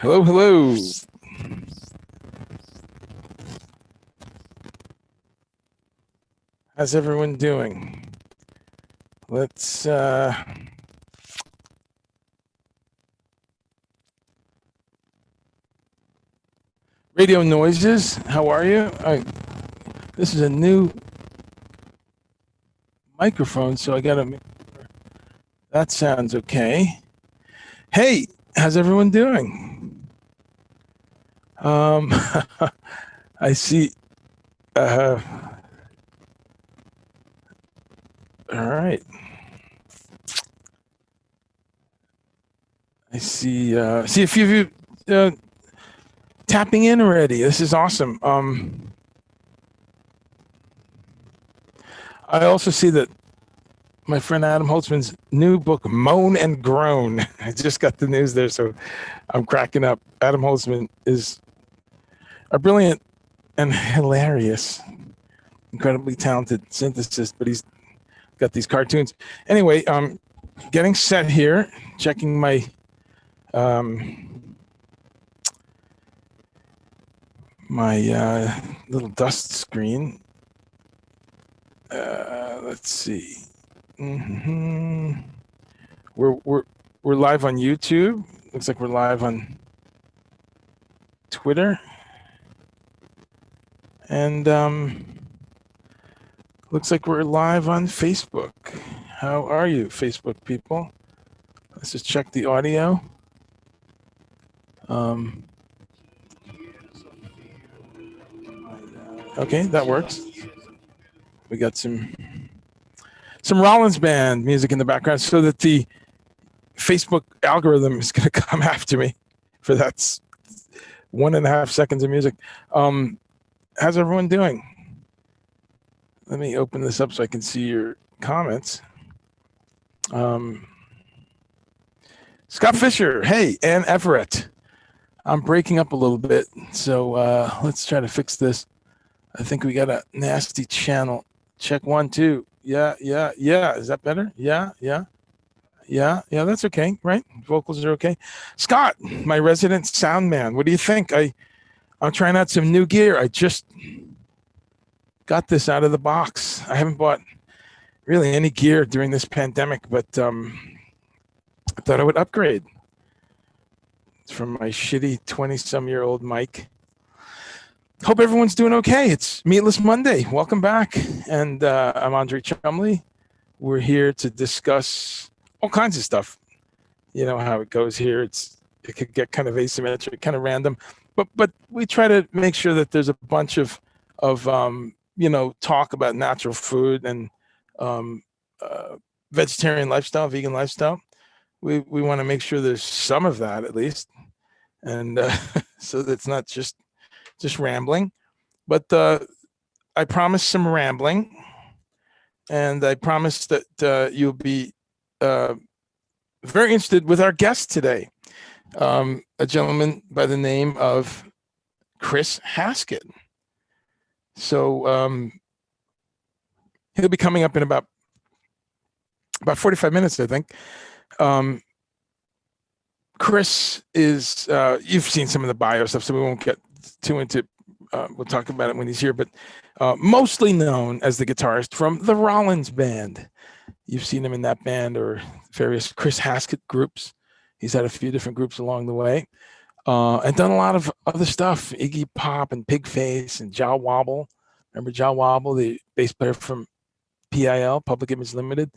Hello, hello. How's everyone doing? Let's radio noises. How are you? This is a new microphone, so I gotta make sure that sounds okay. Hey, how's everyone doing? I see. All right. I see a few of you tapping in already. This is awesome. I also see that my friend Adam Holtzman's new book, Moan and Groan. I just got the news there, so I'm cracking up. Adam Holtzman is a brilliant and hilarious, incredibly talented synthesist, but he's got these cartoons. Anyway, getting set here, checking my little dust screen. Let's see. We're live on YouTube. Looks like we're live on Twitter, and looks like we're live on Facebook. How are you, Facebook people? Let's just check the audio. Okay, that works. We got some Rollins Band music in the background, so that the Facebook algorithm is going to come after me for that 1.5 seconds of music. How's everyone doing? Let me open this up so I can see your comments. Scott Fisher, hey, Ann Everett. I'm breaking up a little bit, so let's try to fix this. I think we got a nasty channel. Check 1, 2. Yeah. Is that better? Yeah. That's okay, right? Vocals are okay. Scott, my resident sound man, what do you think? I'm trying out some new gear. I just got this out of the box. I haven't bought really any gear during this pandemic, but I thought I would upgrade from my shitty 20-some-year-old mic. Hope everyone's doing okay. It's Meatless Monday. Welcome back. And I'm Andre Chumley. We're here to discuss all kinds of stuff. You know how it goes here. It could get kind of asymmetric, kind of random, but we try to make sure that there's a bunch of talk about natural food and vegetarian lifestyle, vegan lifestyle. We want to make sure there's some of that at least, and so that's not just rambling. But I promise some rambling, and I promise that you'll be very interested with our guest today, a gentleman by the name of CHRIS HASKETT. So he'll be coming up in about 45 minutes, I think. CHRIS is, you've seen some of the bio stuff, so we won't get too into, we'll talk about it when he's here, but mostly known as the guitarist from the Rollins Band. You've seen him in that band or various CHRIS HASKETT groups. He's had a few different groups along the way, and done a lot of other stuff, Iggy Pop and Pigface and Jah Wobble. Remember Jah Wobble, the bass player from PIL, Public Image Limited.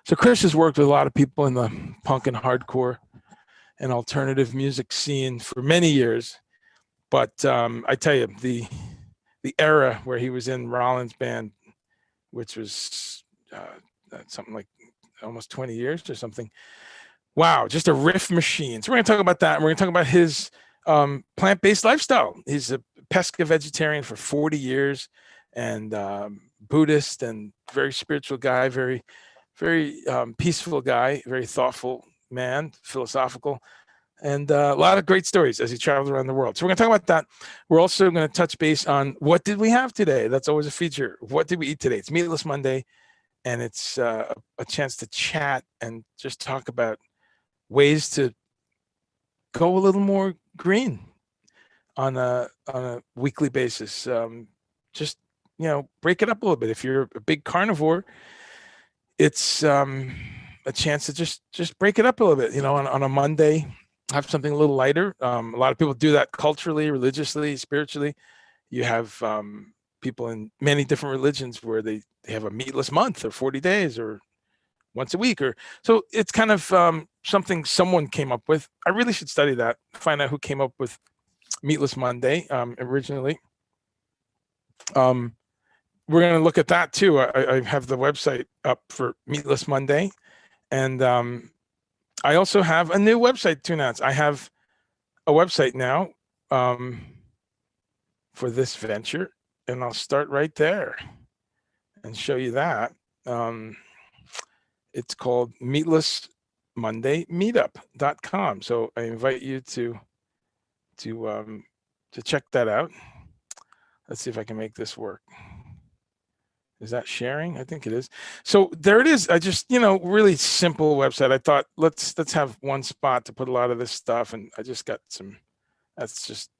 So CHRIS has worked with a lot of people in the punk and hardcore and alternative music scene for many years. But I tell you, the era where he was in Rollins Band, which was something like almost 20 years or something. Wow, just a riff machine. So we're going to talk about that. We're going to talk about his plant-based lifestyle. He's a pesca vegetarian for 40 years and Buddhist and very spiritual guy, very, very peaceful guy, very thoughtful man, philosophical, and a lot of great stories as he traveled around the world. So we're going to talk about that. We're also going to touch base on what did we have today? That's always a feature. What did we eat today? It's Meatless Monday, and it's a chance to chat and just talk about ways to go a little more green on a weekly basis. Just, break it up a little bit. If you're a big carnivore, it's a chance to just break it up a little bit, on a Monday, have something a little lighter. A lot of people do that culturally, religiously, spiritually. You have people in many different religions where they have a meatless month or 40 days or once a week, or so it's kind of something someone came up with. I really should study that, find out who came up with Meatless Monday originally. We're going to look at that too. I have the website up for Meatless Monday, and I also have a new website to announce. I have a website now for this venture, and I'll start right there and show you that. It's called Meatless Monday Meetup.com. So I invite you to check that out. Let's see if I can make this work. Is that sharing? I think it is. So there it is. I just, really simple website. I thought let's have one spot to put a lot of this stuff, and I just got some. That's just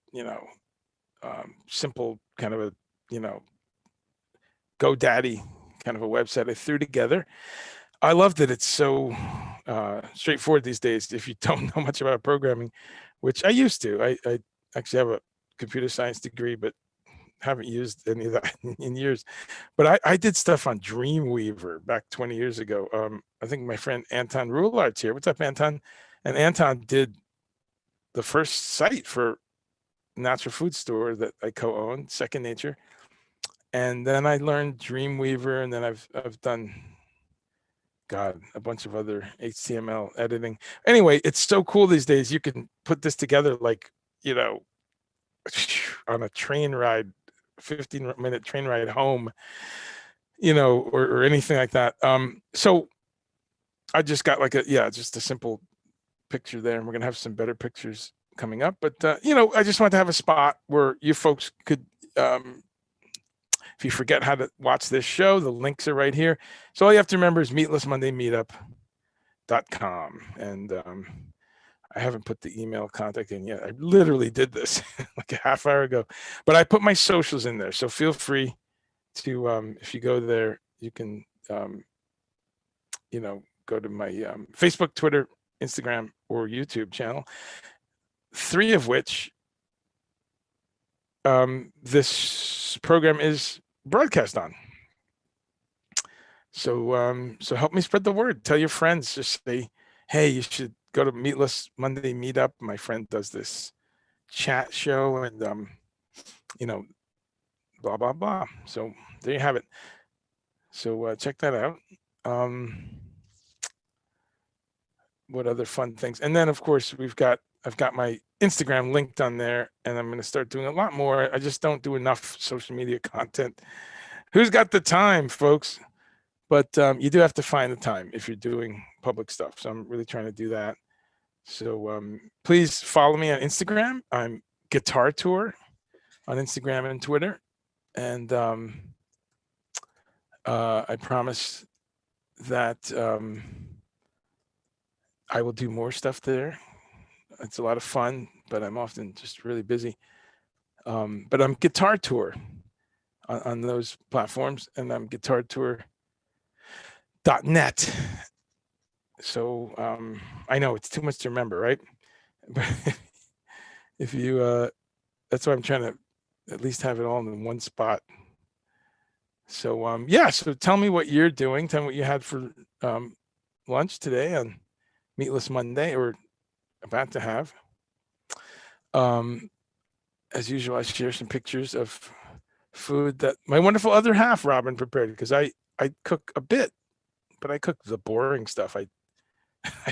simple kind of a GoDaddy kind of a website I threw together. I love that it's so straightforward these days. If you don't know much about programming, which I used to, I actually have a computer science degree, but haven't used any of that in years. But I did stuff on Dreamweaver back 20 years ago. I think my friend Anton Roulart's here. What's up, Anton? And Anton did the first site for natural food store that I co-owned, Second Nature. And then I learned Dreamweaver, and then I've done a bunch of other HTML editing. Anyway, it's so cool these days. You can put this together like, on a train ride, 15-minute train ride home, or anything like that. So I just got just a simple picture there, and we're going to have some better pictures coming up. But, I just want to have a spot where you folks could, if you forget how to watch this show, the links are right here. So all you have to remember is meatlessmondaymeetup.com. And I haven't put the email contact in yet. I literally did this like a half hour ago, but I put my socials in there. So feel free to, if you go there, you can, go to my Facebook, Twitter, Instagram, or YouTube channel, 3 of which this program is broadcast on. So so help me spread the word. Tell your friends. Just say, hey, you should go to Meatless Monday Meetup. My friend does this chat show, and blah blah blah. So there you have it. So check that out. What other fun things? And then of course I've got my Instagram linked on there, and I'm going to start doing a lot more. I just don't do enough social media content. Who's got the time, folks? But you do have to find the time if you're doing public stuff. So I'm really trying to do that. So please follow me on Instagram. I'm Guitar Tour on Instagram and Twitter. And I promise that I will do more stuff there. It's a lot of fun, but I'm often just really busy. But I'm Guitar Tour on those platforms, and I'm guitartour.net. So I know it's too much to remember, right? But if you, that's why I'm trying to at least have it all in one spot. So yeah, so tell me what you're doing. Tell me what you had for lunch today on Meatless Monday, or about to have. As usual, I share some pictures of food that my wonderful other half, Robin, prepared, because I cook a bit, but I cook the boring stuff. I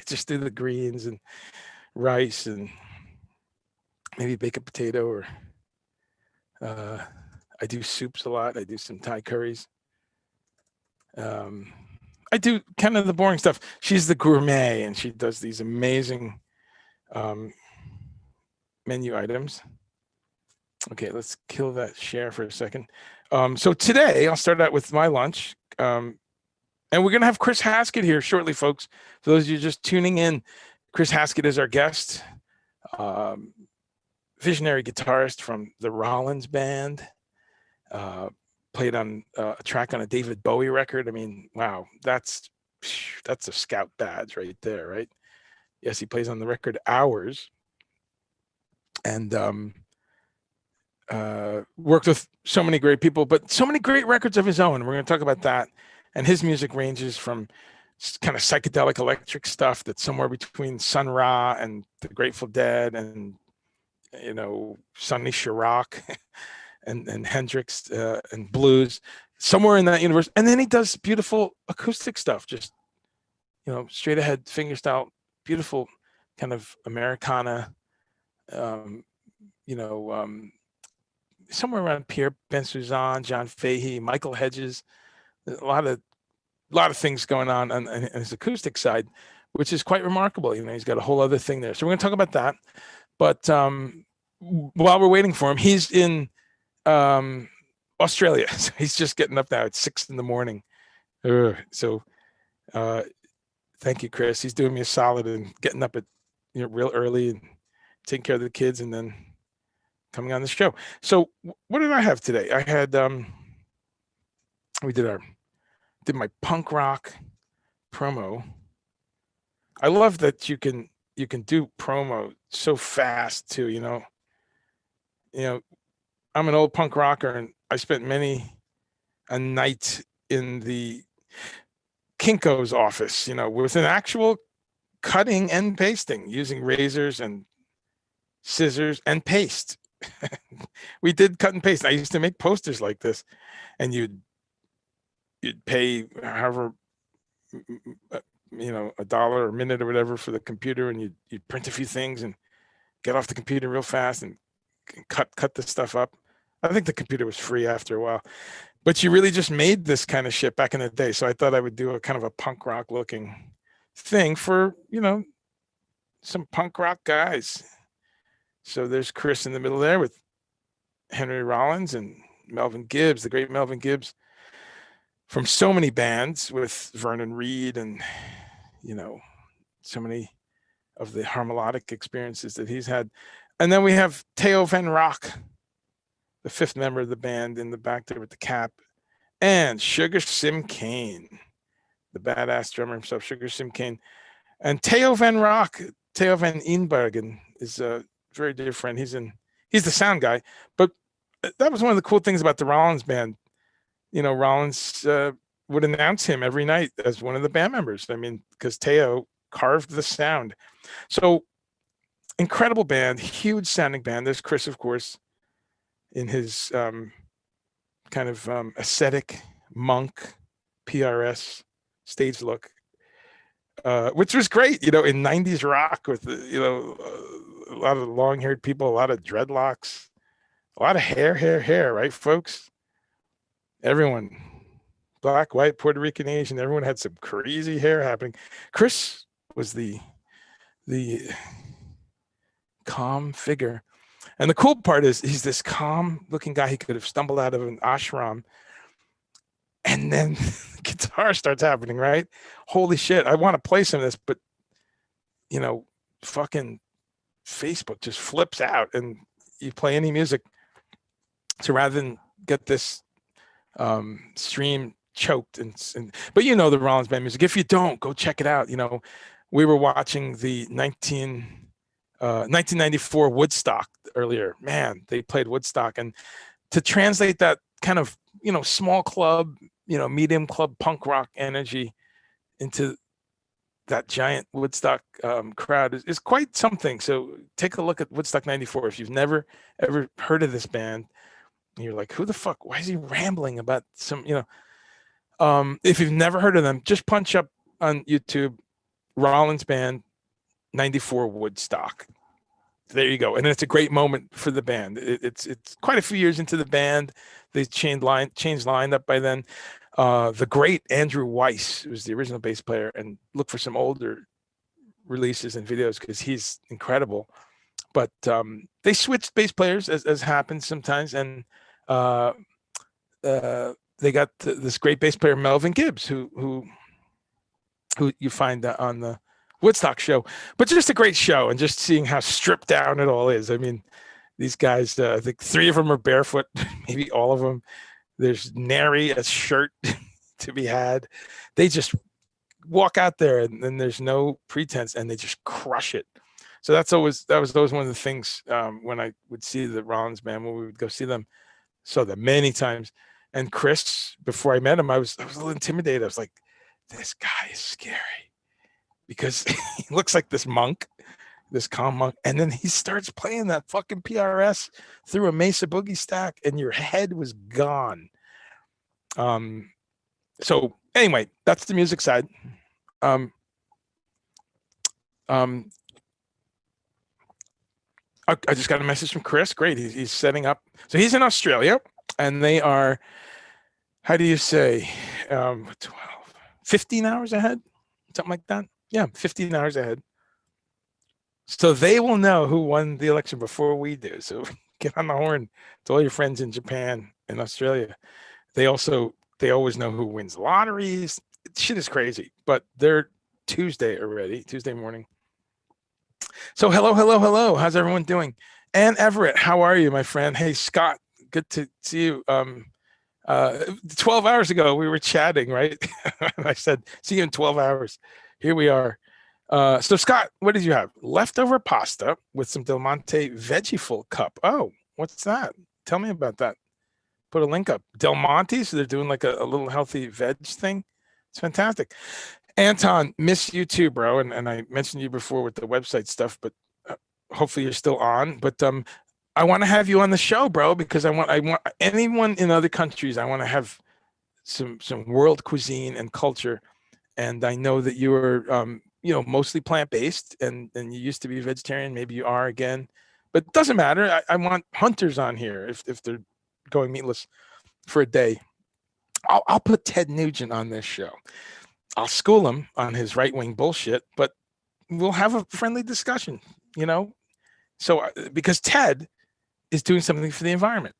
just do the greens and rice, and maybe bake a potato, or I do soups a lot. I do some Thai curries. I do kind of the boring stuff. She's the gourmet, and she does these amazing menu items. Okay, let's kill that share for a second. So today I'll start out with my lunch. And we're going to have CHRIS HASKETT here shortly, folks. For those of you just tuning in, CHRIS HASKETT is our guest. visionary guitarist from the Rollins Band. Played on a track on a David Bowie record. I mean, wow, that's a scout badge right there, right? Yes, he plays on the record Hours, and worked with so many great people, but so many great records of his own. We're going to talk about that. And his music ranges from kind of psychedelic electric stuff that's somewhere between Sun Ra and the Grateful Dead and, you know, Sonny Chirac and Hendrix and blues, somewhere in that universe. And then he does beautiful acoustic stuff, just, you know, straight ahead fingerstyle, beautiful kind of Americana, you know, somewhere around Pierre Ben-Suzanne, John Fahey, Michael Hedges, a lot of things going on his acoustic side, which is quite remarkable. You know, he's got a whole other thing there. So we're going to talk about that. But while we're waiting for him, he's in Australia. So he's just getting up now at 6 a.m. So thank you, Chris. He's doing me a solid and getting up at, you know, real early and taking care of the kids and then coming on the show. So what did I have today? I had we did my punk rock promo. I love that you can do promo so fast too, you know. I'm an old punk rocker and I spent many a night in the Kinko's office, you know, with an actual cutting and pasting using razors and scissors and paste. We did cut and paste. I used to make posters like this, and you'd pay however, you know, $1 a minute or whatever for the computer, and you'd print a few things and get off the computer real fast and cut the stuff up. I think the computer was free after a while, but you really just made this kind of shit back in the day. So I thought I would do a kind of a punk rock looking thing for, you know, some punk rock guys. So there's Chris in the middle there with Henry Rollins and Melvin Gibbs, the great Melvin Gibbs, from so many bands with Vernon Reid and, you know, so many of the harmonic experiences that he's had. And then we have Theo Van Rock, the 5th member of the band, in the back there with the cap, and Sugar Sim Kane, the badass drummer himself, Sugar Sim Kane. And Theo Van Rock, Theo Van Inbergen, is a very dear friend. He's the sound guy. But that was one of the cool things about the Rollins Band. You know, Rollins would announce him every night as one of the band members. I mean, because Theo carved the sound. So incredible band, huge sounding band. There's Chris, of course, in his kind of ascetic monk PRS stage look, which was great, you know, in 90s rock with, you know, a lot of long-haired people, a lot of dreadlocks, a lot of hair, right, folks? Everyone, black, white, Puerto Rican, Asian, everyone had some crazy hair happening. Chris was the calm figure. And the cool part is he's this calm looking guy. He could have stumbled out of an ashram. And then guitar starts happening, right? Holy shit. I want to play some of this, but, you know, fucking Facebook just flips out and you play any music. So rather than get this stream choked but you know the Rollins Band music. If you don't, go check it out. You know, we were watching the 1994 Woodstock earlier. Man, they played Woodstock, and to translate that kind of, you know, small club, you know, medium club punk rock energy into that giant Woodstock crowd is quite something. So take a look at Woodstock 94 if you've never ever heard of this band. And you're like, who the fuck? Why is he rambling about some, you know? If you've never heard of them, just punch up on YouTube Rollins Band 94 Woodstock. There you go. And it's a great moment for the band. It's quite a few years into the band. They changed lineup by then. The great Andrew Weiss, who was the original bass player, and look for some older releases and videos because he's incredible. But they switched bass players as happens sometimes, and they got this great bass player Melvin Gibbs, who you find on the Woodstock show, but just a great show, and just seeing how stripped down it all is. I mean, these guys, I think 3 of them are barefoot, maybe all of them. There's nary a shirt to be had. They just walk out there, and then there's no pretense, and they just crush it. So that was always one of the things, when I would see the Rollins Band, when we would go see them. Saw them many times. And Chris, before I met him, I was a little intimidated. I was like, this guy is scary, because he looks like this monk, this calm monk, and then he starts playing that fucking PRS through a Mesa Boogie stack, and your head was gone. So anyway, that's the music side. I just got a message from Chris. Great, he's setting up. So he's in Australia, and they are, how do you say, 15 hours ahead, something like that. Yeah, 15 hours ahead. So they will know who won the election before we do. So get on the horn to all your friends in Japan and Australia. They always know who wins lotteries. Shit is crazy, but they're Tuesday already, Tuesday morning. So hello. How's everyone doing? Ann Everett, how are you, my friend? Hey, Scott, good to see you. 12 hours ago, we were chatting, right? I said, see you in 12 hours. Here we are. So Scott, what did you have? Leftover pasta with some Del Monte Veggieful cup. Oh, what's that? Tell me about that. Put a link up. Del Monte, so they're doing like a little healthy veg thing. It's fantastic. Anton, miss you too, bro. And I mentioned you before with the website stuff, but hopefully you're still on. But I want to have you on the show, bro, because I want anyone in other countries. I want to have some world cuisine and culture. And I know that you were mostly plant-based, and you used to be vegetarian. Maybe you are again, but it doesn't matter. I want hunters on here if they're going meatless for a day. I'll put Ted Nugent on this show. I'll school him on his right-wing bullshit, but we'll have a friendly discussion, So because Ted is doing something for the environment.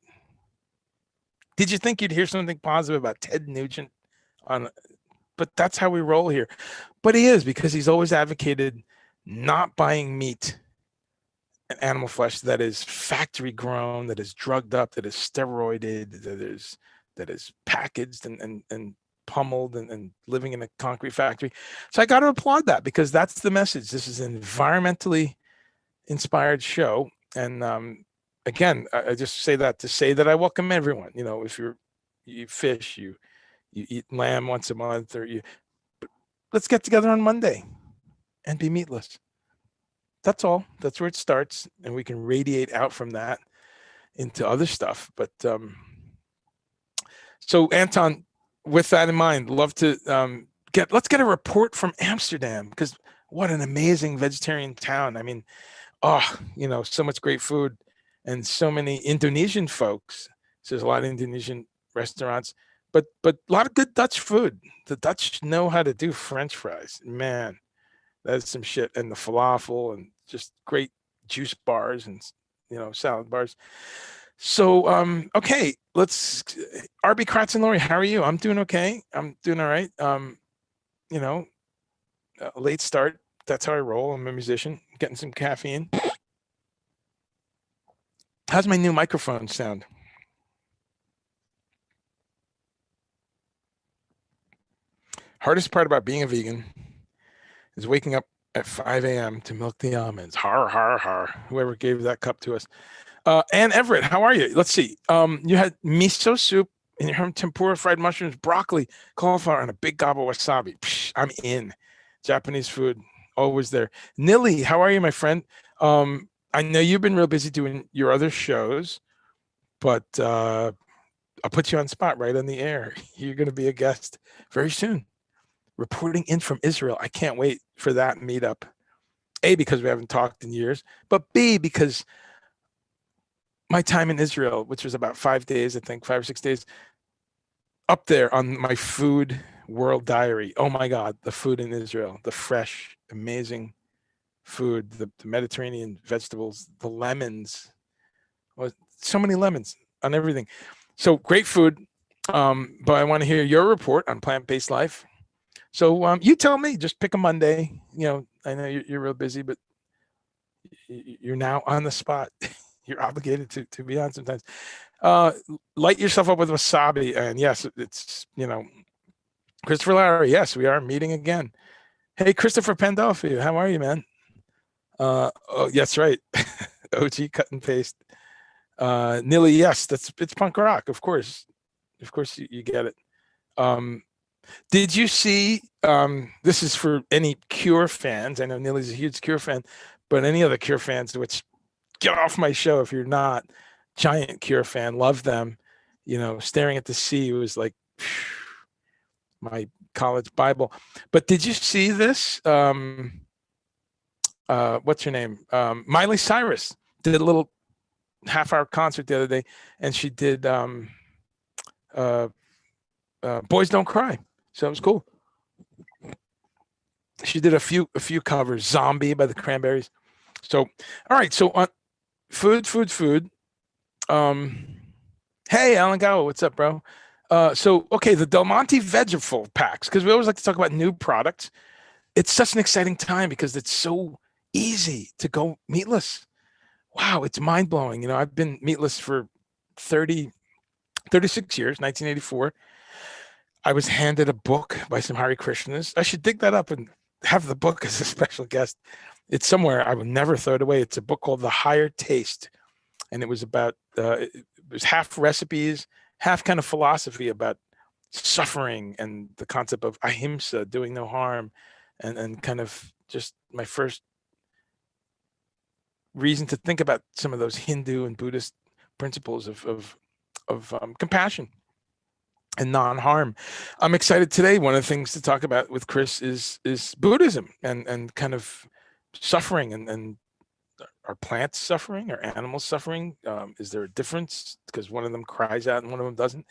Did you think you'd hear something positive about Ted Nugent but that's how we roll here. But he is, because he's always advocated not buying meat and animal flesh that is factory grown, that is drugged up, that is steroided, that is packaged and pummeled and living in a concrete factory. So I got to applaud that, because that's the message. This is an environmentally inspired show. And again, I just say that to say that I welcome everyone. If you fish, you eat lamb once a month, or let's get together on Monday and be meatless. That's all. That's where it starts, and we can radiate out from that into other stuff. But so Anton, with that in mind, love to let's get a report from Amsterdam, because what an amazing vegetarian town. I mean, so much great food, and so many Indonesian folks. So there's a lot of Indonesian restaurants, but a lot of good Dutch food. The Dutch know how to do French fries. Man, that's some shit. And the falafel, and just great juice bars, and salad bars. So okay, let's RB Kratz and Lori, how are you? I'm doing okay. I'm doing all right. Late start. That's how I roll. I'm a musician, getting some caffeine. How's my new microphone sound? Hardest part about being a vegan is waking up at 5 a.m. to milk the almonds. Har, har, har. Whoever gave that cup to us. Ann Everett, how are you? Let's see. You had miso soup, and you had tempura, fried mushrooms, broccoli, cauliflower, and a big gobble of wasabi. Psh, I'm in. Japanese food, always there. Nilly, how are you, my friend? I know you've been real busy doing your other shows, but I'll put you on spot right on the air. You're going to be a guest very soon, reporting in from Israel. I can't wait for that meetup. A, because we haven't talked in years, but B, because my time in Israel, which was about 5 days, I think 5 or 6 days, up there on my food world diary. Oh my God, the food in Israel, the fresh, amazing food, the Mediterranean vegetables, the lemons, so many lemons on everything. So great food. But I want to hear your report on plant-based life. So you tell me, just pick a Monday. I know you're real busy, but you're now on the spot. You're obligated to be on sometimes. Light yourself up with wasabi. And yes, it's, Christopher Larry. Yes, we are meeting again. Hey, Christopher Pandolfi, how are you, man? Oh, that's right. OG cut and paste. Nilly, yes, it's punk rock, of course. Of course, you get it. Did you see? This is for any Cure fans. I know Nilly's a huge Cure fan, but any other Cure fans, which get off my show if you're not giant Cure fan. Love them. Staring at the sea was like my college Bible. But did you see this? What's her name? Miley Cyrus did a little half-hour concert the other day, and she did Boys Don't Cry. So it was cool. She did a few covers. Zombie by the Cranberries. So, all right. So on food. Hey, Alan Gow, what's up, bro? Okay, the Del Monte Vegeful packs, because we always like to talk about new products. It's such an exciting time because it's so easy to go meatless. Wow, it's mind-blowing. I've been meatless for 36 years, 1984. I was handed a book by some Hare Krishnas. I should dig that up and have the book as a special guest. It's somewhere. I would never throw it away. It's a book called The Higher Taste. And it was about, it was half recipes, half kind of philosophy about suffering and the concept of ahimsa, doing no harm, and kind of just my first reason to think about some of those Hindu and Buddhist principles of compassion and non-harm. I'm excited today. One of the things to talk about with Chris is Buddhism and kind of suffering and are plants suffering? Are animals suffering? Is there a difference? Because one of them cries out and one of them doesn't.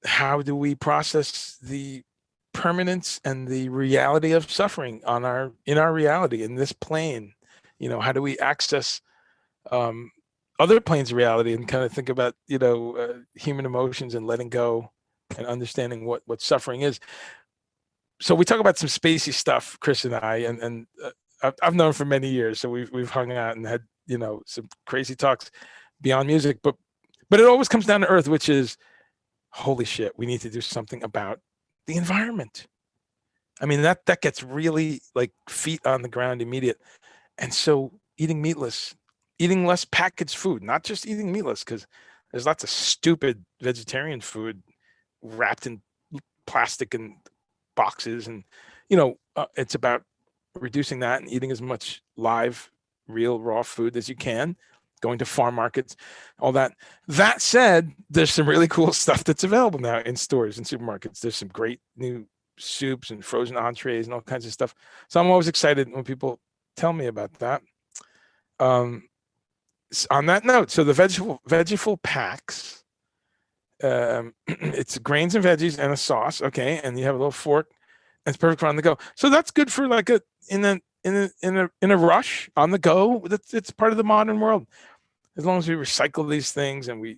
How do we process the permanence and the reality of suffering in our reality, in this plane? How do we access other planes of reality and kind of think about, human emotions and letting go and understanding what suffering is? So we talk about some spacey stuff, Chris and I, and I've known for many years. So we've hung out and had, some crazy talks beyond music, but it always comes down to earth, which is, holy shit, we need to do something about the environment. I mean, that gets really like feet on the ground immediate. And so eating meatless, eating less packaged food, not just eating meatless, because there's lots of stupid vegetarian food wrapped in plastic and boxes. And, it's about reducing that and eating as much live, real, raw food as you can, going to farm markets, all that. That said, there's some really cool stuff that's available now in stores and supermarkets. There's some great new soups and frozen entrees and all kinds of stuff. So I'm always excited when people tell me about that. On that note, so the vegeful packs, it's grains and veggies and a sauce. Okay. And you have a little fork and it's perfect for on the go. So that's good for like in a rush on the go. It's part of the modern world. As long as we recycle these things and we,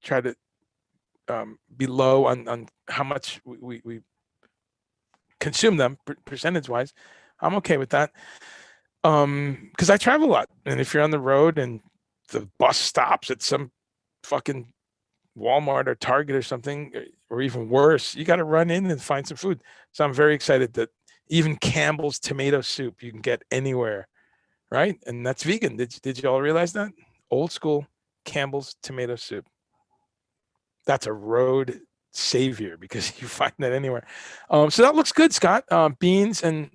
try to be low on how much we consume them percentage wise, I'm okay with that. Because I travel a lot, and if you're on the road and the bus stops at some fucking Walmart or Target or something, or even worse, you got to run in and find some food. So I'm very excited that even Campbell's tomato soup you can get anywhere, right? And that's vegan. Did you all realize that? Old school Campbell's tomato soup. That's a road savior because you find that anywhere. So that looks good, Scott. Beans and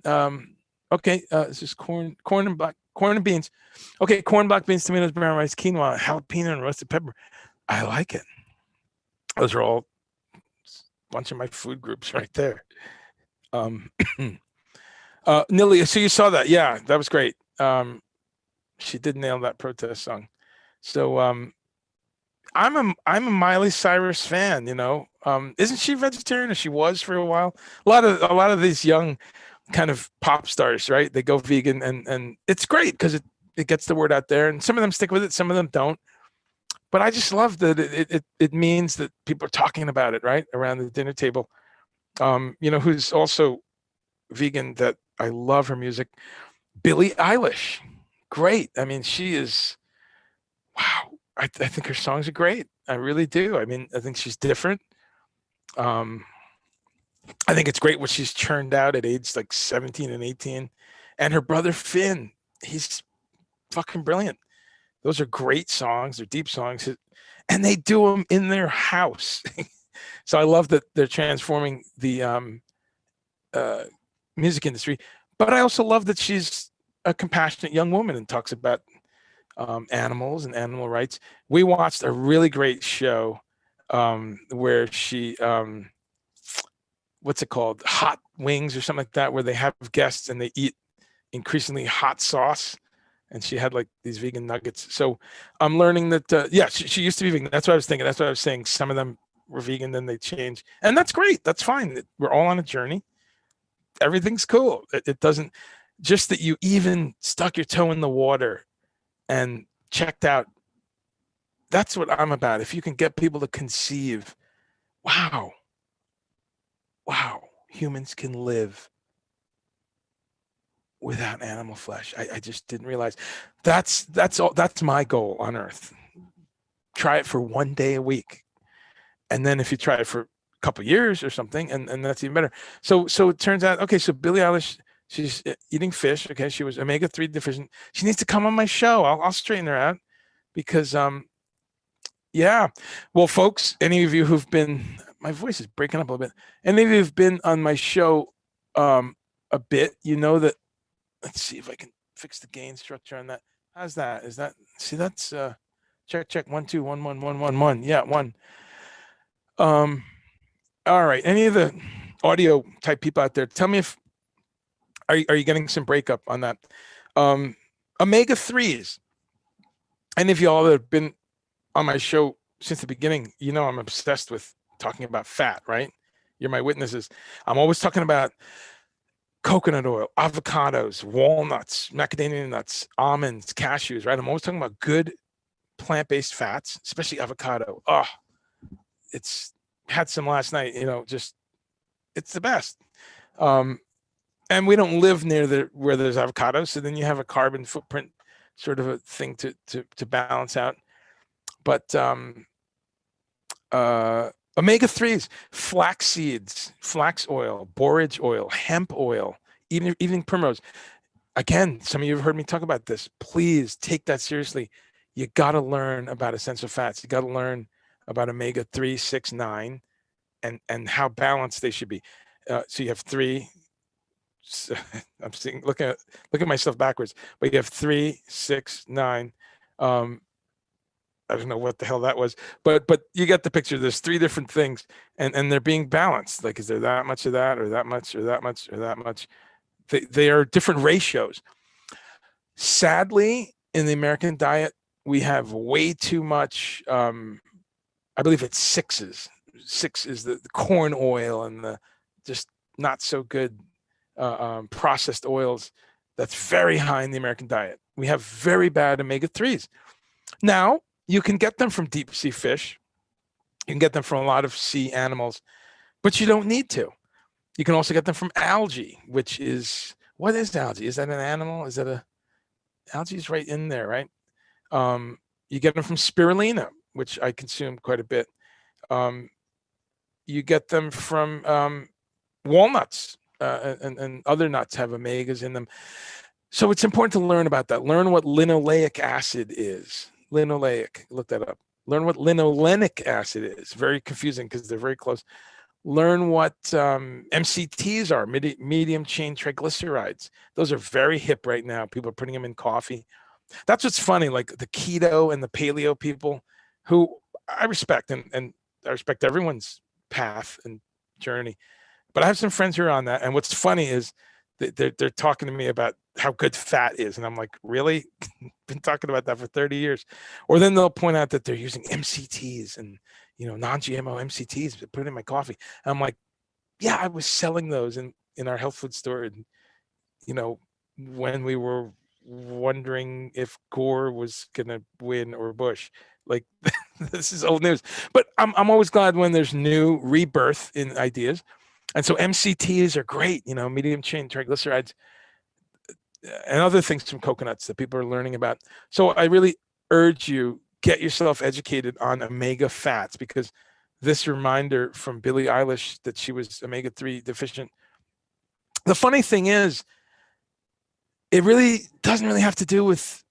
okay, this is corn and beans. Okay, corn, black beans, tomatoes, brown rice, quinoa, jalapeno, and roasted pepper. I like it. Those are all a bunch of my food groups right there. Nilly, so you saw that? Yeah, that was great. She did nail that protest song. So I'm a Miley Cyrus fan. Isn't she vegetarian? Or she was for a while. A lot of these young kind of pop stars, right? They go vegan and it's great because it gets the word out there, and some of them stick with it, some of them don't. but I just love that it means that people are talking about it, right, around the dinner table. Who's also vegan that I love her music, Billie Eilish. Great. I mean, she is, wow. I think her songs are great. I really do. I mean, I think she's different. Um, I think it's great what she's churned out at age like 17 and 18. And her brother Finn, he's fucking brilliant. Those are great songs. They're deep songs. And they do them in their house. So I love that they're transforming the uh, music industry. But I also love that she's a compassionate young woman and talks about animals and animal rights. We watched a really great show where she, what's it called? Hot Wings or something like that, where they have guests and they eat increasingly hot sauce. And she had like these vegan nuggets. So I'm learning that, yeah, she used to be vegan. That's what I was thinking. That's what I was saying. Some of them were vegan, then they changed. And that's great. That's fine. We're all on a journey. Everything's cool. It doesn't, just that you even stuck your toe in the water and checked out. That's what I'm about. If you can get people to conceive, wow, humans can live without animal flesh. I just didn't realize that's all. That's my goal on Earth. Try it for 1 day a week, and then if you try it for a couple years or something, and that's even better. So it turns out, okay, so Billie Eilish, she's eating fish. Okay, she was omega-3 deficient. She needs to come on my show. I'll straighten her out because yeah. Well, folks, any of you who've been, my voice is breaking up a little bit. Any of you who've been on my show a bit, you know that. Let's see if I can fix the gain structure on that. How's that? Is that, see, that's check 1 2 1 1 1 1 1. Yeah, 1. All right. Any of the audio type people out there, tell me if are you getting some breakup on that? Omega-3s. Any of y'all that have been on my show since the beginning, you know I'm obsessed with talking about fat, right? You're my witnesses. I'm always talking about coconut oil, avocados, walnuts, macadamia nuts, almonds, cashews, right? I'm always talking about good plant-based fats, especially avocado. Oh, it's had some last night, just it's the best. And we don't live near where there's avocados, so then you have a carbon footprint sort of a thing to balance out. But omega-3s, flax seeds, flax oil, borage oil, hemp oil, evening primrose. Again, some of you have heard me talk about this. Please take that seriously. You got to learn about essential fats. You got to learn about omega-3, 6, 9, and how balanced they should be. So you have 3. I'm seeing, look at myself backwards, but you have 3, 6, 9. I don't know what the hell that was, but you get the picture. There's 3 different things, and they're being balanced. Like, is there that much of that, or that much, or that much, or that much? They are different ratios. Sadly, in the American diet, we have way too much. I believe it's 6s. 6 is the corn oil and the just not so good processed oils. That's very high in the American diet. We have very bad omega-3s. Now, you can get them from deep sea fish. You can get them from a lot of sea animals, but you don't need to. You can also get them from algae, which is, what is algae? Is that an animal? Is that algae is right in there, right? You get them from spirulina, which I consume quite a bit. You get them from walnuts, and other nuts have omegas in them. So it's important to learn about that. Learn what linoleic acid is. Linoleic, look that up. Learn what linolenic acid is. Very confusing because they're very close. Learn what MCTs are, medium chain triglycerides. Those are very hip right now. People are putting them in coffee. That's what's funny, like the keto and the paleo people, who I respect, and I respect everyone's path and journey. But I have some friends who are on that, and what's funny is they're talking to me about how good fat is, and I'm like, really? Been talking about that for 30 years. Or then they'll point out that they're using MCTs and non-GMO MCTs, put it in my coffee. And I'm like, yeah, I was selling those in our health food store, and when we were wondering if Gore was gonna win or Bush. Like this is old news, but I'm always glad when there's new rebirth in ideas, and so MCTs are great. Medium chain triglycerides and other things from coconuts that people are learning about. So I really urge you, get yourself educated on omega fats, because this reminder from Billie Eilish that she was omega-3 deficient. The funny thing is, it really doesn't really have to do with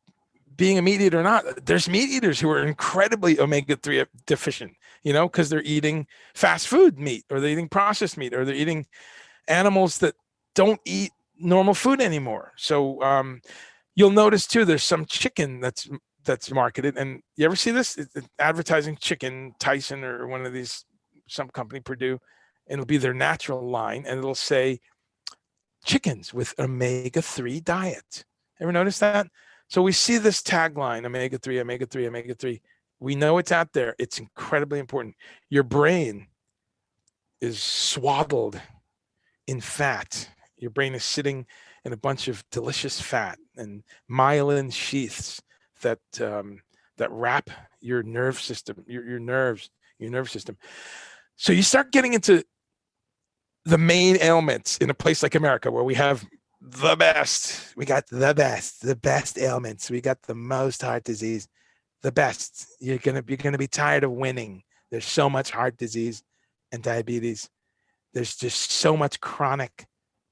being a meat eater or not. There's meat eaters who are incredibly omega-3 deficient, because they're eating fast food meat, or they're eating processed meat, or they're eating animals that don't eat normal food anymore. So you'll notice too, there's some chicken that's marketed, and you ever see this? It's advertising chicken, Tyson or one of these, some company, Purdue, and it'll be their natural line, and it'll say chickens with omega-3 diet. Ever notice that? So we see this tagline, omega-3, omega-3, omega-3. We know it's out there. It's incredibly important. Your brain is swaddled in fat. Your brain is sitting in a bunch of delicious fat and myelin sheaths that wrap your nerve system, your nerves, your nervous system. So you start getting into the main ailments in a place like America, where we have the best. We got the best ailments. We got the most heart disease, the best. You're gonna be tired of winning. There's so much heart disease and diabetes. There's just so much chronic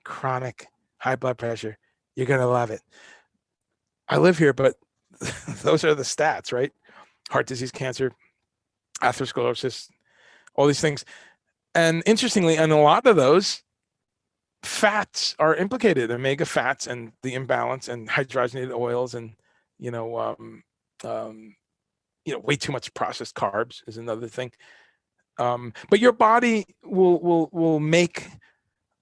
high blood pressure. You're gonna love it. I live here, but those are the stats, right? Heart disease, cancer, atherosclerosis, all these things. And interestingly, in a lot of those, fats are implicated, omega fats, and the imbalance, and hydrogenated oils, and way too much processed carbs is another thing. But your body will make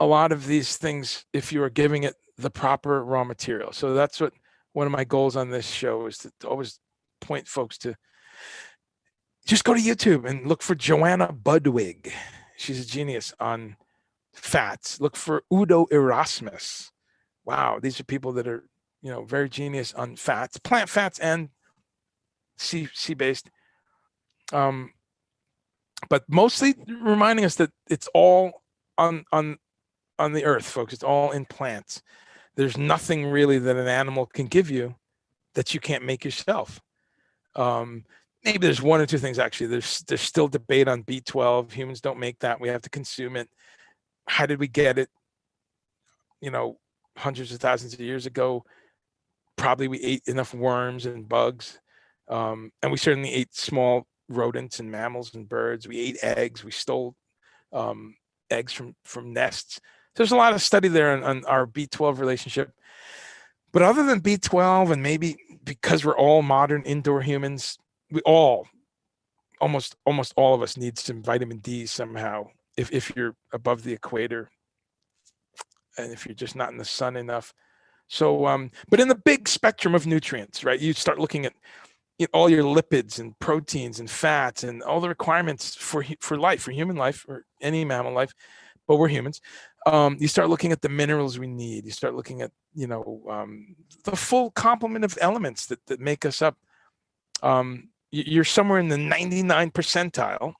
a lot of these things if you are giving it the proper raw material. So that's what one of my goals on this show is, to always point folks to just go to YouTube and look for Joanna Budwig. She's a genius on fats. Look for Udo Erasmus. Wow, these are people that are very genius on fats, plant fats and sea-based. But mostly reminding us that it's all on the earth, folks. It's all in plants. There's nothing really that an animal can give you that you can't make yourself. Maybe there's one or two things, actually. There's still debate on B12. Humans don't make that. We have to consume it. How did we get it? Hundreds of thousands of years ago. Probably we ate enough worms and bugs. And we certainly ate small rodents and mammals and birds. We ate eggs. We stole eggs from nests. So there's a lot of study there on our B12 relationship. But other than B12, and maybe because we're all modern indoor humans, we almost all of us need some vitamin D somehow, if you're above the equator, and if you're just not in the sun enough. So, but in the big spectrum of nutrients, right, you start looking at all your lipids and proteins and fats and all the requirements for life, for human life, or any mammal life, but we're humans. You start looking at the minerals we need. You start looking at the full complement of elements that make us up. You're somewhere in the 99 percentile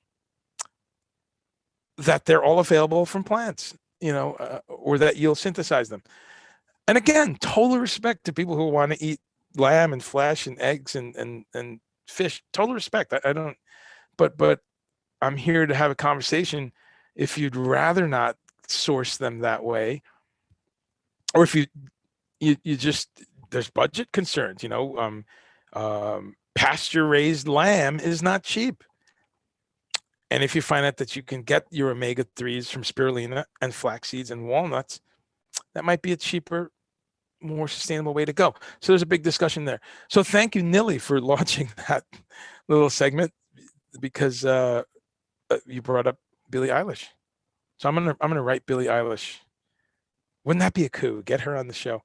that they're all available from plants, or that you'll synthesize them. And again, total respect to people who want to eat lamb and flesh and eggs and fish. Total respect. I don't, but I'm here to have a conversation. If you'd rather not source them that way, or if you just, there's budget concerns, pasture raised lamb is not cheap. And if you find out that you can get your omega-3s from spirulina and flax seeds and walnuts, that might be a cheaper, more sustainable way to go. So there's a big discussion there. So thank you, Nilly, for launching that little segment, because you brought up Billie Eilish. So I'm gonna write Billie Eilish. Wouldn't that be a coup? Get her on the show.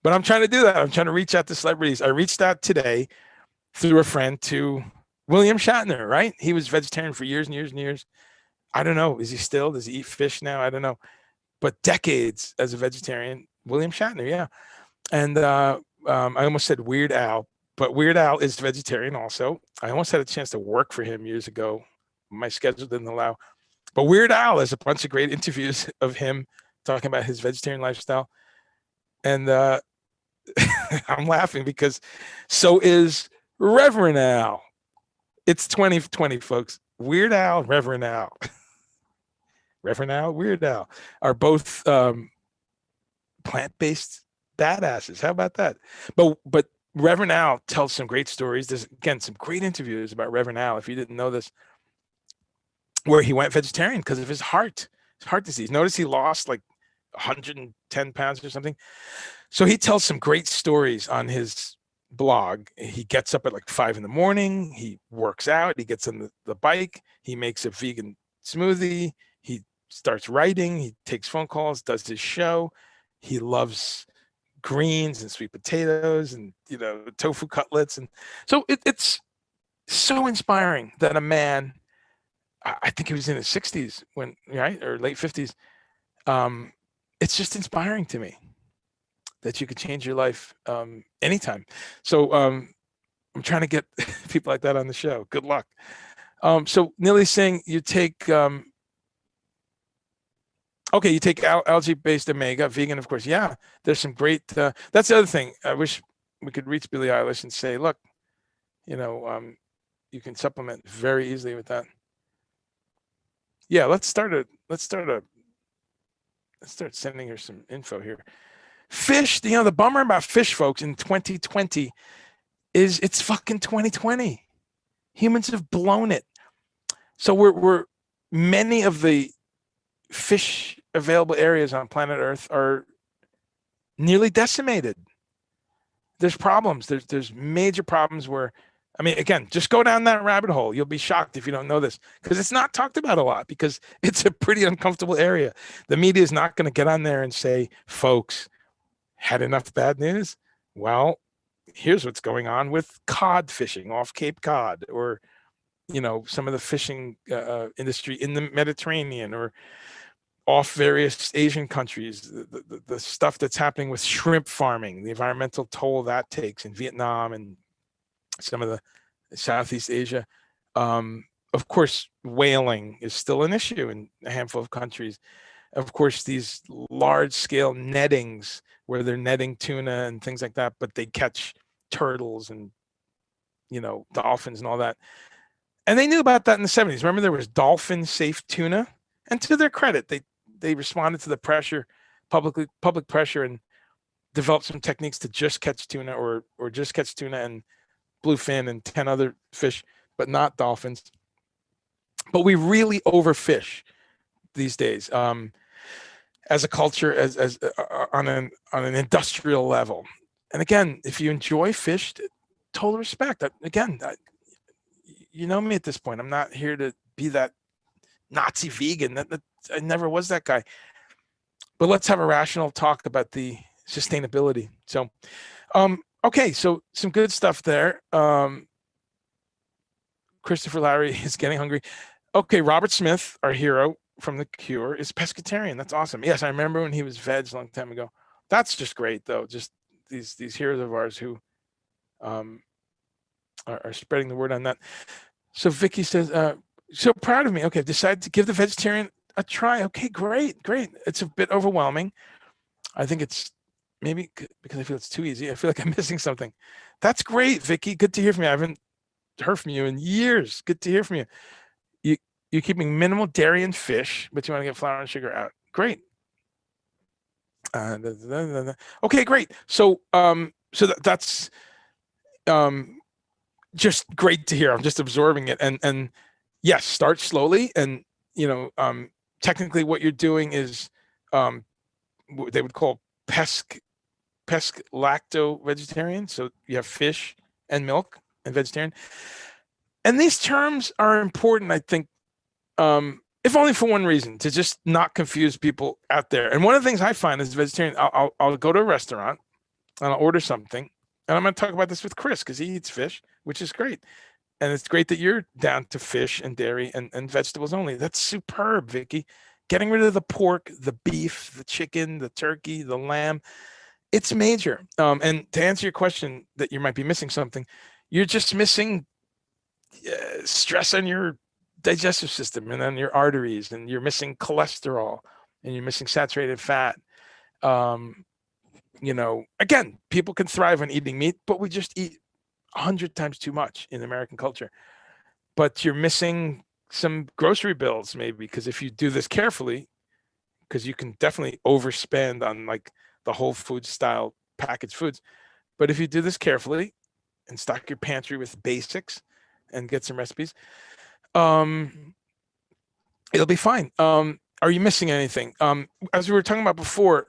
But I'm trying to do that. I'm trying to reach out to celebrities. I reached out today through a friend to William Shatner, right? He was vegetarian for years and years and years. I don't know. Is he still? Does he eat fish now? I don't know. But decades as a vegetarian, William Shatner, yeah. And I almost said Weird Al, but Weird Al is vegetarian also. I almost had a chance to work for him years ago. My schedule didn't allow. But Weird Al has a bunch of great interviews of him talking about his vegetarian lifestyle. And I'm laughing because so is Reverend Al. It's 2020, folks. Weird Al, Reverend Al. Reverend Al, Weird Al are both plant-based badasses. How about that? But Reverend Al tells some great stories. There's again some great interviews about Reverend Al. If you didn't know this, where he went vegetarian because of his heart disease. Notice he lost like 110 pounds or something. So he tells some great stories on his blog. He gets up at like 5 a.m. He works out. He gets on the bike. He makes a vegan smoothie. He starts writing. He takes phone calls, does his show. He loves greens and sweet potatoes and, tofu cutlets. And so it's so inspiring that a man, I think he was in his 60s right? Or late 50s. It's just inspiring to me that you could change your life anytime. So I'm trying to get people like that on the show. Good luck. So Nili's saying you take, you take algae-based omega, vegan, of course. Yeah, there's some great, that's the other thing. I wish we could reach Billie Eilish and say, look, you can supplement very easily with that. Yeah, let's start sending her some info here. Fish, the bummer about fish, folks, in 2020 is it's fucking 2020. Humans have blown it. So we're many of the fish available areas on planet Earth are nearly decimated. There's problems. There's major problems where, again, just go down that rabbit hole. You'll be shocked if you don't know this, because it's not talked about a lot, because it's a pretty uncomfortable area. The media is not going to get on there and say, folks, had enough bad news? Well, here's what's going on with cod fishing off Cape Cod, or, some of the fishing industry in the Mediterranean, or off various Asian countries, the stuff that's happening with shrimp farming, the environmental toll that takes in Vietnam and some of the Southeast Asia. Of course, whaling is still an issue in a handful of countries. Of course, these large-scale nettings where they're netting tuna and things like that, but they catch turtles and, dolphins and all that. And they knew about that in the 70s. Remember, there was dolphin-safe tuna? And to their credit, they responded to the pressure, public pressure, and developed some techniques to just catch tuna or just catch tuna and bluefin and 10 other fish, but not dolphins. But we really overfish these days. As a culture, as on an industrial level. And again, if you enjoy fish, total respect. Again, you know me at this point. I'm not here to be that Nazi vegan. I never was that guy. But let's have a rational talk about the sustainability. So, okay, so some good stuff there. Christopher Larry is getting hungry. Okay, Robert Smith, our hero from The Cure, is pescatarian. That's awesome. Yes, I remember when he was veg a long time ago. That's just great, though. Just these heroes of ours who are spreading the word on that. So Vicky says, so proud of me. Okay, decided to give the vegetarian a try. Okay, great. It's a bit overwhelming. I think it's maybe because I feel it's too easy. I feel like I'm missing something. That's great, Vicky. Good to hear from you. I haven't heard from you in years. Good to hear from you. You're keeping minimal dairy and fish, but you want to get flour and sugar out. Great. Okay, great. So, that's just great to hear. I'm just absorbing it, and yes, start slowly. And technically, what you're doing is, they would call pesc lacto vegetarian. So you have fish and milk and vegetarian. And these terms are important, I think. If only for one reason, to just not confuse people out there. And one of the things I find as a vegetarian, I'll go to a restaurant and I'll order something. And I'm going to talk about this with Chris because he eats fish, which is great. And it's great that you're down to fish and dairy and vegetables only. That's superb, Vicky. Getting rid of the pork, the beef, the chicken, the turkey, the lamb. It's major. And to answer your question that you might be missing something, you're just missing stress on your digestive system and on your arteries, and you're missing cholesterol, and you're missing saturated fat. Um, again, people can thrive on eating meat, but we just eat 100 times too much in American culture. But you're missing some grocery bills, maybe, because if you do this carefully, because you can definitely overspend on like the whole food style packaged foods. But if you do this carefully and stock your pantry with basics and get some recipes, it'll be fine. Are you missing anything? As we were talking about before,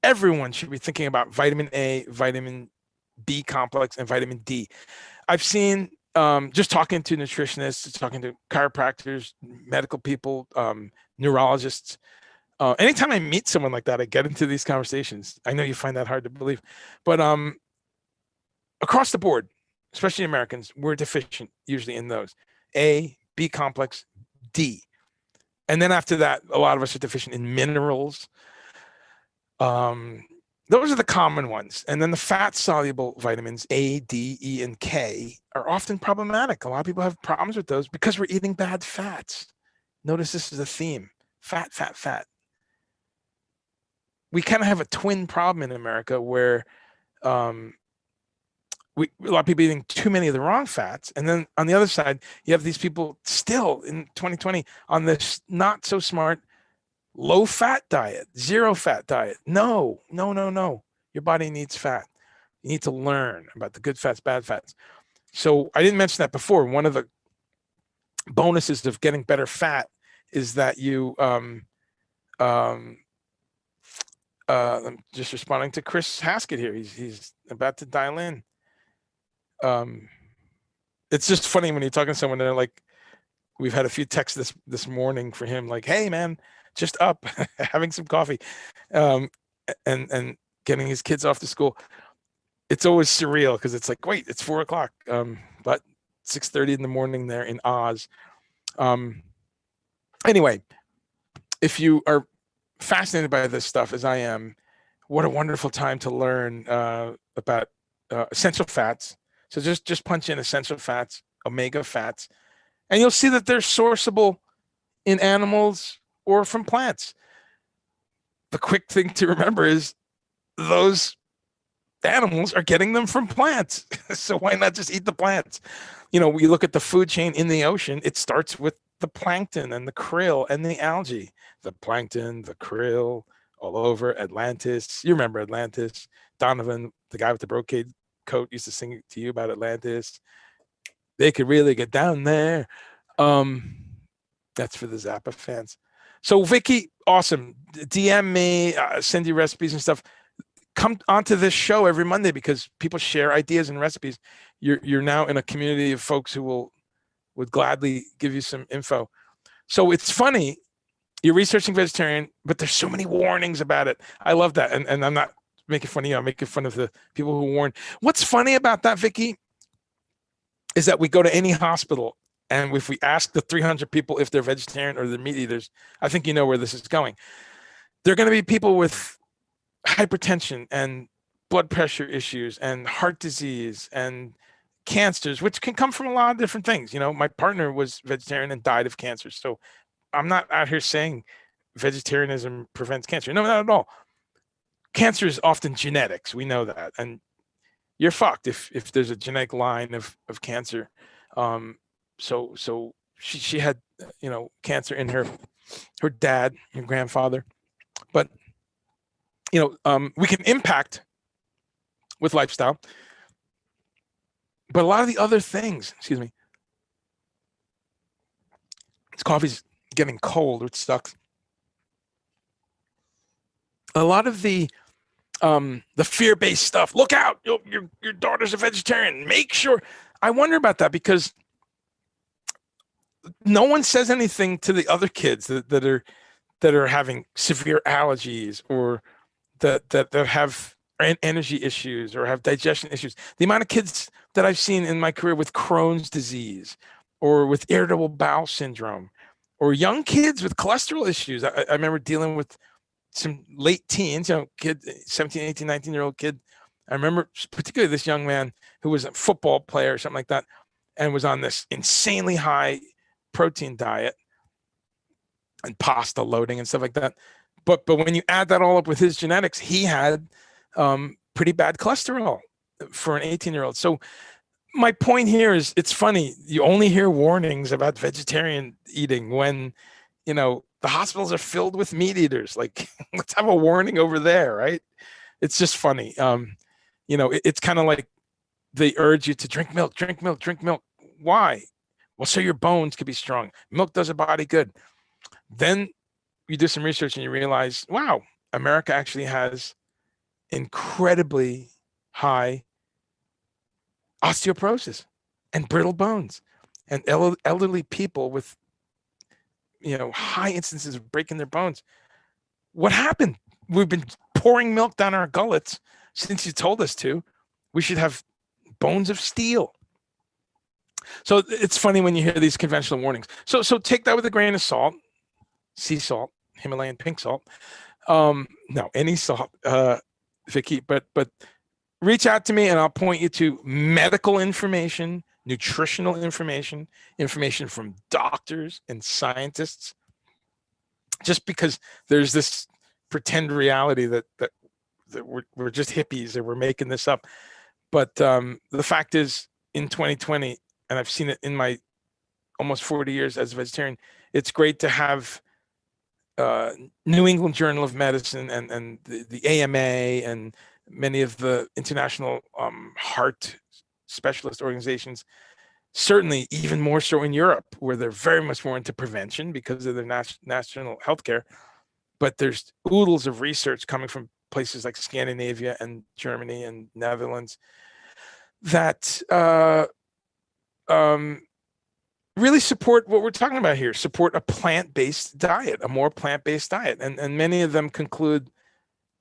everyone should be thinking about vitamin A, vitamin B complex, and vitamin D. I've seen just talking to nutritionists, talking to chiropractors, medical people, neurologists. Anytime I meet someone like that, I get into these conversations. I know you find that hard to believe, but across the board, especially Americans, we're deficient usually in those: A, B complex, D. And then after that, a lot of us are deficient in minerals. Those are the common ones. And then the fat soluble vitamins A, D, E, and K are often problematic. A lot of people have problems with those because we're eating bad fats. Notice this is a theme: fat, fat, fat. We kind of have a twin problem in America where a lot of people eating too many of the wrong fats. And then on the other side, you have these people still in 2020 on this not so smart low fat diet, zero fat diet. No. Your body needs fat. You need to learn about the good fats, bad fats. So I didn't mention that before. One of the bonuses of getting better fat is that you, I'm just responding to CHRIS HASKETT here. He's about to dial in. It's just funny when you're talking to someone, they're like, we've had a few texts this morning for him, like, hey man, just up, having some coffee, and getting his kids off to school. It's always surreal because it's like, wait, it's 4 o'clock, but 6:30 in the morning there in Oz. Anyway, if you are fascinated by this stuff as I am, what a wonderful time to learn about essential fats. So just punch in essential fats, omega fats, and you'll see that they're sourceable in animals or from plants. The quick thing to remember is those animals are getting them from plants. So why not just eat the plants? We look at the food chain in the ocean. It starts with the plankton and the krill and the algae. The plankton, the krill, all over Atlantis. You remember Atlantis. Donovan, the guy with the brocade coat, used to sing to you about Atlantis. They could really get down there. That's for the Zappa fans. So Vicky, awesome. DM me, send you recipes and stuff. Come onto this show every Monday because people share ideas and recipes. You're now in a community of folks who would gladly give you some info. So it's funny, you're researching vegetarian, but there's so many warnings about it. I love that. And I'm not making fun of you. I'm making fun of the people who warn. What's funny about that, Vicky, is that we go to any hospital and if we ask the 300 people if they're vegetarian or they're meat eaters, I think you know where this is going. They're going to be people with hypertension and blood pressure issues and heart disease and cancers, which can come from a lot of different things. My partner was vegetarian and died of cancer. So I'm not out here saying vegetarianism prevents cancer. No, not at all. Cancer is often genetics. We know that. And you're fucked if there's a genetic line of cancer. So she had, cancer in her dad, her grandfather. But, we can impact with lifestyle. But a lot of the other things, excuse me, this coffee's getting cold, which sucks. A lot of the fear-based stuff. Look out! Your daughter's a vegetarian. Make sure. I wonder about that because no one says anything to the other kids that are having severe allergies or that have energy issues or have digestion issues. The amount of kids that I've seen in my career with Crohn's disease or with irritable bowel syndrome or young kids with cholesterol issues. I remember dealing with some late teens, kid, 17, 18, 19-year-old kid. I remember particularly this young man who was a football player or something like that, and was on this insanely high protein diet and pasta loading and stuff like that. But when you add that all up with his genetics, he had pretty bad cholesterol for an 18-year-old. So my point here is, it's funny, you only hear warnings about vegetarian eating when, the hospitals are filled with meat eaters. Like, let's have a warning over there, right? It's just funny. It's kind of like they urge you to drink milk, drink milk, drink milk. Why? Well, so your bones could be strong. Milk does a body good. Then you do some research and you realize, wow, America actually has incredibly high osteoporosis and brittle bones, and elderly people with high instances of breaking their bones. What happened? We've been pouring milk down our gullets since you told us to. We should have bones of steel. So it's funny when you hear these conventional warnings. So take that with a grain of salt. Sea salt, Himalayan pink salt. No, any salt, Vicky, but reach out to me and I'll point you to medical information, nutritional information from doctors and scientists. Just because there's this pretend reality that we're just hippies and we're making this up. But the fact is, in 2020, and I've seen it in my almost 40 years as a vegetarian, it's great to have New England Journal of Medicine and the AMA and many of the international heart specialist organizations, certainly even more so in Europe, where they're very much more into prevention because of their national healthcare. But there's oodles of research coming from places like Scandinavia and Germany and Netherlands that really support what we're talking about here, support a plant-based diet, a more plant-based diet. And many of them conclude,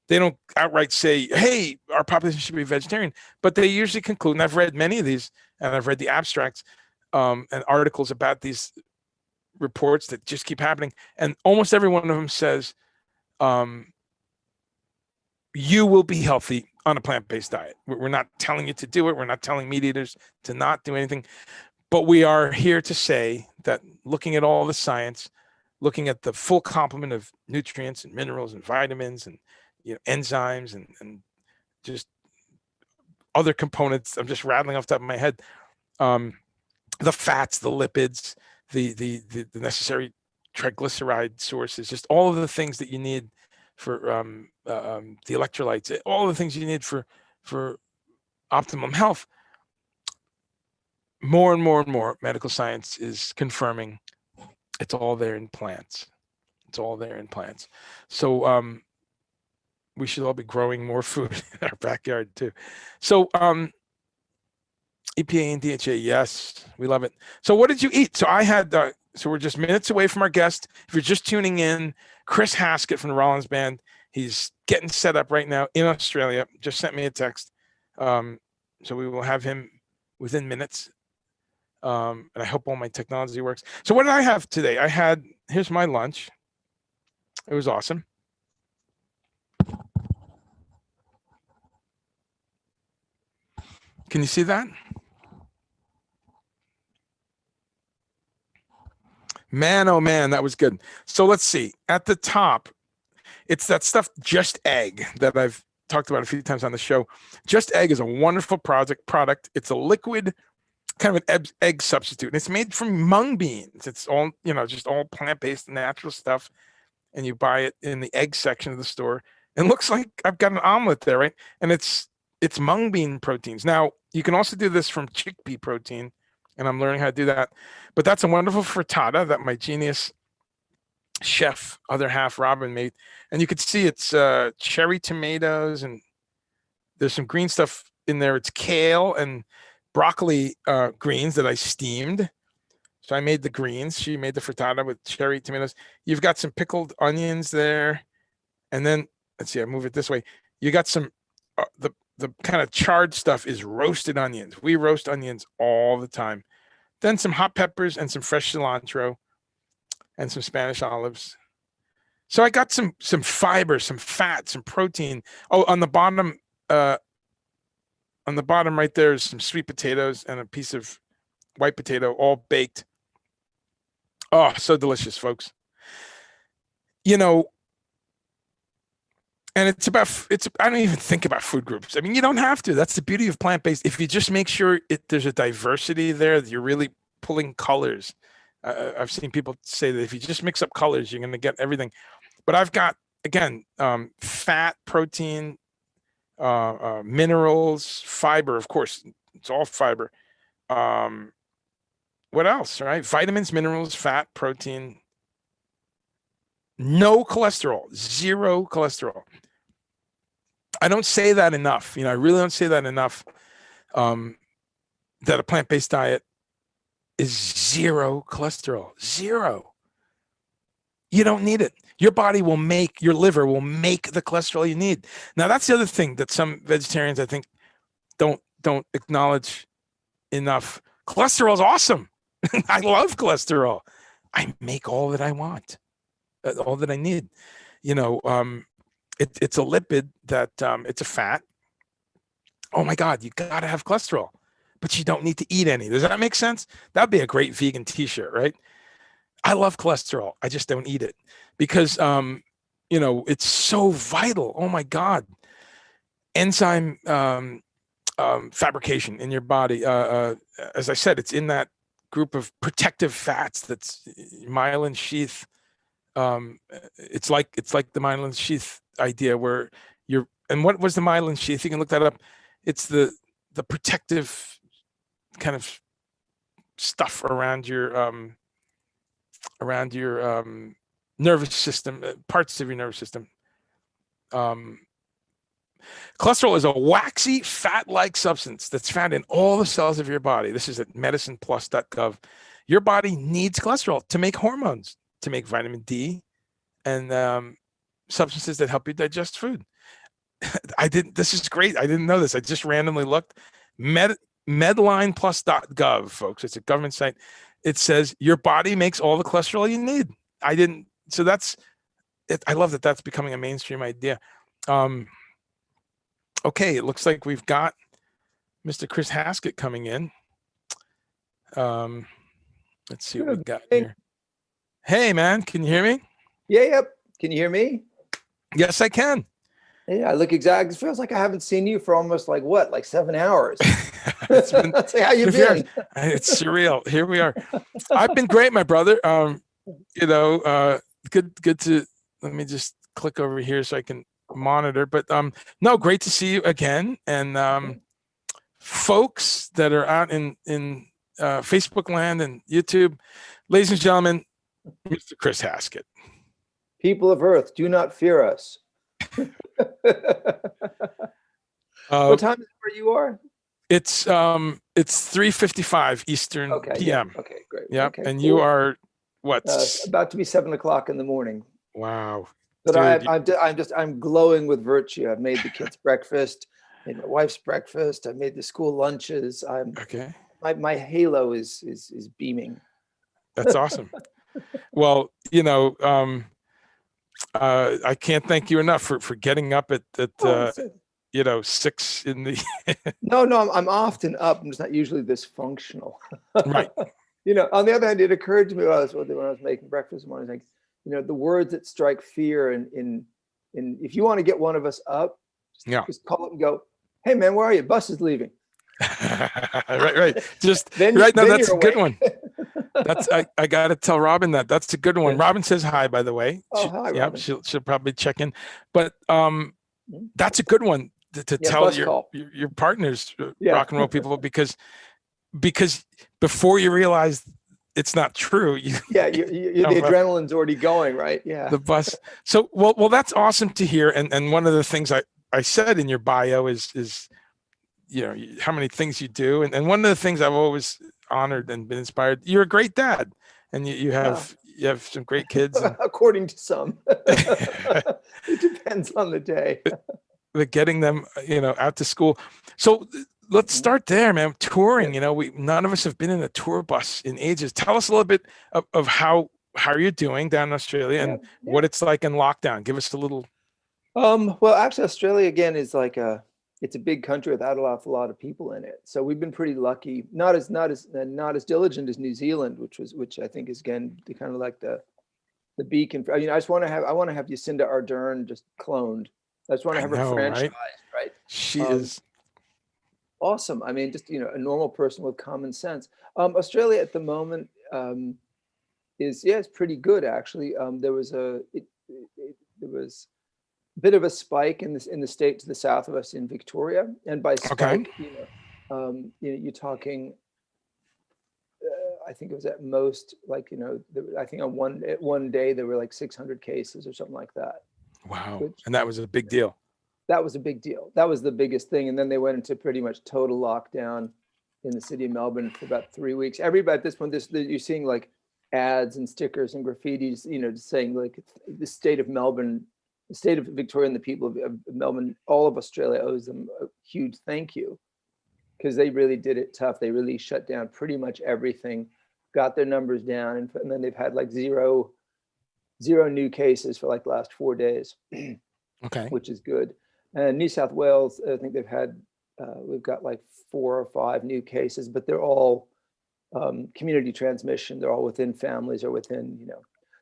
they don't outright say, hey, our population should be vegetarian, but they usually conclude, and I've read many of these, and I've read the abstracts and articles about these reports that just keep happening. And almost every one of them says, you will be healthy on a plant-based diet. We're not telling you to do it. We're not telling meat eaters to not do anything. But we are here to say that looking at all the science, looking at the full complement of nutrients and minerals and vitamins and enzymes and just other components, I'm just rattling off the top of my head, the fats, the lipids, the necessary triglyceride sources, just all of the things that you need for the electrolytes, all the things you need for optimum health. More and more and more medical science is confirming it's all there in plants. It's all there in plants. So we should all be growing more food in our backyard too. So EPA and DHA, yes, we love it. So what did you eat? So I had, so we're just minutes away from our guest. If you're just tuning in, CHRIS HASKETT from the Rollins Band. He's getting set up right now in Australia. Just sent me a text. So we will have him within minutes. And I hope all my technology works. So what did I have today? Here's my lunch. It was awesome. Can you see that? Man, oh man, that was good. So let's see. At the top, it's that stuff, Just Egg, that I've talked about a few times on the show. Just Egg is a wonderful product. It's a liquid kind of an egg substitute. And it's made from mung beans. It's all, just all plant-based natural stuff. And you buy it in the egg section of the store. And it looks like I've got an omelet there, right? And it's mung bean proteins. Now, you can also do this from chickpea protein, and I'm learning how to do that. But that's a wonderful frittata that my genius chef, other half, Robin, made. And you could see it's cherry tomatoes, and there's some green stuff in there. It's kale and broccoli greens that I steamed. So I made the greens. She made the frittata with cherry tomatoes. You've got some pickled onions there. And then, let's see, I move it this way. You got some, the kind of charred stuff is roasted onions. We roast onions all the time. Then some hot peppers and some fresh cilantro and some Spanish olives. So I got some fiber, some fat, some protein. Oh, on the bottom right there is some sweet potatoes and a piece of white potato, all baked. Oh, so delicious, folks. You know, and I don't even think about food groups. I mean, you don't have to. That's the beauty of plant-based. If you just make sure there's a diversity there, that you're really pulling colors. I've seen people say that if you just mix up colors, you're going to get everything. But I've got, again, fat, protein, minerals, fiber, of course, it's all fiber. What else, right? Vitamins, minerals, fat, protein, no cholesterol, zero cholesterol. I don't say that enough. I really don't say that enough. That a plant-based diet is zero cholesterol, zero. You don't need it. Your liver will make the cholesterol you need. Now, that's the other thing that some vegetarians, I think, don't acknowledge enough. Cholesterol is awesome. I love cholesterol. I make all that I want, all that I need. It's a lipid that it's a fat. Oh my God, you gotta have cholesterol, but you don't need to eat any. Does that make sense? That'd be a great vegan t-shirt, right? I love cholesterol. I just don't eat it because, it's so vital. Oh my God. Enzyme fabrication in your body. As I said, it's in that group of protective fats. That's myelin sheath. It's like the myelin sheath idea where and what was the myelin sheath? You can look that up. It's the protective kind of stuff around your nervous system, parts of your nervous system. Cholesterol is a waxy, fat-like substance that's found in all the cells of your body. This is at medicineplus.gov. Your body needs cholesterol to make hormones, to make vitamin D, and substances that help you digest food. This is great. I didn't know this. I just randomly looked. Medlineplus.gov, folks. It's a government site. It says your body makes all the cholesterol you need. So that's it. I love that that's becoming a mainstream idea. Okay, it looks like we've got Mr. CHRIS HASKETT coming in. Let's see what we got here. Hey, man, can you hear me? Yeah, yep. Can you hear me? Yes, I can. Yeah, I look exact. It feels like I haven't seen you for almost like 7 hours. It's been, how you been? It's surreal. Here we are. I've been great, my brother. Good to, let me just click over here so I can monitor. But no, great to see you again. And folks that are out in Facebook land and YouTube, ladies and gentlemen, Mr. CHRIS HASKETT. People of Earth, do not fear us. What time is it where you are? It's 3:55 Eastern PM. Yeah. Okay, great. Yeah, okay, and cool. you are what? About to be 7 o'clock in the morning. Wow. But I'm glowing with virtue. I've made the kids breakfast, made my wife's breakfast. I made the school lunches. Okay. My halo is beaming. That's awesome. Well, I can't thank you enough for getting up at 6 in the. No, I'm often up. I'm just not usually this functional. Right. On the other hand, it occurred to me when I was making breakfast this morning, like, the words that strike fear in if you want to get one of us up, just call up and go, "Hey man, where are you? Bus is leaving." right. Just then, right now, that's a good one. I got to tell Robin that's a good one. Robin says hi, by the way. Hi, Robin. She'll probably check in, but that's a good one to tell your partners, rock and roll people, because before you realize it's not true, the adrenaline's already going, right? Yeah, the bus. So well, that's awesome to hear. And one of the things I said in your bio is how many things you do, and one of the things I've always honored and been inspired. You're a great dad, and you have some great kids. According to some, it depends on the day. But getting them, out to school. So let's start there, man. Touring. None of us have been in a tour bus in ages. Tell us a little bit of how how are you doing down in Australia, and what it's like in lockdown? Give us a little. Well, actually, Australia again is like it's a big country without a lot of people in it. So we've been pretty lucky. Not as diligent as New Zealand, which I think is again kind of like the beacon. I mean, I want to have Jacinda Ardern just cloned. I just want to have her franchise, right? She is awesome. I mean, just a normal person with common sense. Australia at the moment it's pretty good actually. There was a bit of a spike in the state to the south of us in Victoria, and by spike, you're talking. I think it was at most like I think on one day there were like 600 cases or something like that. Wow, and that was a big deal. That was a big deal. That was the biggest thing, and then they went into pretty much total lockdown in the city of Melbourne for about 3 weeks. Everybody at this point, you're seeing like ads and stickers and graffitis, saying like the state of Melbourne. The state of Victoria and the people of Melbourne, all of Australia owes them a huge thank you, because they really did it tough. They really shut down pretty much everything, got their numbers down, and then they've had like zero new cases for like the last 4 days, which is good. And New South Wales, I think we've got like 4 or 5 new cases, but they're all community transmission. They're all within families or within,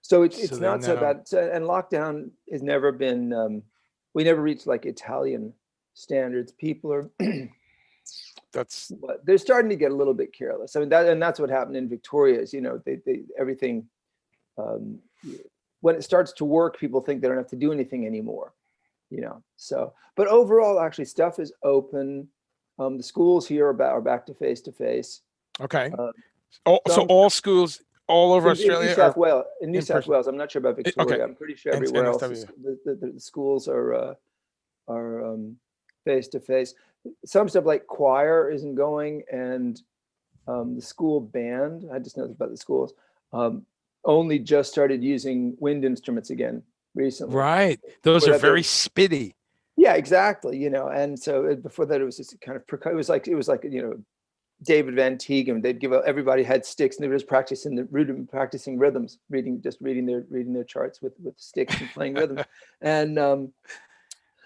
So it's not so bad. And lockdown has never been, we never reached like Italian standards. People are, they're starting to get a little bit careless. I mean, that's what happened in Victoria is, everything, when it starts to work, people think they don't have to do anything anymore, So, but overall, actually stuff is open. The schools here are back to face-to-face. Okay. So all schools all over Australia? In New South Wales, I'm not sure about Victoria. Okay. I'm pretty sure everywhere else the schools are face to face. Some stuff like choir isn't going, and the school band, I just know about the schools, only just started using wind instruments again recently. Right. Those are very spitty. Yeah, exactly. And so before that, it was just kind of, it was like David Van Teegen, they'd everybody had sticks, and they were just practicing rhythms, reading their charts with sticks and playing rhythms. And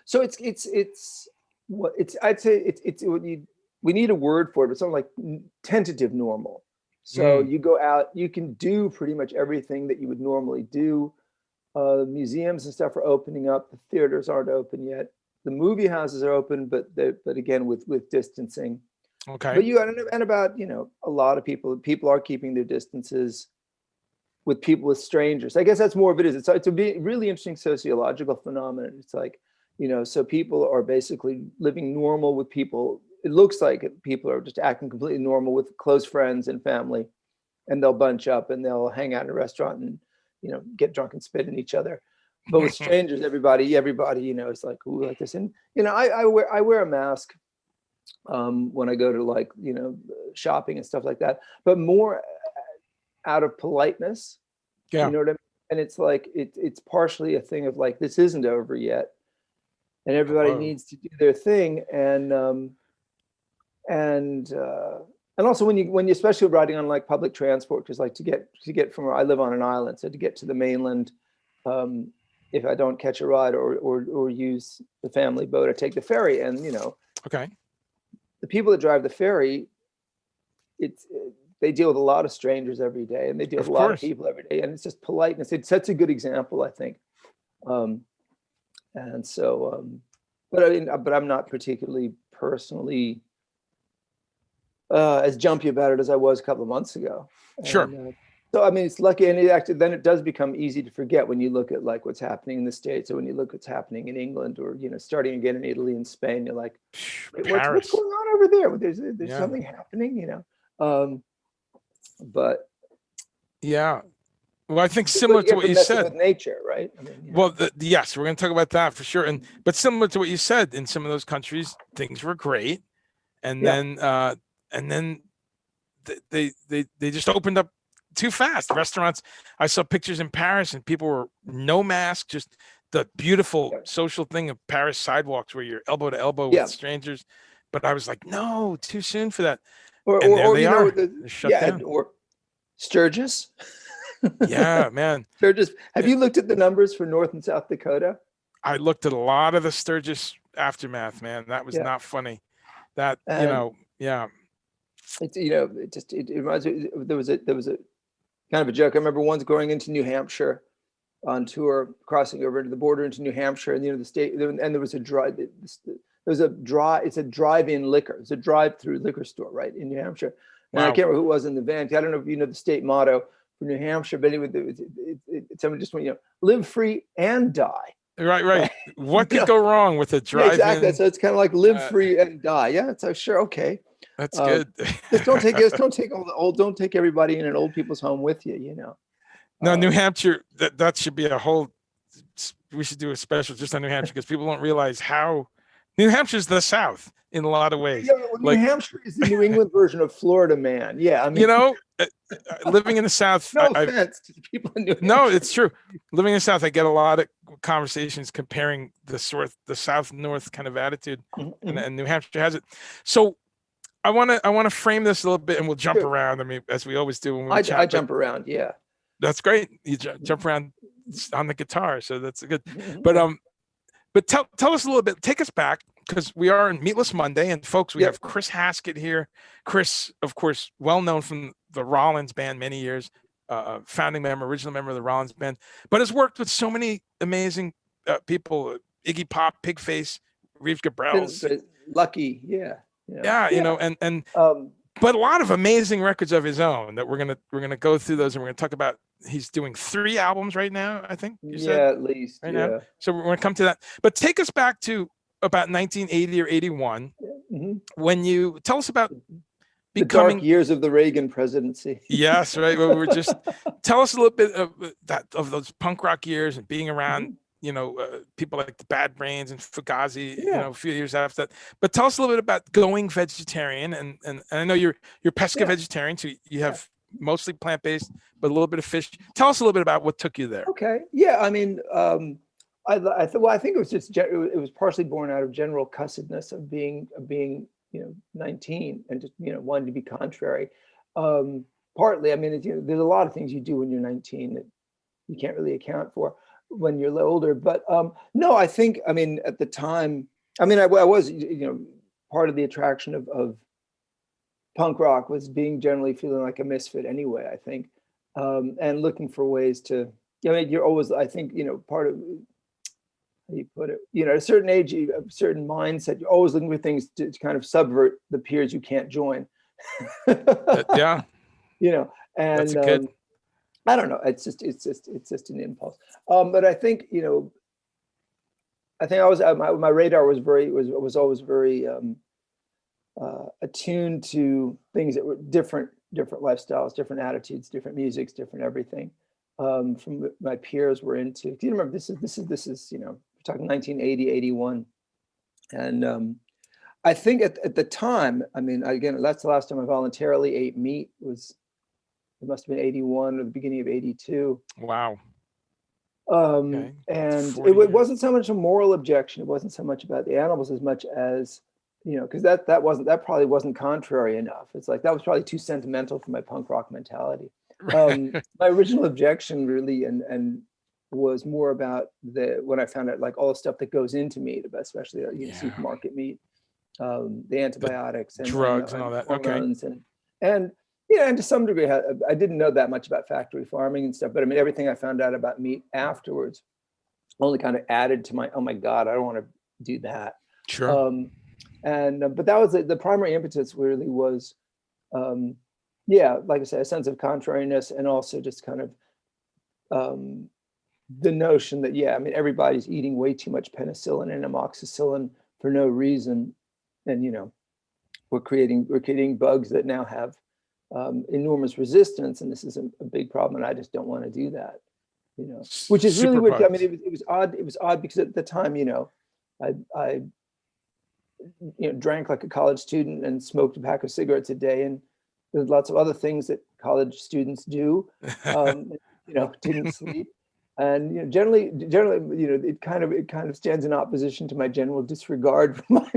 so I'd say we need a word for it, but something like tentative normal. So you go out, you can do pretty much everything that you would normally do. Museums and stuff are opening up. The theaters aren't open yet. The movie houses are open, but again with distancing. Okay. But about a lot of people are keeping their distances with strangers. I guess that's more of it. It's a really interesting sociological phenomenon. It's like so people are basically living normal with people. It looks like people are just acting completely normal with close friends and family, and they'll bunch up and they'll hang out in a restaurant and get drunk and spit in each other. But with strangers, everybody is like, ooh, like this. And I wear a mask when I go to shopping and stuff like that, but more out of politeness. Yeah. You know what I mean? And it's like it's partially a thing of like, this isn't over yet, and everybody needs to do their thing. And also when you especially riding on like public transport, because like to get from where I live on an island, so to get to the mainland, if I don't catch a ride or use the family boat, I take the ferry. And okay, the people that drive the ferry, they deal with a lot of strangers every day, and they deal with a lot of people every day, and it's just politeness. It sets a good example, I think. And so, but I'm not particularly personally as jumpy about it as I was a couple of months ago. Sure. And, so I mean, it's lucky, and then it does become easy to forget when you look at like what's happening in the States, or when you look what's happening in England, or starting again in Italy and Spain. You're like, what's going on over there? There's something happening, But yeah, well, I think similar to what you said, with nature, right? I mean, well, yes, we're going to talk about that for sure. But similar to what you said, in some of those countries, things were great, and then they just opened up too fast. Restaurants, I saw pictures in Paris, and people were no mask, just the beautiful social thing of Paris sidewalks where you're elbow to elbow with strangers. But I was like, no, too soon for that. And there they are. They're shut down. Or Sturgis. Yeah, man. Sturgis. Have you looked at the numbers for North and South Dakota? I looked at a lot of the Sturgis aftermath, man. That was Yeah. not funny. That, And yeah. it's, it reminds me, there was a kind of a joke. I remember once going into New Hampshire on tour, crossing over to the border into New Hampshire, and the state, and there was a it's a drive-in liquor. It's a drive-through liquor store, right, in New Hampshire. And Wow. I can't remember who it was in the van. I don't know if you know the state motto for New Hampshire, but anyway, someone just went, live free and die. Right. What could go wrong with a drive-in? Yeah, exactly. So it's kind of like live free and die. Yeah, it's like, sure, okay. That's good. Just don't take all the old, don't take everybody in an old people's home with you, No, New Hampshire, that should be a whole, we should do a special just on New Hampshire, because people don't realize how New Hampshire's the South in a lot of ways. Yeah, well, New Hampshire is the New England version of Florida, man. Yeah, I mean, living in the South. No offense to the people in New Hampshire. No, it's true. Living in the South, I get a lot of conversations comparing the South-North kind of attitude, and New Hampshire has it. So I want to frame this a little bit, and we'll jump around. I mean, as we always do when we chat. I jump around. Yeah, that's great. You jump around on the guitar, so that's good. But tell us a little bit. Take us back, because we are in Meatless Monday, and folks, we have CHRIS HASKETT here. CHRIS, of course, well known from the Rollins Band, many years, founding member, original member of the Rollins Band, but has worked with so many amazing people: Iggy Pop, Pigface, Reeves Gabrels, Lucky, yeah, but a lot of amazing records of his own that we're gonna go through those, and we're gonna talk about. He's doing 3 albums right now, I think you said. Yeah, at least. Right now. So we're gonna come to that. But take us back to about 1980 or 81, when you tell us about becoming the dark years of the Reagan presidency. Yes, right. Well, we're just tell us a little bit of those punk rock years and being around, people like the Bad Brains and Fugazi, a few years after that. But tell us a little bit about going vegetarian, and I know you're pesca vegetarian, so you have mostly plant-based, but a little bit of fish. Tell us a little bit about what took you there. Okay. Yeah. I mean, I think it was just, it was partially born out of general cussedness of being 19 and just, wanting to be contrary. Partly, I mean, there's a lot of things you do when you're 19 that you can't really account for when you're older. But no, I think, I mean, at the time, I mean, I was, part of the attraction of punk rock was being generally feeling like a misfit anyway, I think, and looking for ways to, you're always, I think, part of, how you put it, at a certain age, a certain mindset, you're always looking for things to kind of subvert the peers you can't join. Yeah. And that's good. I don't know. It's just an impulse. But I think, I was, my radar was always very attuned to things that were different lifestyles, different attitudes, different musics, different everything. From my peers were into. Do you remember this is we're talking 1980, 81, and I think at the time, I mean, again, that's the last time I voluntarily ate meat. It must have been 81 or the beginning of 82. Wow. And it wasn't so much a moral objection. It wasn't so much about the animals as much as, because that probably wasn't contrary enough. It's like, that was probably too sentimental for my punk rock mentality. My original objection really, and was more about when I found out like all the stuff that goes into meat, especially supermarket meat, the antibiotics and drugs and all that. Hormones, and to some degree, I didn't know that much about factory farming and stuff, but I mean, everything I found out about meat afterwards only kind of added to my, oh my God, I don't want to do that. Sure. But that was the primary impetus really was, like I said, a sense of contrariness, and also just kind of the notion that, I mean, everybody's eating way too much penicillin and amoxicillin for no reason. And, we're creating bugs that now have enormous resistance. And this is a big problem. And I just don't want to do that, which is really weird. I mean, it was odd. It was odd because at the time, I drank like a college student and smoked a pack of cigarettes a day. And there's lots of other things that college students do, didn't sleep. And generally, it kind of stands in opposition to my general disregard for my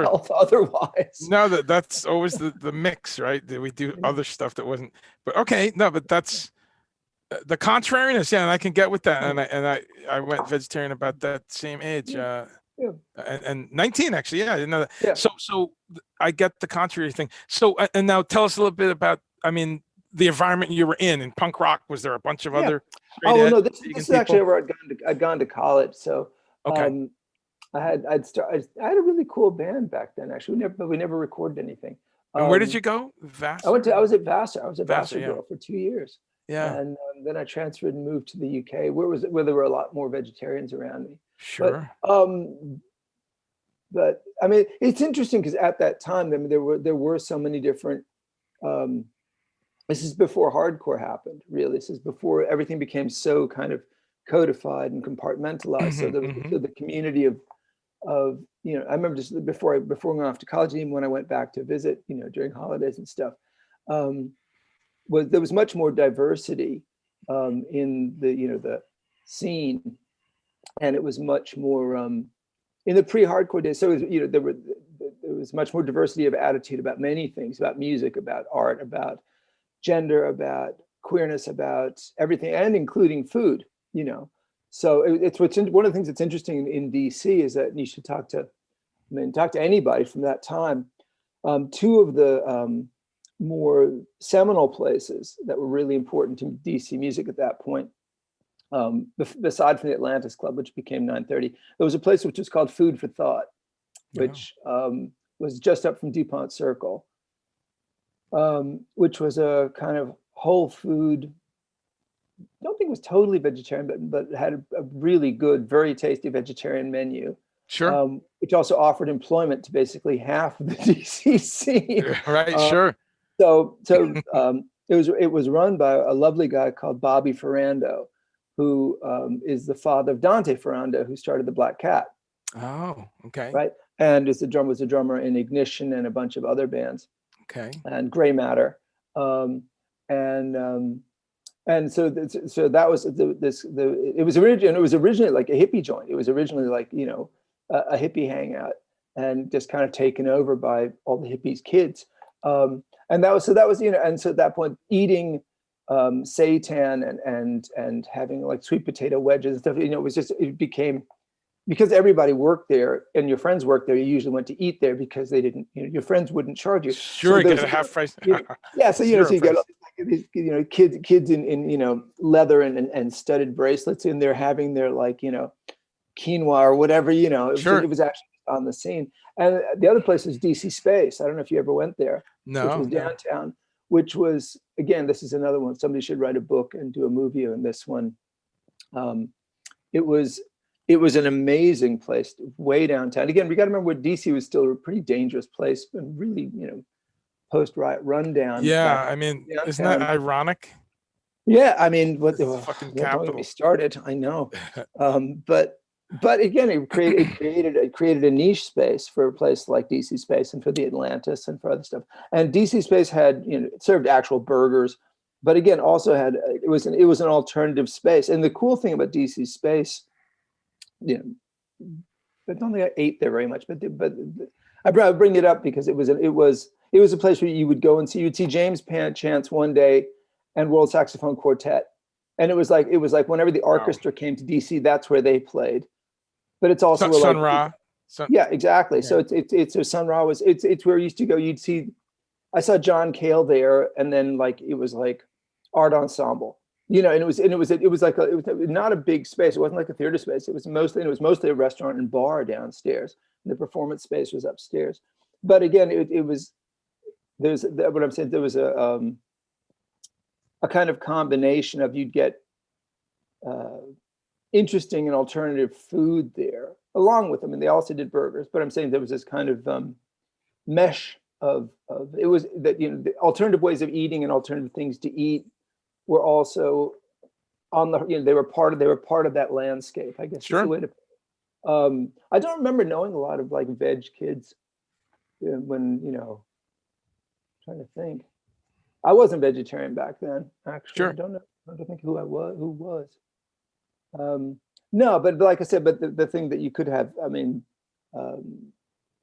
health otherwise. No, that's always the mix, right? That we do other stuff that wasn't. But okay, no, but that's the contrariness. Yeah, and I can get with that. And I went vegetarian about that same age. And 19 actually. Yeah, I didn't know that. Yeah. So I get the contrary thing. So and now tell us a little bit about. I mean, the environment you were in punk rock. Was there a bunch of other? Oh no, this is actually where I'd gone to college. So okay. I had a really cool band back then. Actually, we never recorded anything. And where did you go? Vassar? I was at Vassar. I was at Vassar Girl for 2 years. Yeah. And then I transferred and moved to the UK, where there were a lot more vegetarians around me. Sure. But I mean, it's interesting because at that time, I mean, there were so many different. This is before hardcore happened. Really, this is before everything became so kind of codified and compartmentalized. So the community of I remember just before going off to college, even when I went back to visit, during holidays and stuff, there was much more diversity in the scene, and it was much more in the pre-hardcore days. So there was much more diversity of attitude about many things, about music, about art, about gender, about queerness, about everything, and including food. So it's one of the things that's interesting in DC is that you should talk to anybody from that time. Two of the more seminal places that were really important to DC music at that point, aside from the Atlantis Club, which became 930, there was a place which was called Food for Thought, which was just up from DuPont Circle, which was a kind of whole food. I don't think it was totally vegetarian, but had a really good, very tasty vegetarian menu. Sure. Which also offered employment to basically half of the DC scene. Right. Sure. So it was run by a lovely guy called Bobby Ferrando, who is the father of Dante Ferrando, who started the Black Cat. Oh, okay. Right, and was a drummer in Ignition and a bunch of other bands. Okay. And Gray Matter, and so that was it was originally like a hippie joint. It was originally like a hippie hangout, and just kind of taken over by all the hippies' kids. And so at that point, eating seitan and having like sweet potato wedges and stuff, it became, because everybody worked there and your friends worked there, you usually went to eat there because they didn't, your friends wouldn't charge you. Sure, so get a half price. Yeah, so so you got these kids in leather and studded bracelets, and they're having their quinoa or whatever, Sure. It was actually on the scene. And the other place is DC Space. I don't know if you ever went there. No. Which was downtown, which was, again, this is another one. Somebody should write a book and do a movie on this one. It was an amazing place, way downtown. Again, we got to remember DC was still a pretty dangerous place and really, post-riot rundown. Yeah, I mean, downtown. Isn't that ironic? Yeah, I mean, what the fucking don't get me started. I know, but again, it created a niche space for a place like DC Space and for the Atlantis and for other stuff. And DC Space had, it served actual burgers, but again, also had it was an alternative space. And the cool thing about DC Space, I don't think I ate there very much, but I bring it up because it was a place where you would go and you'd see James Chance one day and World Saxophone Quartet, and it was like whenever the orchestra came to DC, that's where they played. But it's also Sun Ra. Yeah, exactly. Yeah. So it's Sun Ra it's where you used to go. You'd see, I saw John Cale there, and then it was like art ensemble, and it was not a big space. It wasn't like a theater space. It was mostly a restaurant and bar downstairs. And the performance space was upstairs. But again, there was a kind of combination of, you'd get interesting and alternative food there along with them, and they also did burgers. But I'm saying there was this kind of mesh of it was that the alternative ways of eating and alternative things to eat were also on the they were part of that landscape, I guess. Sure. Is the way to, I don't remember knowing a lot of veg kids when trying to think. I wasn't vegetarian back then, actually. Sure. I don't know. trying to think who was. No, but like I said, but the thing that you could have, I mean,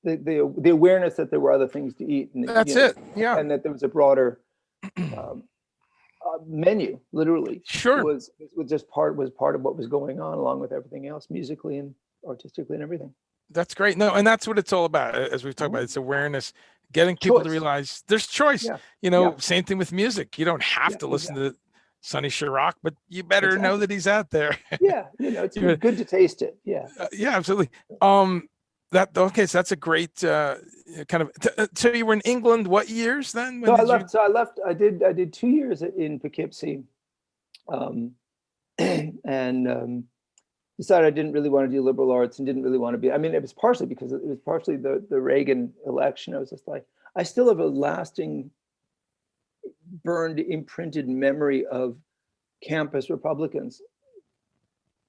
the awareness that there were other things to eat, and That's it. Yeah. and that there was a broader menu, literally. Sure. was just part of what was going on, along with everything else, musically and artistically and everything. That's great. No, and that's what it's all about. As we've talked about, it's awareness, getting people to realize there's choice. Same thing with music. You don't have to listen to Sonny Chirac, but you better know that he's out there. It's good to taste it. Yeah. Yeah, absolutely. Okay, so that's a great kind of. So you were in England. What years then? I left. I did 2 years in Poughkeepsie, and decided I didn't really want to do liberal arts and didn't really want to be. I mean, it was partially because it was partially the Reagan election. I was just like, I still have a lasting, burned, imprinted memory of campus Republicans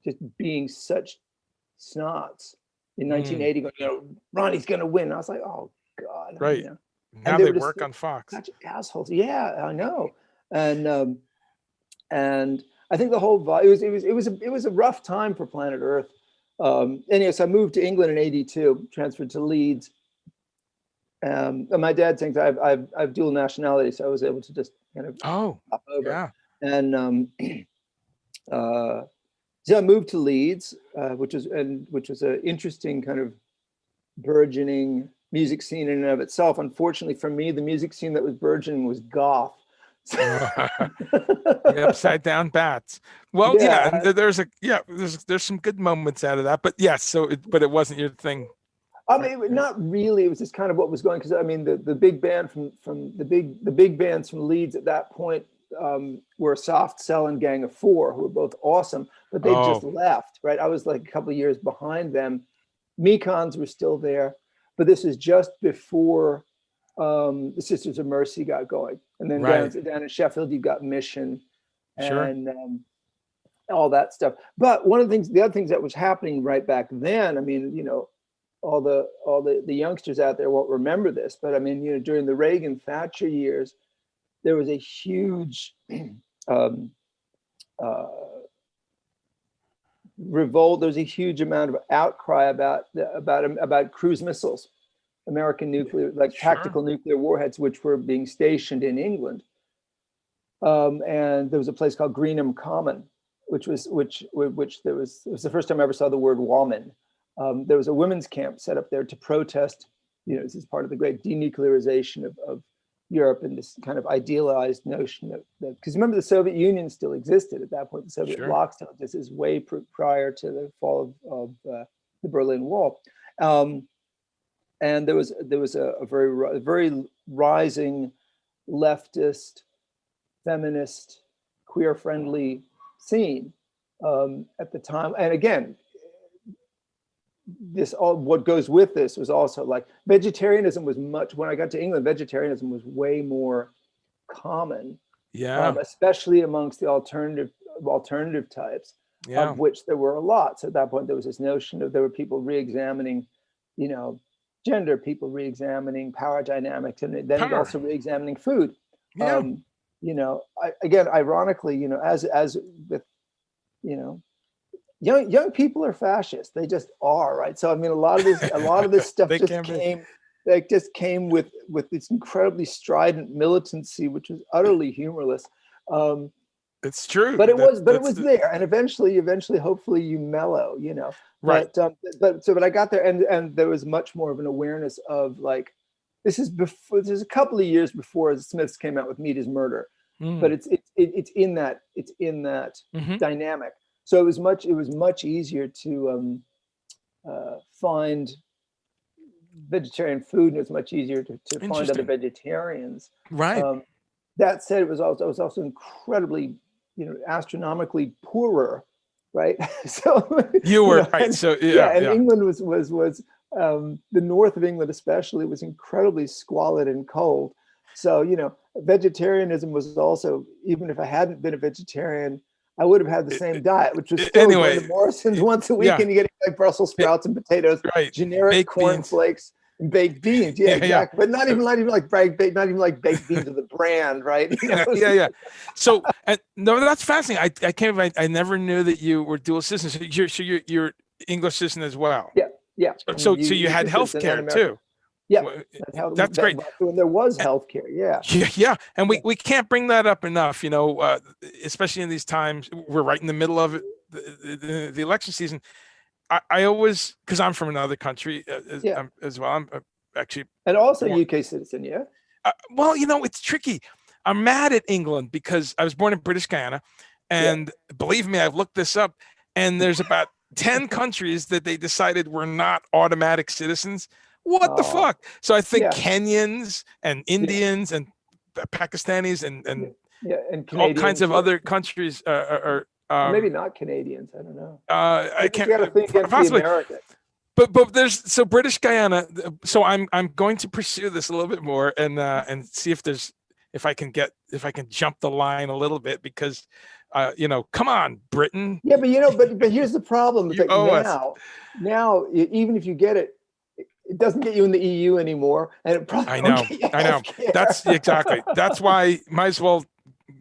just being such snots in 1980, going, Ronnie's going to win. I was like, oh God. Right. Now they work on Fox. Such assholes. Yeah, I know. And I think the whole it was a rough time for planet Earth. Anyway, so I moved to England in '82, transferred to Leeds. And my dad thinks I have dual nationality, so I was able to just kind of hop over. Yeah. And so I moved to Leeds, which was an interesting kind of burgeoning music scene in and of itself. Unfortunately for me, the music scene that was burgeoning was goth. The upside down bats. Well, there's some good moments out of that, but yes. But it wasn't your thing. I mean, not really. It was just kind of what was going. Because I mean, the big band from the big bands from Leeds at that point were Soft Cell and Gang of Four, who were both awesome, but they just left. Right, I was like a couple of years behind them. Mekons were still there, but this is just before the Sisters of Mercy got going, and then down in Sheffield you got Mission, and all that stuff. But the other things that was happening right back then, I mean, all the youngsters out there won't remember this, but I mean, during the Reagan Thatcher years, there was a huge revolt. There's a huge amount of outcry about cruise missiles, American nuclear, tactical nuclear warheads, which were being stationed in England. And there was a place called Greenham Common, which was the first time I ever saw the word woman. There was a women's camp set up there to protest. This is part of the great denuclearization of Europe, and this kind of idealized notion of that. Because remember, the Soviet Union still existed at that point. The Soviet bloc still. This is way prior to the fall of the Berlin Wall. And there was a very rising leftist, feminist, queer-friendly scene at the time. And again, what goes with this was also like vegetarianism was when I got to England, vegetarianism was way more common. Especially amongst the alternative types, of which there were a lot. So at that point, there was this notion of there were people re-examining, gender, people re-examining power dynamics, and then also re-examining food. Again, ironically, as with, young people are fascist. They just are, right? So I mean, a lot of this stuff just came with this incredibly strident militancy, which was utterly humorless. It's true, but it was there, and eventually, hopefully, you mellow, Right. But I got there, and there was much more of an awareness of like, this is a couple of years before the Smiths came out with "Meat Is Murder," but it's in that dynamic. So it was much easier to find vegetarian food, and it was much easier to find other vegetarians. Right. That said, I was also incredibly, astronomically poorer, right? So you were right. So England was the north of England especially was incredibly squalid and cold. So vegetarianism was also, even if I hadn't been a vegetarian, I would have had the same diet, which was still going to Morrison's once a week, and you get like Brussels sprouts and potatoes, generic cornflakes, Baked beans, yeah, exactly. But not even like not even like baked beans of the brand, right? You know? Yeah. So, and no, that's fascinating. I can't. I never knew that you were dual citizen. So you're English citizen as well. Yeah. So you had health care too. Yeah, that's great. When there was healthcare, yeah. Yeah, and we can't bring that up enough. You know, especially in these times, we're right in the middle of it, the election season. I always, because I'm from another country as well. I'm actually, and also UK citizen. Yeah. Well, you know, it's tricky. I'm mad at England because I was born in British Guyana, and believe me, I've looked this up, and there's about 10 countries that they decided were not automatic citizens. What the fuck? So I think Kenyans and Indians and Pakistanis and all kinds of other countries are maybe not Canadians. I don't know. I can't. You got to think possibly. The American. But there's so British Guyana. So I'm going to pursue this a little bit more and see if I can jump the line a little bit, because you know, come on, Britain. Yeah, but you know, but here's the problem. It's like now even if you get it, it doesn't get you in the EU anymore, and it probably I know. That's exactly. That's why might as well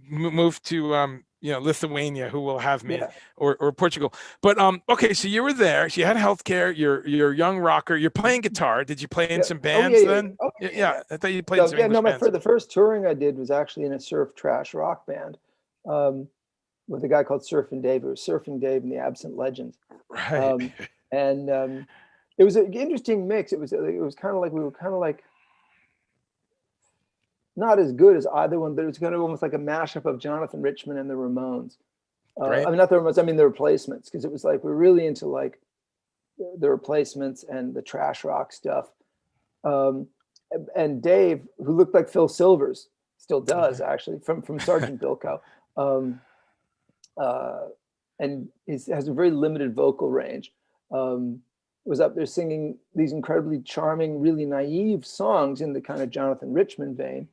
move to you know, Lithuania, who will have me, or Portugal. But okay, so you were there. So you had healthcare. You're a young rocker. You're playing guitar. Did you play in some bands then? Oh, yeah. I thought you played in some English bands. The first touring I did was actually in a surf trash rock band with a guy called Surfing Dave. It was Surfing Dave and the Absent Legends. Right. It was an interesting mix. It was kind of like we were kind of like not as good as either one, but it was kind of almost like a mashup of Jonathan Richman and the Ramones. I mean, not the Ramones, I mean the Replacements, because it was like we're really into like the Replacements and the trash rock stuff. And Dave, who looked like Phil Silvers, still does actually, from Sergeant Bilko, and has a very limited vocal range. Was up there singing these incredibly charming, really naive songs in the kind of Jonathan Richman vein.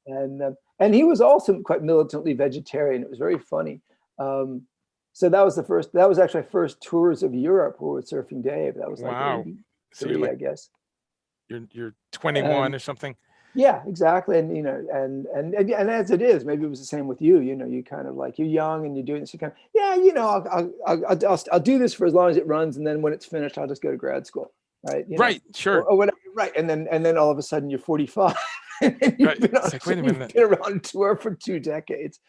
And he was also quite militantly vegetarian. It was very funny. So that was actually my first tours of Europe were with Surfing Dave. That was like 83, I guess. You're 21 or something. Yeah, exactly. And you know, and as it is, maybe it was the same with you. You know, you kind of like, you're young and you're doing this. You kind of, you know, I'll do this for as long as it runs, and then when it's finished, I'll just go to grad school, right? You know? Sure. Or whatever, right? And then all of a sudden you're 45. And you've been around tour for 2 decades.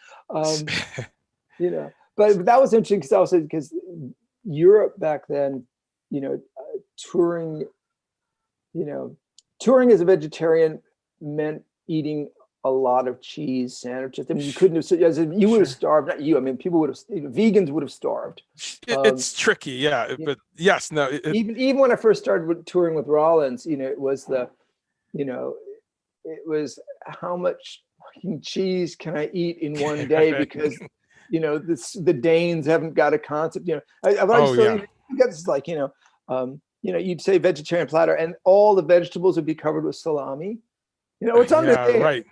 You know, but that was interesting because Europe back then, you know, touring as a vegetarian meant eating a lot of cheese sandwiches. I mean, you couldn't have, you would have starved, not you. I mean, people would have, vegans would have starved. It's tricky. But yes, no. Even when I first started touring with Rollins, you know, it was how much fucking cheese can I eat in one day? Because, you know, the Danes haven't got a concept, you know, I've always got this, like, you know, you'd say vegetarian platter and all the vegetables would be covered with salami. You know, it's under there.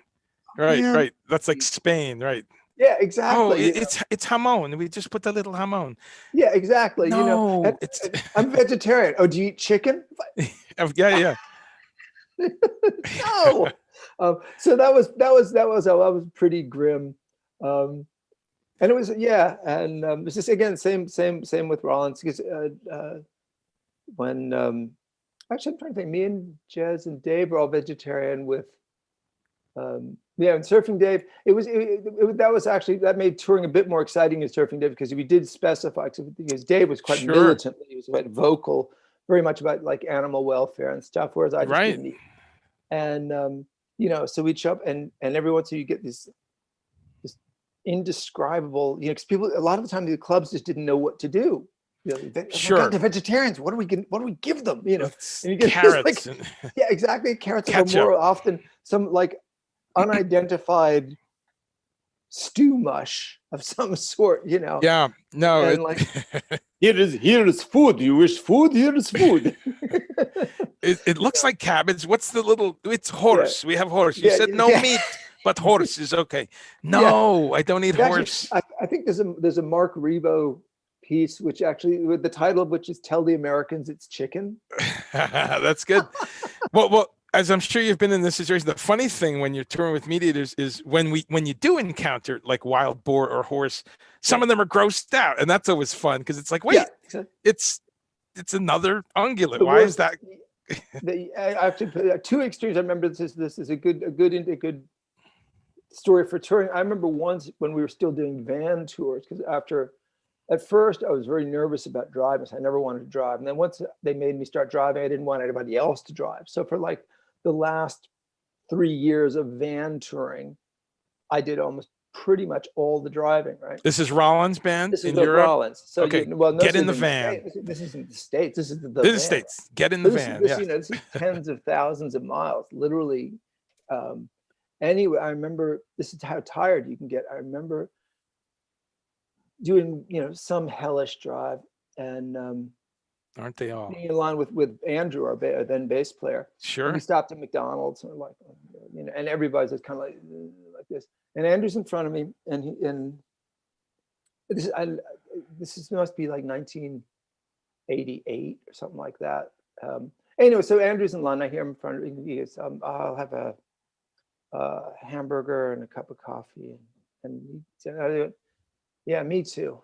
Right. That's like Spain, right? Yeah, exactly. Oh, it's jamon. We just put the little jamon. Yeah, exactly. No, you know, I'm vegetarian. Oh, do you eat chicken? Yeah. No. So that was pretty grim. And it was, and it's just, again, same with Rollins, because when actually I'm trying to think, me and Jez and Dave were all vegetarian with and Surfing Dave, that made touring a bit more exciting in Surfing Dave, because we did specify, because Dave was quite militant, he was quite vocal, very much about like animal welfare and stuff, whereas I just didn't eat. And you know, so we'd show up, and every once in a while you get this indescribable, you know, because people, a lot of the time the clubs just didn't know what to do. You know, the vegetarians, what do we give them? You know, and you get carrots. Like, yeah, exactly. Carrots are more often some like unidentified stew mush of some sort, you know. Yeah, no. And like, here is food. You wish food? Here is food. It looks like cabbage. What's the little? It's horse. Yeah. We have horse. You said no meat, but horse is okay. No, I don't eat horse. I think there's a Mark Rebo piece, which actually, with the title of which is "Tell the Americans It's Chicken." That's good. Well, as I'm sure you've been in this situation, the funny thing when you're touring with meat eaters is when you do encounter like wild boar or horse, some of them are grossed out, and that's always fun because it's like, wait, Yeah, exactly. it's another ungulate. The Why is worst, that? I have to put two extremes. I remember this is a good story for touring. I remember once when we were still doing van tours, because at first I was very nervous about driving. So I never wanted to drive. And then once they made me start driving, I didn't want anybody else to drive. So for like the last 3 years of van touring, I did almost pretty much all the driving, right? This is Rollins Band This is in the Europe. Rollins. So okay, no, get in the van. This isn't the States. This is the This van. is States. Get in the van. This, this is tens of thousands of miles, literally. Anyway, I remember, this is how tired you can get. I remember doing, some hellish drive, and aren't they all being in line with Andrew, our then bass player. sure? And we stopped at McDonald's, and like, and everybody's just kind of like this. And Andrew's in front of me, and this must be like 1988 or something like that. Anyway, so Andrew's in line. I hear him in front of me. He goes, "I'll have a hamburger and a cup of coffee." And he said, "Yeah, me too."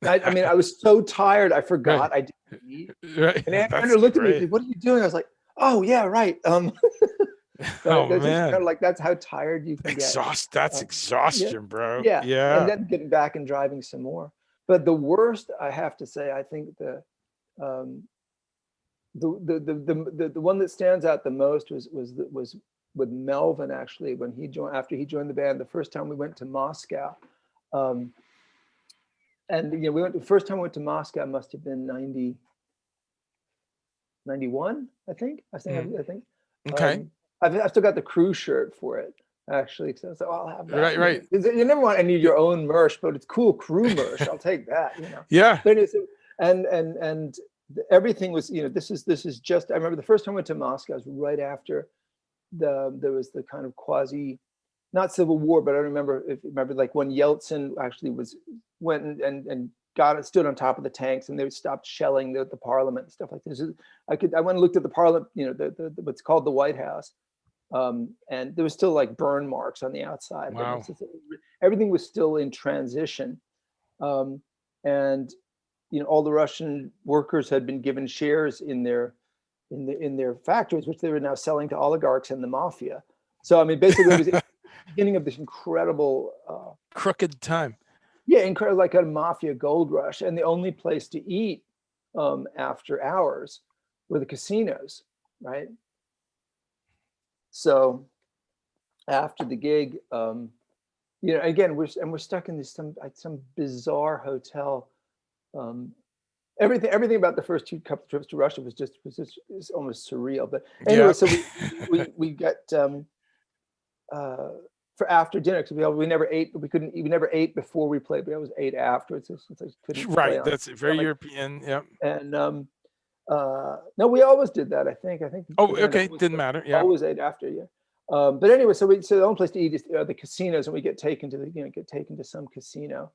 I mean, I was so tired, I forgot I didn't eat. Right. And Andrew looked at me and said, "What are you doing?" I was like, "Oh yeah, right." Oh that's man, kind of like, that's how tired you can get. That's exhaustion, bro. Yeah. Yeah. And then getting back and driving some more. But the worst, I have to say, I think the one that stands out the most was with Melvin, actually, when after he joined the band. The first time we went to Moscow, and the first time we went to Moscow must have been 91, I think. I think. Okay. I've still got the crew shirt for it, actually. So I'll have that. Right. You never want any of your own merch, but it's cool crew merch. I'll take that. Yeah. But and everything was, this is just. I remember the first time I went to Moscow was right after there was the kind of quasi, not civil war, but I remember like when Yeltsin actually went and stood on top of the tanks, and they stopped shelling the parliament and stuff like this. I went and looked at the parliament, the what's called the White House, and there was still like burn marks on the outside. Wow. Everything was still in transition, and all the Russian workers had been given shares in their factories, which they were now selling to oligarchs and the mafia. So I mean, basically, it was the beginning of this incredible crooked time. Yeah, incredible, like a mafia gold rush. And the only place to eat after hours were the casinos, right? So after the gig, again, we're stuck in some bizarre hotel. Everything about the first couple trips to Russia was almost surreal. But anyway, so we got for after dinner, because we never ate. We never ate before we played. We always ate afterwards. Right, that's very European. Yeah. And no, we always did that. I think. Oh, okay, didn't matter. Yeah. Always ate after. Yeah. But anyway, so the only place to eat is the casinos, and we get taken to some casino,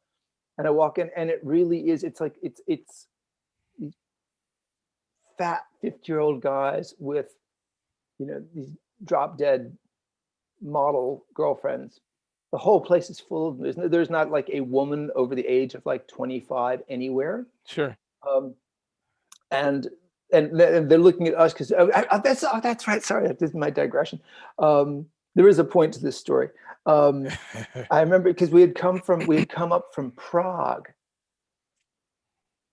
and I walk in, and it really is. It's like it's these fat 50-year-old guys with, these drop dead model girlfriends. The whole place is full of them. There's not like a woman over the age of like 25 anywhere. Sure. And they're looking at us because that's right. Sorry, this is my digression. There is a point to this story. I remember because we had come up from Prague.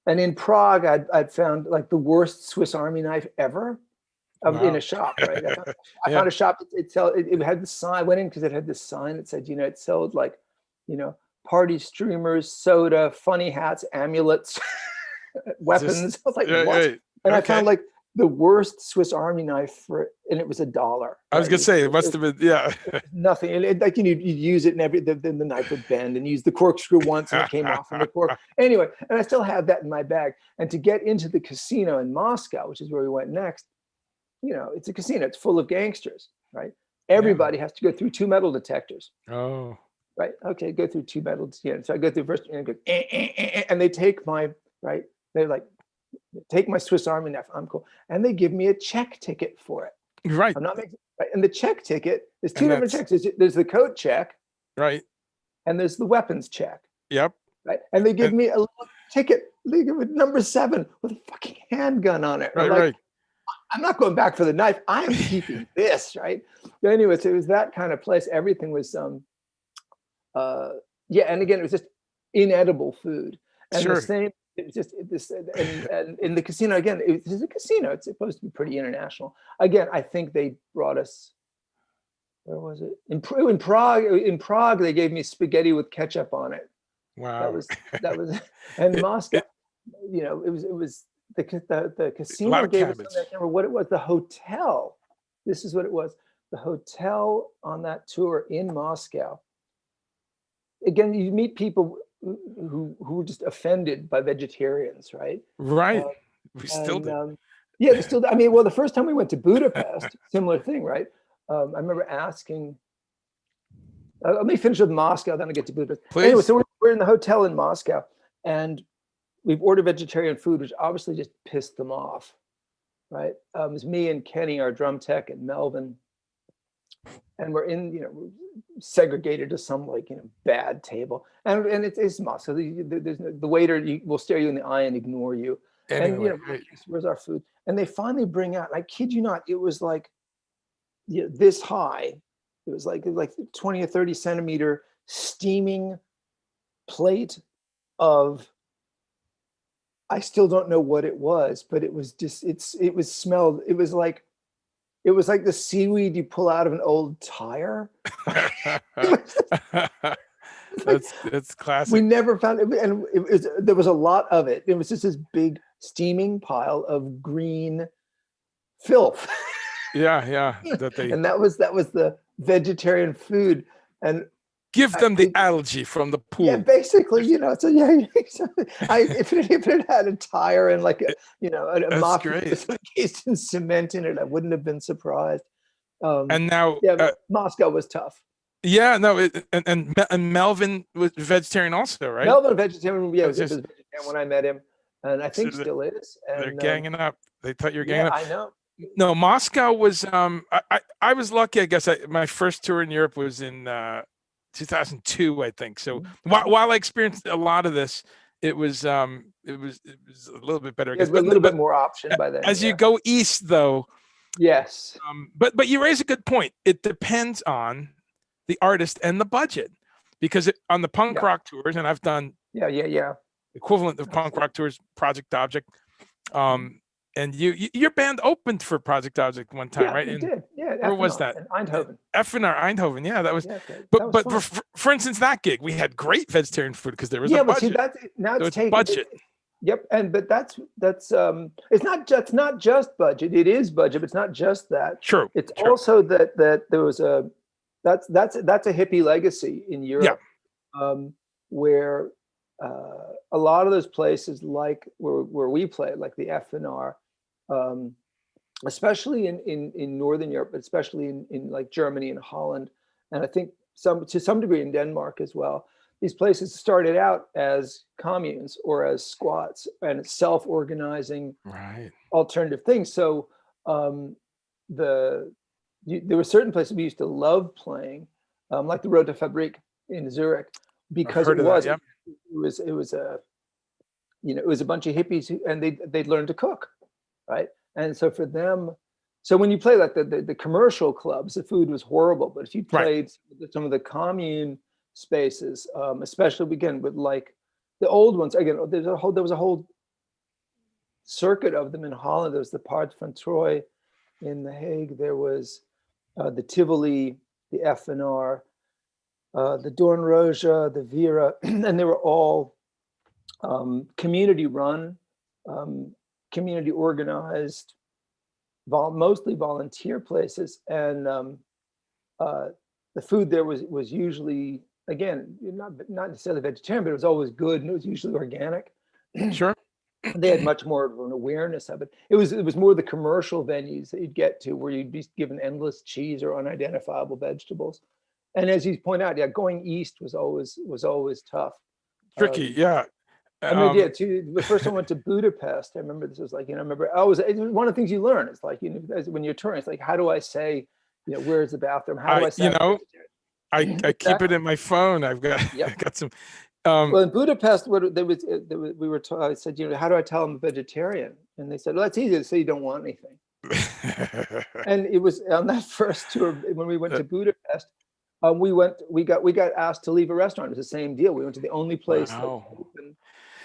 And in Prague, I'd found like the worst Swiss Army knife ever. Wow. In a shop, right? I found a shop. It had the sign. I went in because it had this sign that said, it sold like, party streamers, soda, funny hats, amulets, weapons. I was like, what? Right. And I found like the worst Swiss Army knife and it was $1. I was gonna say it must have been, yeah. Nothing. Like you'd use it, and then the knife would bend, and use the corkscrew once, and it came off from the cork. Anyway, and I still have that in my bag. And to get into the casino in Moscow, which is where we went next, it's a casino. It's full of gangsters, right? Everybody has to go through 2 metal detectors. Oh. right? Okay, go through two medals. Yeah, so I go through first and go, and they take my, right? They're like, take my Swiss Army knife. I'm cool, and they give me a check ticket for it. Right. I'm not making. Right? And the check ticket, there's two And different checks. There's the coat check, right. and there's the weapons check. Yep. Right, and they give me a little ticket, they give it number 7 with a fucking handgun on it. Right. I'm like, Right. I'm not going back for the knife. I'm keeping this, right? But anyways, it was that kind of place. Everything was yeah, and again, it was just inedible food. And Sure. the same, it was just this, and in the casino, again, it was a casino. It's supposed to be pretty international. Again, I think they brought us, where was it? In Prague. In Prague, they gave me spaghetti with ketchup on it. Wow. That was, and Moscow, you know, it was the casino gave us, I can't remember what it was, the hotel. This is what it was. The hotel on that tour in Moscow. Again, you meet people who were just offended by vegetarians, right? Right. We still do. Yeah, they still, I mean, well, the first time we went to Budapest, similar thing, right? I remember asking, let me finish with Moscow, then I'll get to Budapest. Please. Anyway, so we're in the hotel in Moscow, and we've ordered vegetarian food, which obviously just pissed them off, right? It was me and Kenny, our drum tech, and Melvin, and we're in, you know, we're segregated to some, like, you know, bad table, and it's Moscow. There's the waiter will stare you in the eye and ignore you, anyway, and you know, right. Where's our food? And they finally bring out, I kid you not, it was like, you know, this high. It was like 20 or 30 centimeter steaming plate of, I still don't know what it was, but it was just, it was smelled, it was like the seaweed you pull out of an old tire. That's classic. We never found it, and there was a lot of it. It was just this big steaming pile of green filth. Yeah. And that was the vegetarian food, and give them the algae from the pool. Yeah, basically, you know. So yeah, if it had a tire and like you know, a mafia encased in cement in it, I wouldn't have been surprised. And now, yeah, Moscow was tough. Yeah, no, and Melvin was vegetarian also, right? Melvin vegetarian, yeah, was vegetarian when I met him, and I think still is. And, they're ganging up. They thought you were ganging up. I know. No, Moscow was. I was lucky. I guess my first tour in Europe was in 2002, I think. So while I experienced a lot of this, it was a little bit better. I guess, a little bit more option by then. As you go east, though. Yes. But you raise a good point. It depends on the artist and the budget, because on the punk rock tours, and I've done equivalent of punk rock tours, Project Object. And your band opened for Project Object one time, right? We did. Yeah. Where was that? In Eindhoven. Eindhoven. Yeah, that was. Yeah, but for instance, that gig, we had great vegetarian food because there was a budget. But see, now it's taken budget. Yep, but that's it's not just budget. It is budget, but it's not just that. True. It's also that there was that's a hippie legacy in Europe, where a lot of those places, like where we play, like the FNR. Especially in Northern Europe, but especially in like Germany and Holland, and I think to some degree in Denmark as well. These places started out as communes or as squats and self-organizing alternative things. So there were certain places we used to love playing, like the Rote Fabrik in Zurich, because it was a, you know, it was a bunch of hippies and they'd learned to cook. Right. And so for them, so when you play like the commercial clubs, the food was horrible. But if you played some of the commune spaces, especially again with like the old ones, again, there was a whole circuit of them in Holland. There was the Paard van Troy in The Hague. There was the Tivoli, the FNR, the Doornroosje, the Vera, and they were all community run. Community organized, mostly volunteer places, and the food there was usually, again, not necessarily vegetarian, but it was always good, and it was usually organic. Sure. They had much more of an awareness of it. It was more the commercial venues that you'd get to where you'd be given endless cheese or unidentifiable vegetables, And as you point out, yeah, going east was always tough. Tricky, yeah. I mean, yeah, the first time I went to Budapest, I remember this was like, it was one of the things you learn. It's like, when you're touring, it's like, how do I say, where's the bathroom? How do I say, I keep it in my phone. I've got, yep. I got some. Well, in Budapest, I said, how do I tell them I'm a vegetarian? And they said, well, that's easy to say you don't want anything. And it was on that first tour when we went to Budapest. We got asked to leave a restaurant. It was the same deal. We went to the only place open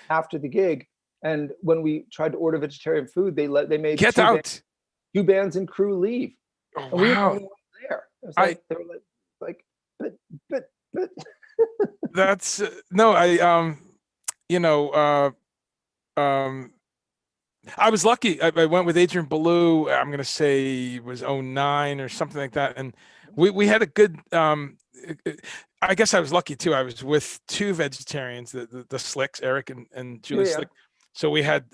after the gig, and when we tried to order vegetarian food, they made two bands and crew leave. Oh, and we were the only ones there. It was like, they were like, but. That's no, I was lucky. I went with Adrian Ballou. I'm going to say it was 09 or something like that. And we had a good, I guess I was lucky too. I was with two vegetarians, the Slicks, Eric and Julie Slick. So we had,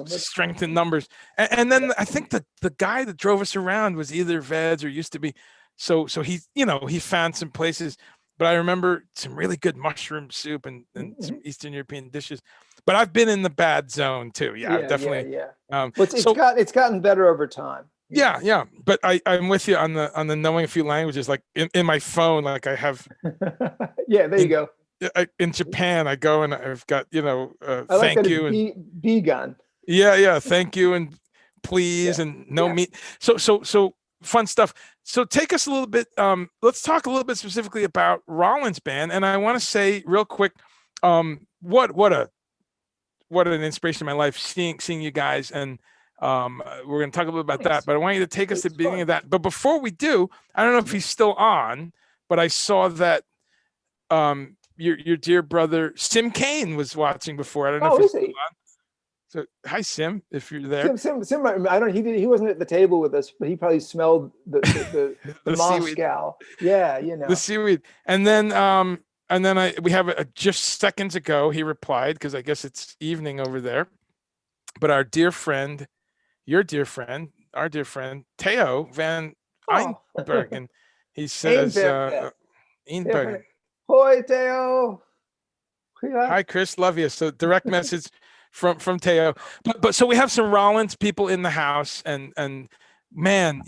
strength in numbers. And then I think the guy that drove us around was either veg or used to be. So he, he found some places. But I remember some really good mushroom soup and some Eastern European dishes. But I've been in the bad zone too. Yeah, I've definitely. Well, it's gotten better over time. Yeah. But I'm with you on the knowing a few languages. Like in my phone, like I have. Yeah, there you go. In Japan, I go and I've got I like thank you and vegan. Yeah, thank you and please and no meat. So fun stuff. So take us a little bit. Let's talk a little bit specifically about Rollins Band. And I want to say real quick, what an inspiration in my life seeing you guys. And we're going to talk a little bit about that. But I want you to take us to the beginning of that. But before we do, I don't know if he's still on, but I saw that your dear brother Sim Kane was watching before. I don't know if he's still on. So hi Sim, if you're there. Sim, he wasn't at the table with us, but he probably smelled the Moscow. Yeah, the seaweed. And then we have just seconds ago he replied, because I guess it's evening over there. But our dear friend, our dear friend, Theo Van Einbergen, he says, Einbergen. Hoi Theo. Hi Chris, love you. So direct message from Theo. But so we have some Rollins people in the house, and man,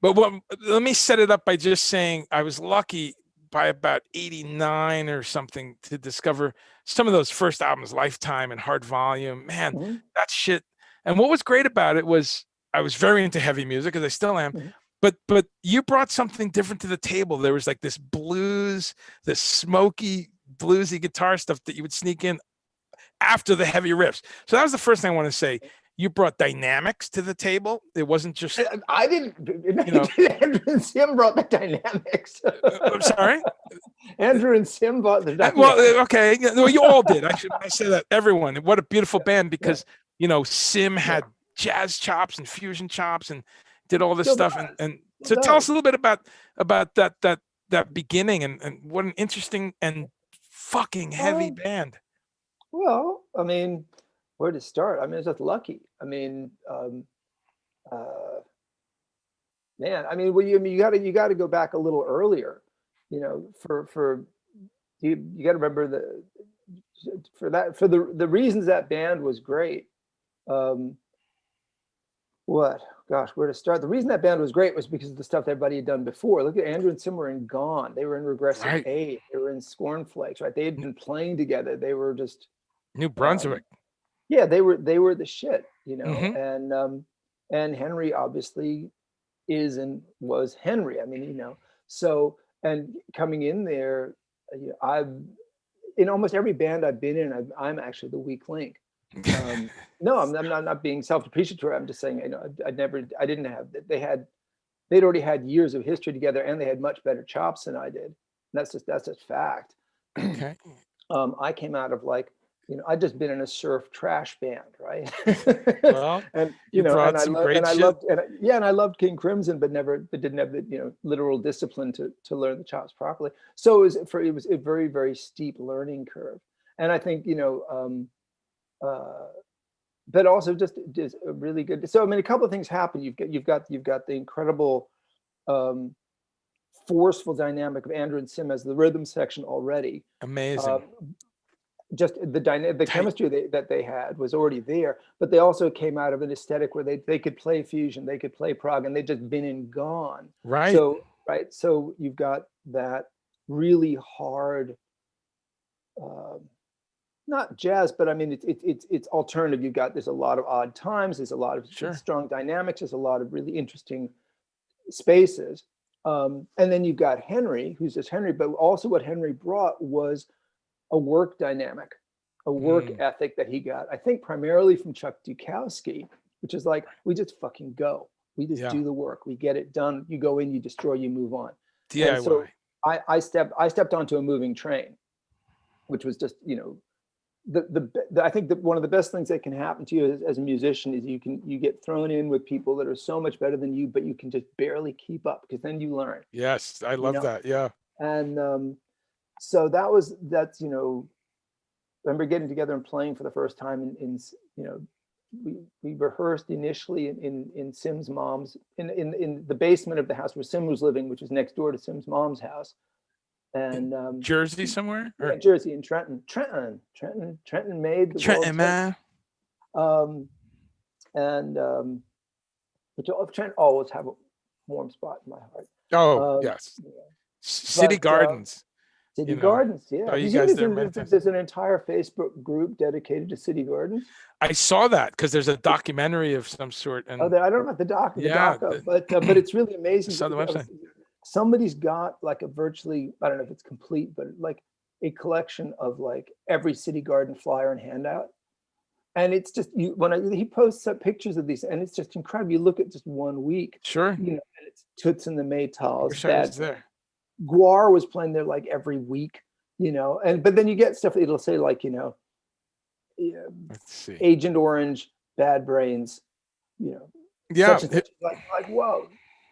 but let me set it up by just saying I was lucky by about 89 or something to discover some of those first albums, Lifetime and Hard Volume. Man, that shit. And what was great about it was I was very into heavy music, as I still am. But you brought something different to the table. There was like this blues, this smoky bluesy guitar stuff that you would sneak in after the heavy riffs. So that was the first thing I want to say. You brought dynamics to the table. It wasn't just I didn't. Andrew and Sim brought the dynamics. I'm sorry. Andrew and Sim brought the dynamics. Well, okay. No, you all did. I say that everyone. What a beautiful band, because Sim had jazz chops and fusion chops and did all this stuff. And so tell us a little bit about that beginning and what an interesting and fucking heavy band. Well, I mean, where to start? I mean, it's just lucky. I mean, man, I mean, you got to go back a little earlier, for you got to remember for the reasons that band was great. Where to start? The reason that band was great was because of the stuff that everybody had done before. Look at Andrew and Sim were in Gone. They were in Regressive 8. They were in Scornflakes, right? They had been playing together. They were just New Brunswick. They were the shit, and Henry obviously is and was Henry. I mean, so, and coming in there, I've in almost every band I've been in, I'm actually the weak link. No, I'm not being self-depreciatory. I'm just saying, they'd already had years of history together, and they had much better chops than I did. That's just fact. Okay. I came out of I'd just been in a surf trash band, right? Well, and I loved King Crimson, but didn't have the literal discipline to learn the chops properly. So it was a very, very steep learning curve, and I think but also just a really good. So I mean, a couple of things happen. You've got the incredible forceful dynamic of Andrew and Sim as the rhythm section already. Amazing. Just the chemistry that they had was already there, but they also came out of an aesthetic where they could play fusion, they could play prog, and they'd just been and gone. Right. So you've got that really hard, not jazz, but I mean it's alternative. There's a lot of odd times, there's a lot of strong dynamics, there's a lot of really interesting spaces. And then you've got Henry, who's just Henry, but also what Henry brought was a work dynamic, a work ethic that he got, I think, primarily from Chuck Dukowski, which is like, we just fucking go. We just do the work. We get it done. You go in, you destroy, you move on. DIY. And so I stepped onto a moving train, which was just, you know, I think that one of the best things that can happen to you as a musician is you get thrown in with people that are so much better than you, but you can just barely keep up, because then you learn. Yes, I love that. Yeah. And so that's, you know, I remember getting together and playing for the first time in you know, we rehearsed initially in Sim's mom's, in the basement of the house where Sim was living, which is next door to Sim's mom's house. And Jersey somewhere? Yeah, Jersey, in Trenton made the Trenton, man. Which Trenton always have a warm spot in my heart. Oh, yes. Yeah. City Gardens. City Gardens, yeah. You guys there? There's an entire Facebook group dedicated to City Gardens. I saw that because there's a documentary of some sort. And I don't know about the doc, but it's really amazing. I saw the website. Somebody's got like a virtually, I don't know if it's complete, but like a collection of like every City Garden flyer and handout. And it's just, he posts up pictures of these, and it's just incredible. You look at just 1 week. Sure. You know, and it's Toots and the Maytals. Wish I was there. Guar was playing there like every week, you know, but then you get stuff, it'll say like, you know, let's see. Agent Orange, Bad Brains, you know. Yeah. Like, whoa.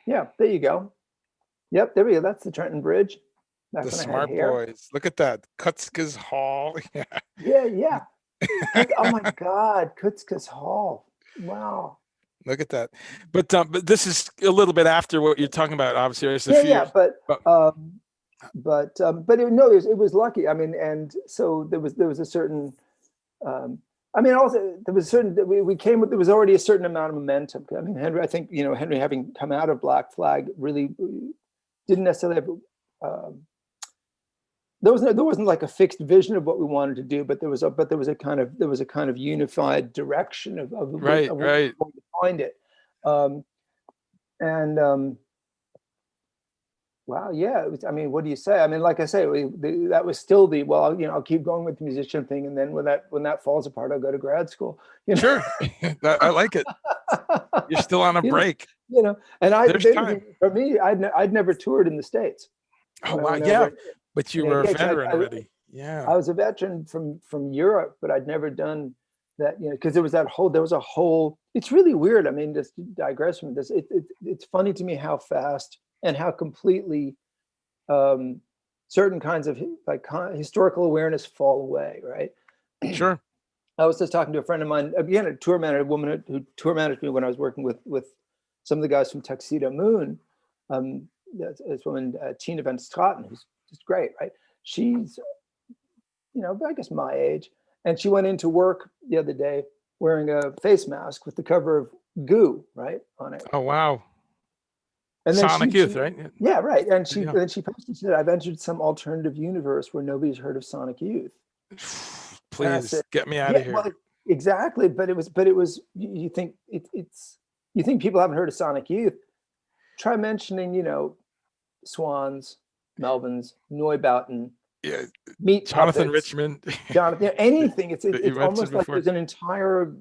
Yeah, there you go. Yep, there we go. That's the Trenton Bridge. The Smart Boys. Look at that. Kutzke's Hall. Yeah. Oh my God, Kutzke's Hall. Wow. Look at that. But this is a little bit after what you're talking about, obviously. But it was lucky. I mean, and so there was a certain. I mean, also there was a certain. We came with. There was already a certain amount of momentum. I mean, Henry. I think Henry, having come out of Black Flag, really didn't necessarily have. There wasn't like a fixed vision of what we wanted to do, but there was a kind of unified direction of right. to find it. Wow, yeah. I mean, what do you say? I mean, like I say, that was still I'll keep going with the musician thing, and then when that falls apart, I'll go to grad school. You know? Sure, I like it. You're still on a break. You know, and for me, I'd never toured in the States. Oh wow, yeah. But you were a veteran already. Yeah. I was a veteran from Europe, but I'd never done that, because there was a whole, it's really weird. I mean, just to digress from this, it's funny to me how fast and how completely certain kinds of like historical awareness fall away, right? Sure. I was just talking to a friend of mine, again, a woman who tour managed me when I was working with some of the guys from Tuxedo Moon. This woman, Tina Van Straten, who's just great, right? She's, I guess my age. And she went into work the other day wearing a face mask with the cover of Goo, right, on it. Oh, wow. And then Sonic Youth, right? Yeah, right. And then she posted, she said, I've entered some alternative universe where nobody's heard of Sonic Youth. Please get me out of here. Well, exactly. But it was, you think you think people haven't heard of Sonic Youth. Try mentioning, Swans, Melvins, Neubauten, Meat Jonathan Puppets, Richman, Jonathan, anything. It's almost like there's an entire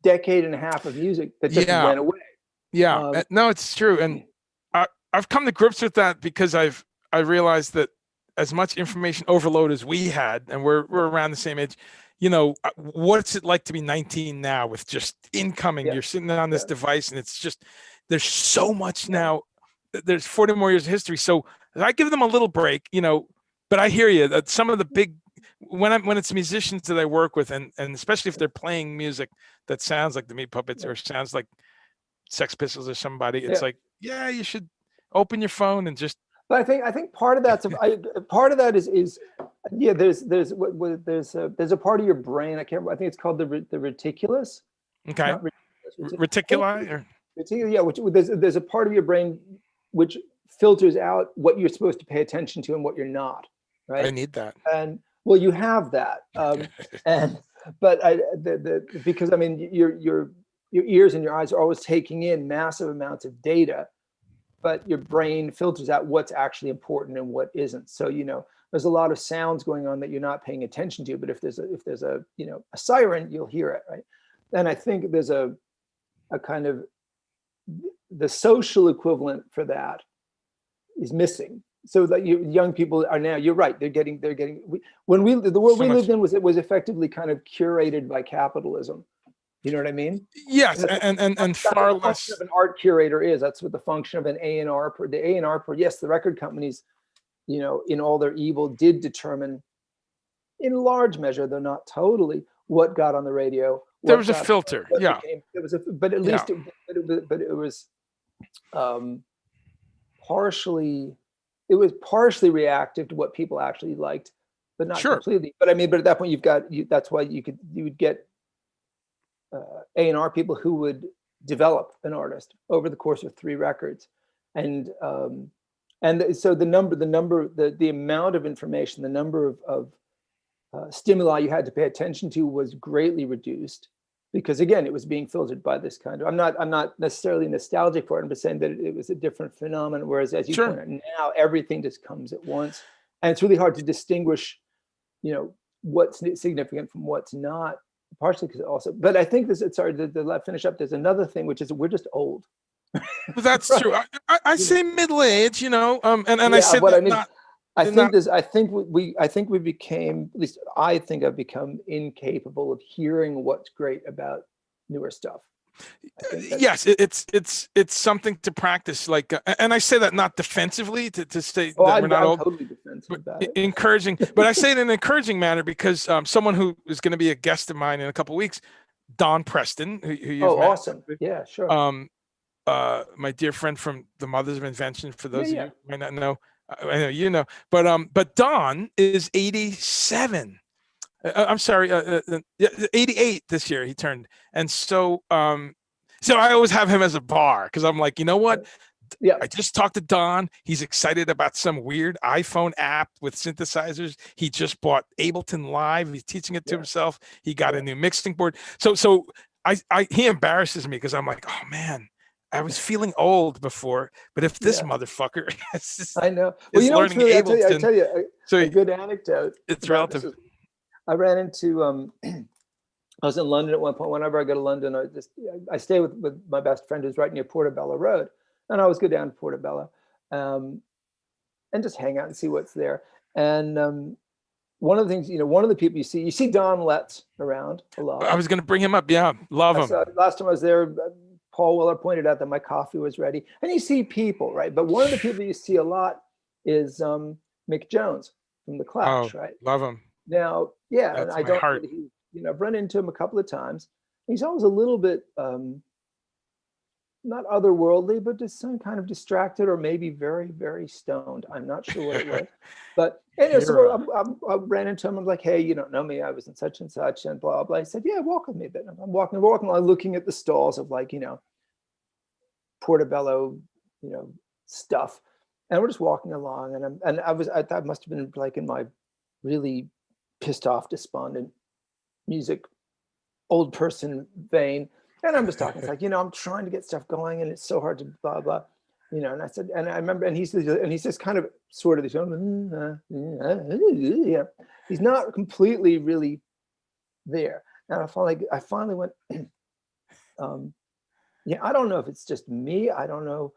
decade and a half of music that just went away. Yeah, no, it's true, and I've come to grips with that because I realized that as much information overload as we had, and we're around the same age. What's it like to be 19 now with just incoming? You're sitting on this device, and it's just there's so much now. There's 40 more years of history, so I give them a little break, But I hear you that some of the big when it's musicians that I work with, and especially if they're playing music that sounds like the Meat Puppets or sounds like Sex Pistols or somebody, it's like, you should open your phone and just. But I think part of part of that is yeah. There's a part of your brain. I can't remember. I think it's called the reticulus. Okay. Not reticulus. Reticuli or. Yeah. Which there's a part of your brain which filters out what you're supposed to pay attention to and what you're not. Right. I need that. And well, you have that. Because I mean, your ears and your eyes are always taking in massive amounts of data, but your brain filters out what's actually important and what isn't. So, there's a lot of sounds going on that you're not paying attention to, but if there's a siren, you'll hear it, right? And I think there's a kind of the social equivalent for that is missing. So that young people are now, you're right, they're getting the world we lived in was effectively kind of curated by capitalism. You know what I mean? Yes, and far less of an art curator is. That's what the function of an A&R. The A&R, yes, the record companies, in all their evil, did determine, in large measure, though not totally, what got on the radio. There was a filter, yeah. But at least it was partially. It was partially reactive to what people actually liked, but not completely. But I mean, but at that point, that's why you would get A&R people who would develop an artist over the course of 3 records, and so the amount of information, the number of stimuli you had to pay attention to was greatly reduced, because again, it was being filtered by this kind of. I'm not necessarily nostalgic for it. I'm just saying that it was a different phenomenon. Whereas, as you point out, now everything just comes at once, and it's really hard to distinguish, what's significant from what's not. Partially because also, but I think to finish up, there's another thing, which is we're just old. Well, that's true. I say middle age, and I said but that I mean, I think we became, at least I think I've become incapable of hearing what's great about newer stuff. Yes, it's something to practice. Like, and I say that not defensively to say that we're not old, totally defensive about it. Encouraging. But I say it in an encouraging manner because someone who is going to be a guest of mine in a couple of weeks, Don Preston, who you've met. Awesome. Yeah, sure. My dear friend from the Mothers of Invention. For those of you who might not know, I know but Don is 87. I'm sorry, 88 this year he turned, and so I always have him as a bar because I'm like, you know what? Yeah, I just talked to Don. He's excited about some weird iPhone app with synthesizers. He just bought Ableton Live. He's teaching it to himself. He got a new mixing board. So he embarrasses me because I'm like, oh man, I was feeling old before, but if this motherfucker, I know. Well, learning Ableton, I tell you a good anecdote. It's relative. I ran into I was in London at one point. Whenever I go to London, I stay with my best friend who's right near Portobello Road, and I always go down to Portobello and just hang out and see what's there. And one of the things, one of the people you see Don Letts around a lot. I was going to bring him up. Yeah, love him. Last time I was there, Paul Weller pointed out that my coffee was ready, and you see people, right? But one of the people you see a lot is Mick Jones from The Clash, right? Love him. Now, and I don't. I've run into him a couple of times. He's always a little bit not otherworldly, but just some kind of distracted, or maybe very, very stoned. I'm not sure what it was. But so I ran into him. I'm like, hey, you don't know me. I was in such and such, and blah blah. He said, yeah, walk with me. But I'm walking along, looking at the stalls of Portobello, stuff, and we're just walking along. And I must have been like in my really pissed off, despondent music old person vein, and I'm just talking. It's like, I'm trying to get stuff going, and it's so hard to blah blah, And I said, and I remember, and he's just kind of sort of this, he's not completely really there. And I finally went, I don't know if it's just me. I don't know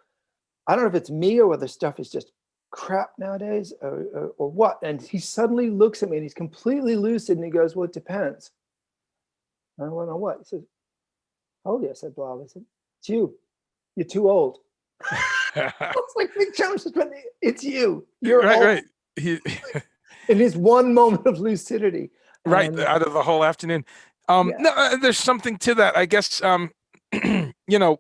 if it's me or whether stuff is just crap nowadays or what. And he suddenly looks at me and he's completely lucid, and he goes, well, it depends. And I went, on what? He said, how old are you? I said, blah. I said, it's you. You're too old. I was like, Mick Jones, it's you. You're right. In his one moment of lucidity. Right, out of the whole afternoon. No, there's something to that. I guess,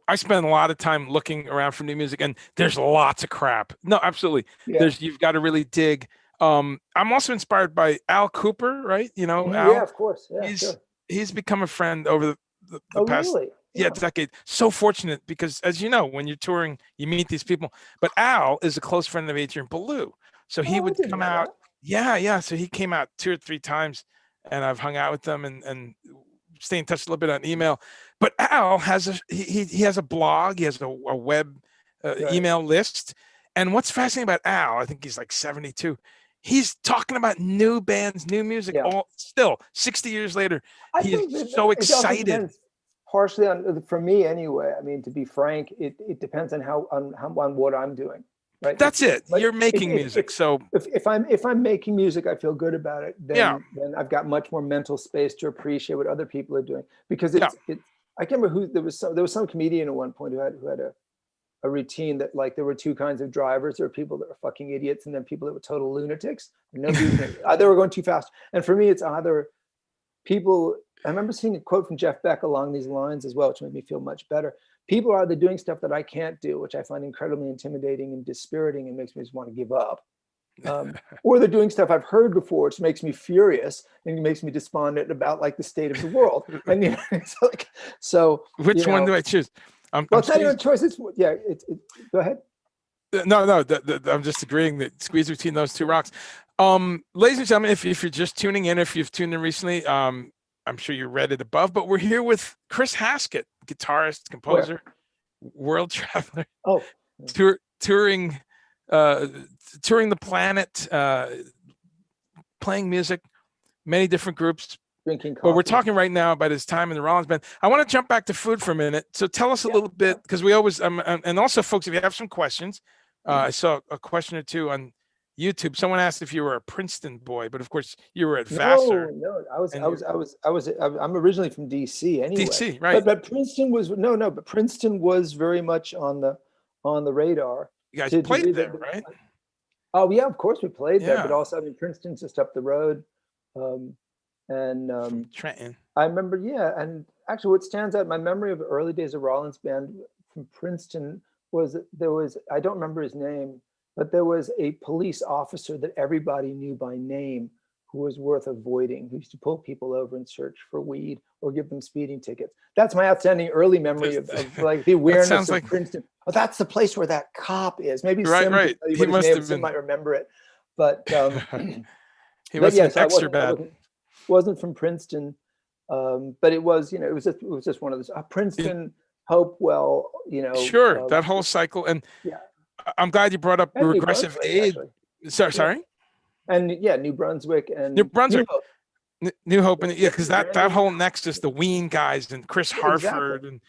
I spend a lot of time looking around for new music, and there's lots of crap. No, absolutely. Yeah. You've got to really dig. I'm also inspired by Al Cooper, right? Yeah, Al, of course. Yeah, he's sure. he's become a friend over the Oh, past really? Yeah. decade. So fortunate because, as you know, when you're touring, you meet these people. But Al is a close friend of Adrian Belew, so he Oh, I would didn't come know out. that. Yeah. So he came out 2 or 3 times, and I've hung out with them and stay in touch a little bit on email. But Al has he has a blog. He has a web Right. email list. And what's fascinating about Al, I think he's like 72. He's talking about new bands, new music, Yeah. all still 60 years later. I He's think that so it also excited. depends partially on, for me anyway. I mean, to be frank, it depends on on what I'm doing, right? That's it. But You're making music. So if I'm making music, I feel good about it. yeah, Then I've got much more mental space to appreciate what other people are doing, because yeah. I can't remember who there was some comedian at one point who had a routine that, like, there were two kinds of drivers. There were people that were fucking idiots, and then people that were total lunatics. And nobody they were going too fast. And for me, it's either people. I remember seeing a quote from Jeff Beck along these lines as well, which made me feel much better. People are either doing stuff that I can't do, which I find incredibly intimidating and dispiriting and makes me just want to give up. Or they're doing stuff I've heard before, which makes me furious and it makes me despondent about, like, the state of the world. And it's like, so Which one do I choose? Well, it's not even a choice. It's go ahead. No. I'm just agreeing that squeeze between those two rocks. Ladies and gentlemen, if you're just tuning in, if you've tuned in recently, I'm sure you read it above, but we're here with CHRIS HASKETT, guitarist, composer, world traveler, touring the planet, playing music, many different groups. Drinking coffee. But we're talking right now about his time in the Rollins Band. I want to jump back to food for a minute. So tell us a little bit, because we always, and also, folks, if you have some questions, I saw a question or two on YouTube. Someone asked if you were a Princeton boy, but of course you were at Vassar. No, I'm originally from DC anyway. DC, right? But Princeton was but Princeton was very much on the radar. You guys played there, right? Oh yeah, of course we played there, but also, I mean, Princeton's just up the road. And Trenton. I remember, and actually what stands out in my memory of the early days of Rollins Band from Princeton was I don't remember his name, but there was a police officer that everybody knew by name who was worth avoiding, who used to pull people over and search for weed or give them speeding tickets. That's my outstanding early memory of like the awareness of Princeton. Oh, that's the place where that cop is. Maybe Sim might remember it, but he was extra bad. Wasn't from Princeton, but it was, it was just one of those Princeton, Hopewell, Sure, that whole cycle. And I'm glad you brought up regressive aid. Sorry. And New Brunswick and New Brunswick. New Hope, and because that whole nexus, the Ween guys and Chris Harford, and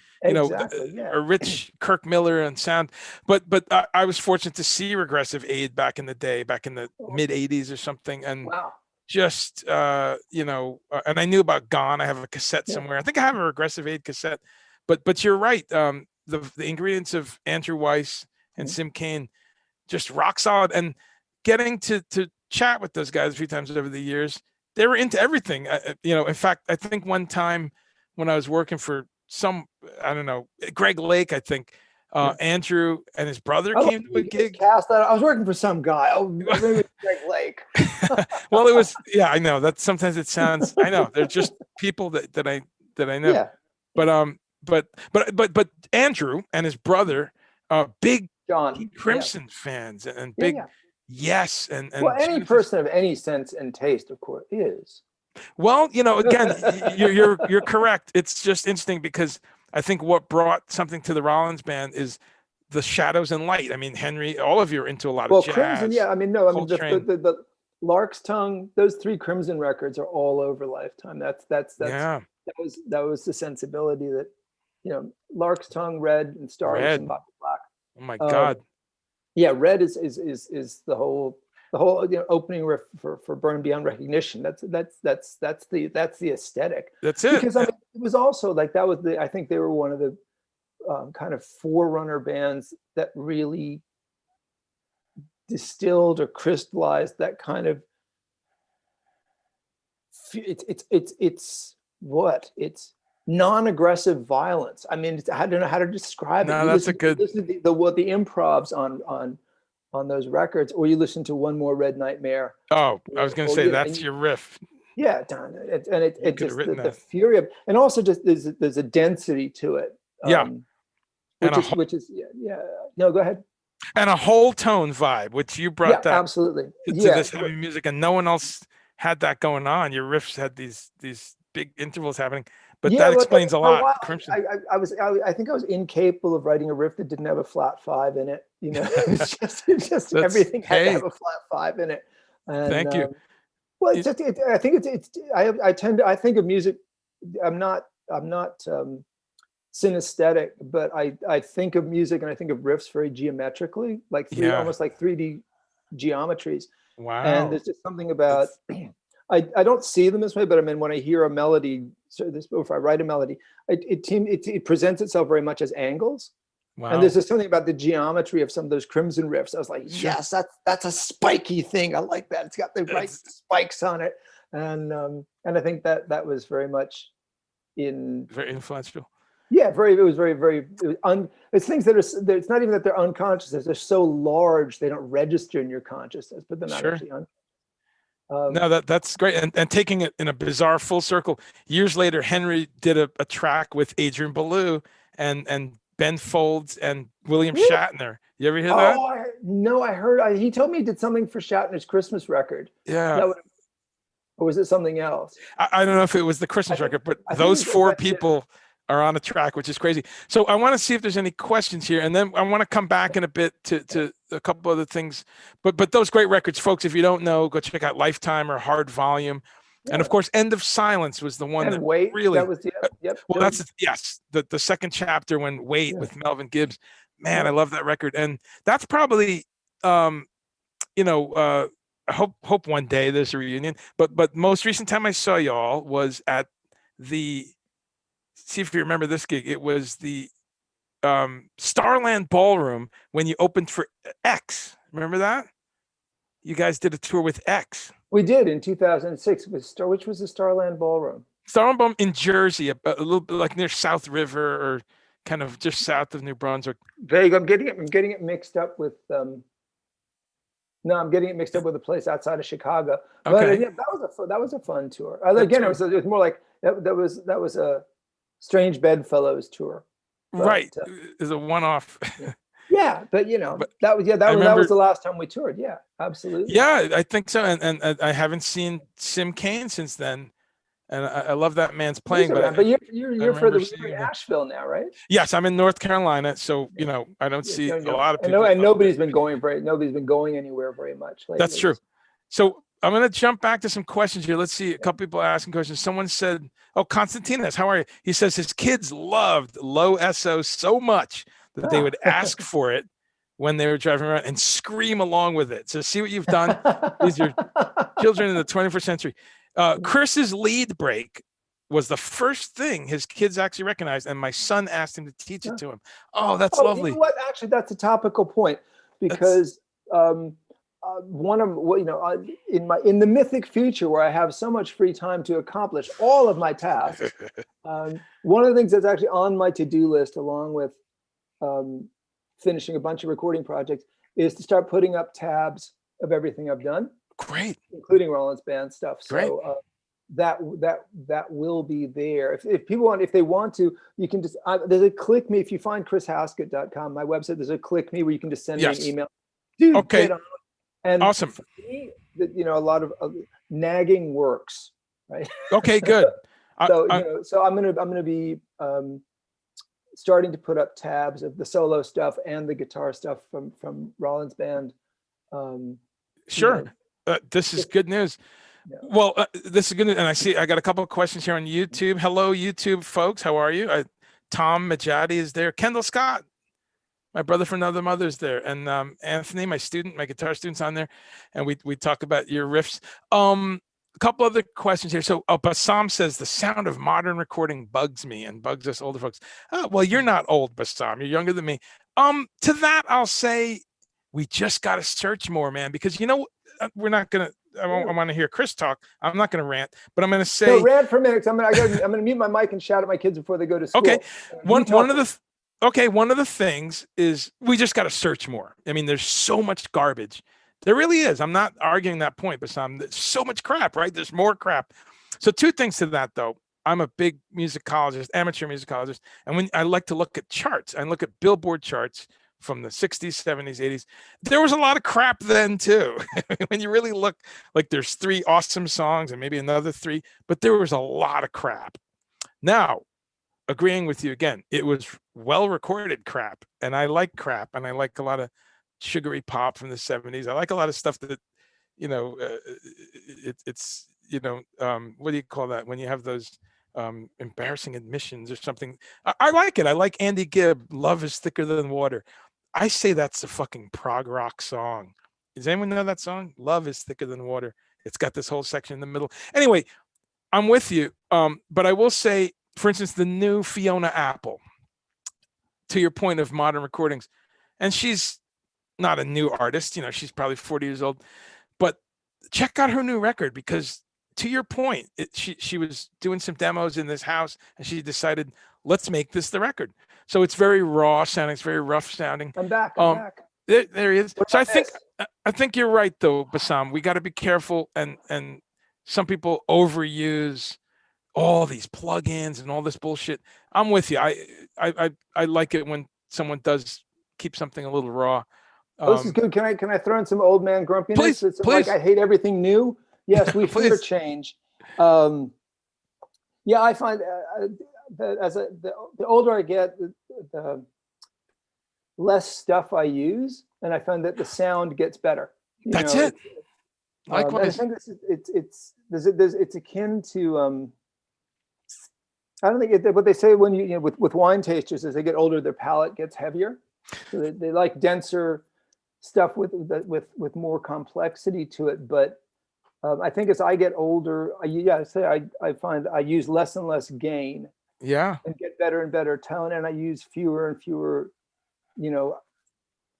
Rich Kirk Miller and sound. But I was fortunate to see regressive aid back in the day, back in the mid '80s or something, and just and I knew about Gone. I have a cassette somewhere. I think I have a regressive aid cassette. But you're right. The ingredients of Andrew Weiss and Sim Kane, just rock solid. And getting to chat with those guys a few times over the years, they were into everything. In fact, I think one time when I was working for Greg Lake, I think Andrew and his brother came to a gig. I was working for some guy. Oh, maybe Greg Lake. Well, it was, I know that sometimes it sounds, I know they're just people that I know. Yeah. But Andrew and his brother, big John Crimson fans and big. Yes. And any person of any sense and taste, of course, is. Well, again, you're correct. It's just interesting because I think what brought something to the Rollins Band is the shadows and light. I mean, Henry, all of you are into a lot of jazz. Crimson, the Lark's Tongue, those 3 Crimson records are all over Lifetime. That was the sensibility that, Lark's Tongue, Red, and Stars and Black. Oh my God. Red is the whole opening riff for Burn Beyond Recognition. That's the aesthetic. That's it. Because it was also like I think they were one of the kind of forerunner bands that really distilled or crystallized that kind of it's non-aggressive violence. I mean, I don't know how to describe it. No, You that's a listen, good. listen to the improvs on those records, or you listen to One More Red Nightmare. Oh, I was going to say that's your riff. Yeah, Don, and You it could have just written the that. fury of, and also just there's a density to it. Yeah, and Which is yeah. No, go ahead. and a whole tone vibe, which you brought Yeah, that absolutely. to this heavy music, and no one else had that going on. Your riffs had these big intervals happening, but Yeah, that but explains a for a lot. while, Crimson. I think I was incapable of writing a riff that didn't have a flat five in it. You know, it's just That's everything had to hey, have a flat five in it. And thank you. well, I think I think of music. I'm not synesthetic, but I think of music and I think of riffs very geometrically, like almost like 3D geometries. And Wow. there's just something about I don't see them this way, but I mean, when I hear a melody, if I write a melody, it presents itself very much as angles. Wow. And there's just something about the geometry of some of those Crimson riffs. I was like, Sure. yes, that's a spiky thing. I like that. It's got the right spikes on it. And I think that was very much very influential. Yeah, it was very, it's things that are, it's not even that they're unconscious, they're so large, they don't register in your consciousness, but they're not actually unconscious. No, that's great. And taking it in a bizarre full circle, years later, Henry did a track with Adrian Belew and Ben Folds and William Shatner. You ever hear that? No, I heard, he told me he did something for Shatner's Christmas record. Yeah. Or was it something else? I don't know if it was the Christmas record, but those four people are on a track, which is crazy. So I want to see if there's any questions here, and then I want to come back in a bit to a couple other things. But those great records, folks, if you don't know, go check out Lifetime or Hard Volume. Yeah. And of course, End of Silence was the one that really. That was well, that's the second chapter when Wait with Melvin Gibbs. Man, I love that record, and that's probably I hope one day there's a reunion. But most recent time I saw y'all was at the. See if you remember this gig. It was the Starland Ballroom when you opened for X. Remember that? You guys did a tour with X. We did in 2006 with which was the Starland Ballroom? Starland Ballroom in Jersey, a little bit like near South River or kind of just south of New Brunswick. Vague. I'm getting it mixed up with. No, I'm getting it mixed up with a place outside of Chicago. Okay. But yeah, that was a fun tour. Again, it was more like that was a Strange Bedfellows tour. But, right. Is a one-off. Yeah, but that was the last time we toured. Yeah, absolutely. Yeah, I think so. And I haven't seen Sim Kane since then. And I love that man's playing. But you're further in Asheville now, right? Yes, I'm in North Carolina, so I don't see a lot of people. And nobody's been going anywhere very much lately. That's true. So I'm going to jump back to some questions here. Let's see a couple people asking questions. Someone said, "Oh, Constantinos, how are you?" He says his kids loved Low SO so much that they would ask for it when they were driving around and scream along with it. So see what you've done. These are children in the 21st century. Chris's lead break was the first thing his kids actually recognized, and my son asked him to teach it to him. Oh, that's lovely. You know what? Actually, that's a topical point because one of in the mythic future where I have so much free time to accomplish all of my tasks, one of the things that's actually on my to-do list, along with finishing a bunch of recording projects, is to start putting up tabs of everything I've done. Great, including Rollins Band stuff. Great. So that will be there. If people want to, you can just there's a click me. If you find CHRISHASKETT.com, my website, there's a click me where you can just send me an email. Dude, okay, and awesome. For me, a lot of nagging works, right? Okay, good. So I'm gonna be starting to put up tabs of the solo stuff and the guitar stuff from Rollins Band. Sure. This is good news. Yeah. Well, this is good news. And I got a couple of questions here on YouTube. Hello, YouTube folks. How are you? Tom Majati is there. Kendall Scott, my brother from another mother, is there. And Anthony, my guitar student's on there. And we talk about your riffs. A couple other questions here. So Bassam says the sound of modern recording bugs me and bugs us older folks. Well, you're not old, Bassam. You're younger than me. To that, I'll say, we just got to search more, man, because we're not going to I want to hear Chris talk. I'm not going to rant, but I'm going to say. No, rant for a minute. I'm going to mute my mic and shout at my kids before they go to school. Okay. One of the things is we just got to search more. I mean, there's so much garbage. There really is. I'm not arguing that point, but there's so much crap, right? There's more crap. So two things to that, though. I'm a big musicologist, amateur musicologist. And when I like to look at charts, I look at Billboard charts from the 60s, 70s, 80s. There was a lot of crap then too. When you really look, like there's 3 awesome songs and maybe another 3, but there was a lot of crap. Now, agreeing with you again, it was well recorded crap, and I like crap, and I like a lot of sugary pop from the 70s. I like a lot of stuff that, it's what do you call that when you have those embarrassing admissions or something? I like it. I like Andy Gibb, Love is Thicker Than Water. I say that's a fucking prog rock song. Does anyone know that song? Love is Thicker Than Water. It's got this whole section in the middle. Anyway, I'm with you. But I will say, for instance, the new Fiona Apple, to your point of modern recordings, and she's not a new artist, she's probably 40 years old, but check out her new record, because to your point, she was doing some demos in this house and she decided, let's make this the record. So it's very raw sounding, it's very rough sounding. I'm back. There he is. So I think you're right though, Bassam. We got to be careful, and some people overuse all these plugins and all this bullshit. I'm with you. I like it when someone does keep something a little raw. This is good. Can I throw in some old man grumpiness? Please. Like, I hate everything new. Yes, we fear change. Yeah, I find that the older I get, the less stuff I use, and I find that the sound gets better. That's it. Likewise. I think it's akin to I don't think what they say when with wine tasters, as they get older, their palate gets heavier. So they like denser stuff with more complexity to it. But I think as I get older, I find I use less and less gain. Yeah. And get better and better tone, and I use fewer and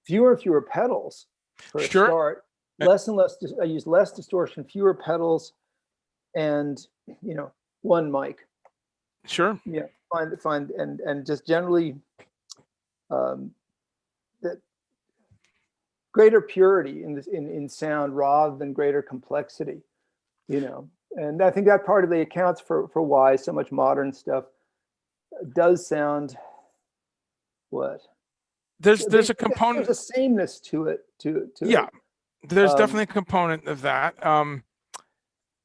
fewer pedals for a start. Less and less. I use less distortion, fewer pedals, and one mic. Sure. Yeah. Find and just generally that greater purity in sound rather than greater complexity, and I think that part of the accounts for why so much modern stuff does sound there's a component, there's a sameness to it there's definitely a component of that.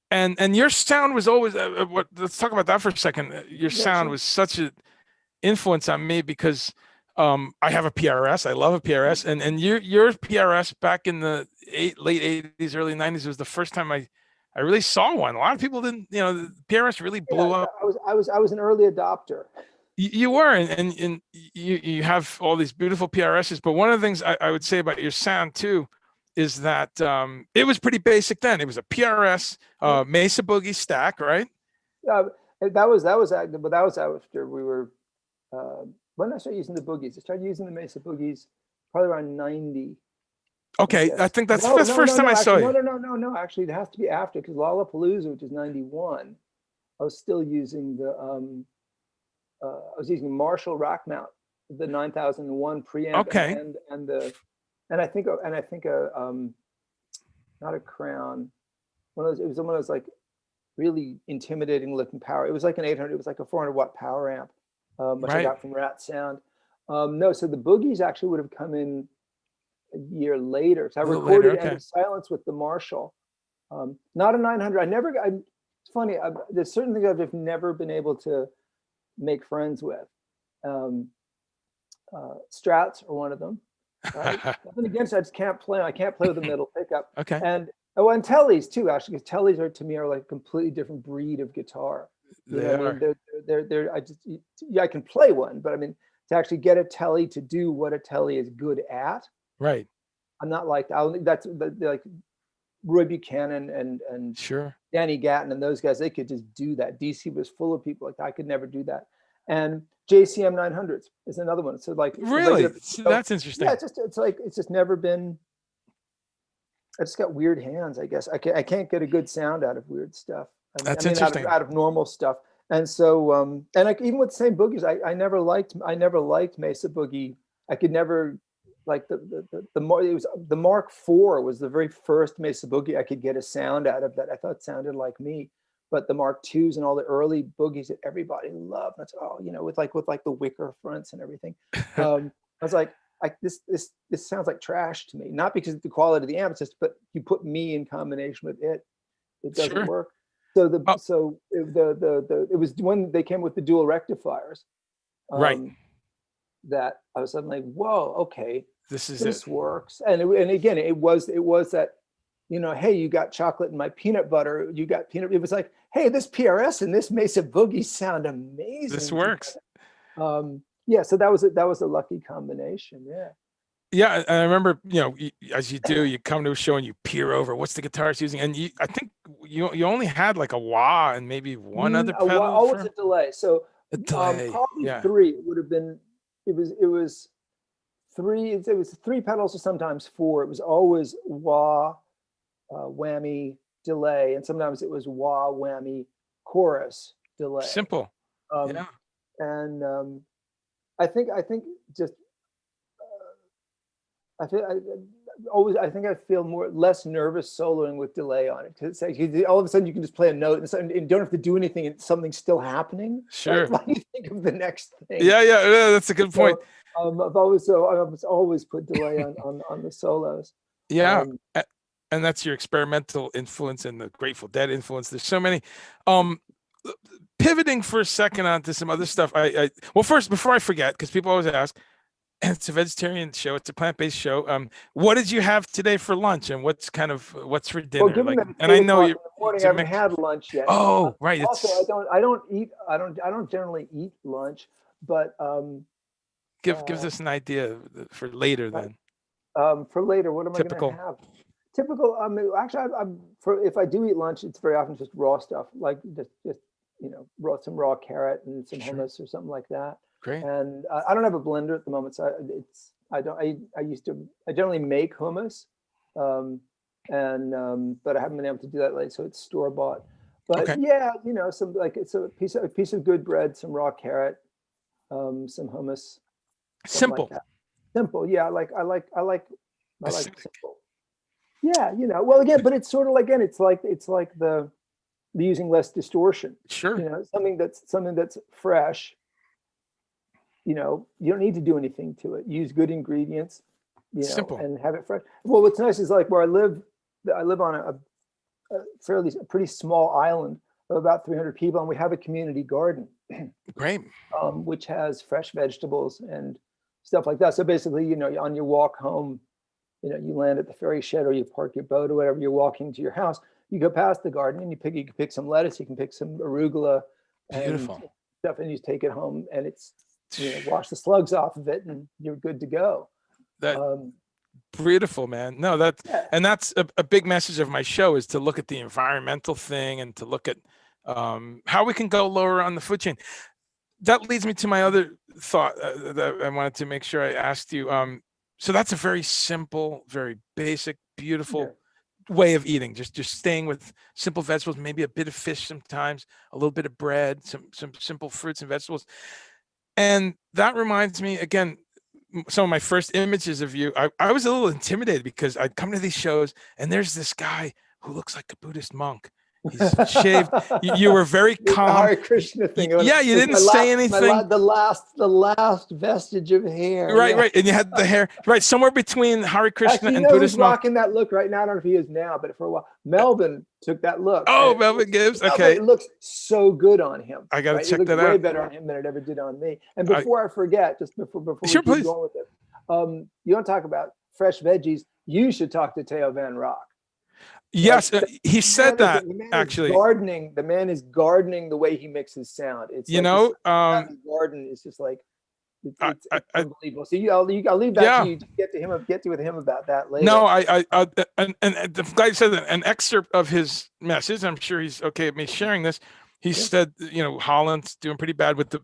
And your sound was always let's talk about that for a second. Your sound was such an influence on me because I have a PRS. I love a PRS, and your PRS back in the late 80s, early 90s was the first time I really saw one. A lot of people didn't. The PRS really blew up. I was an early adopter. You were, and you have all these beautiful PRSs. But one of the things I would say about your sound too is that it was pretty basic then. It was a PRS Mesa Boogie stack, right? That was after we were. When did I start using the boogies? I started using the Mesa Boogies probably around 90. Okay, I think that's the first time I saw you. No. Actually, it has to be after, because Lollapalooza, which is 91, I was still using the Marshall rack mount, the 9001 preamp. Okay. And I think not a Crown. It was one of those like really intimidating looking power. It was like an 800. It was like a 400 watt power amp, which I got from Rat Sound. No, so the Boogies actually would have come in a year later. So I recorded End of Silence with the Marshall, not a 900. It's funny. There's certain things I've just never been able to make friends with. Strats are one of them. Right? Nothing against it, I just can't play. I can't play with the middle pickup. Okay. And Tellys too, actually, because Tellys are to me like a completely different breed of guitar. They're I can play one, but I mean, to actually get a Telly to do what a Telly is good at, right? I'm not like that's like Roy Buchanan and sure Danny Gatton and those guys. They could just do that. DC was full of people like I could never do that. And JCM 900s is another one. So like really, that's interesting. Yeah, it's just never been. I just got weird hands, I guess. I can't get a good sound out of weird stuff. That's I mean interesting. out of normal stuff. And so, and even with the same boogies, I never liked Mesa Boogie. I could never like the Mark IV was the very first Mesa Boogie I could get a sound out of that I thought sounded like me. But the Mark IIs and all the early boogies that everybody loved, that's with the wicker fronts and everything. I was like, this sounds like trash to me. Not because of the quality of the amp, but you put me in combination with it doesn't work. So it was when they came with the dual rectifiers, right? That I was suddenly, whoa, okay, this works. And again, it was that, hey, you got chocolate in my peanut butter. You got peanut. It was like, hey, this PRS and this Mesa Boogie sound amazing. This works. Yeah. So that was a lucky combination. Yeah. Yeah, I remember, as you do, you come to a show and you peer over, what's the guitarist using? And I think you only had like a wah and maybe one other pedal. Always a delay. So a delay. Probably three. It would have been. It was three. It was three pedals or sometimes four. It was always wah, whammy, delay, and sometimes it was wah, whammy, chorus, delay. Simple. Yeah. And I think just. I feel less nervous soloing with delay on it, because all of a sudden you can just play a note and you don't have to do anything and something's still happening. Sure. Why do you think of the next thing? Yeah, that's a good point. I've always put delay on the solos. Yeah, and that's your experimental influence and the Grateful Dead influence. There's so many. Pivoting for a second onto some other stuff. Well, first, before I forget, because people always ask. And it's a vegetarian show. It's a plant-based show. What did you have today for lunch, and what's for dinner? Well, given that and I know you. I haven't had lunch yet. Oh, right. Also, I don't generally eat lunch, but gives us an idea for later then. For later, what am I going to have? Typical. Actually, if I do eat lunch, it's very often just raw stuff, like just some raw carrot and some hummus or something like that. Great. And I don't have a blender at the moment, so I generally make hummus, but I haven't been able to do that lately, so it's store bought. But yeah, some it's a piece of good bread, some raw carrot, some hummus. Simple. Like simple. Yeah, I like simple. Yeah, well again, but it's sort of it's like the using less distortion. Sure. Something that's fresh. You don't need to do anything to it. Use good ingredients, simple, and have it fresh. Well, what's nice is like where I live on a pretty small island of about 300 people, and we have a community garden. Great. Which has fresh vegetables and stuff like that. So basically, on your walk home, you land at the ferry shed or you park your boat or whatever, you're walking to your house, you go past the garden and you can pick some lettuce, you can pick some arugula, beautiful and stuff, and you take it home, and it's wash the slugs off of it, and you're good to go. Beautiful, man. No, and that's a big message of my show, is to look at the environmental thing and to look at how we can go lower on the food chain. That leads me to my other thought that I wanted to make sure I asked you. So that's a very simple, very basic, beautiful way of eating. Just staying with simple vegetables, maybe a bit of fish sometimes, a little bit of bread, some simple fruits and vegetables. And that reminds me, again, some of my first images of you, I was a little intimidated because I'd come to these shows and there's this guy who looks like a Buddhist monk. He's shaved. You were very calm. The Hare Krishna thing. Yeah, you didn't say anything. The last vestige of hair. Right. And you had the hair. Right, somewhere between Hare Krishna and Buddhist monk. Rocking that look right now. I don't know if he is now, but for a while, Melvin took that look. Oh, Melvin Gibbs. Okay. It looks so good on him. I got to check that out. Way better on him than it ever did on me. And before I forget, just before we keep going with it, you want to talk about fresh veggies? You should talk to Theo Van Rock. Yes, he said that actually. The man is gardening the way he mixes sound. It's garden is just like it's unbelievable. So I'll leave that to you to get to with him about that later. No, and the guy said an excerpt of his message. I'm sure he's okay with me sharing this. He said, Holland's doing pretty bad with the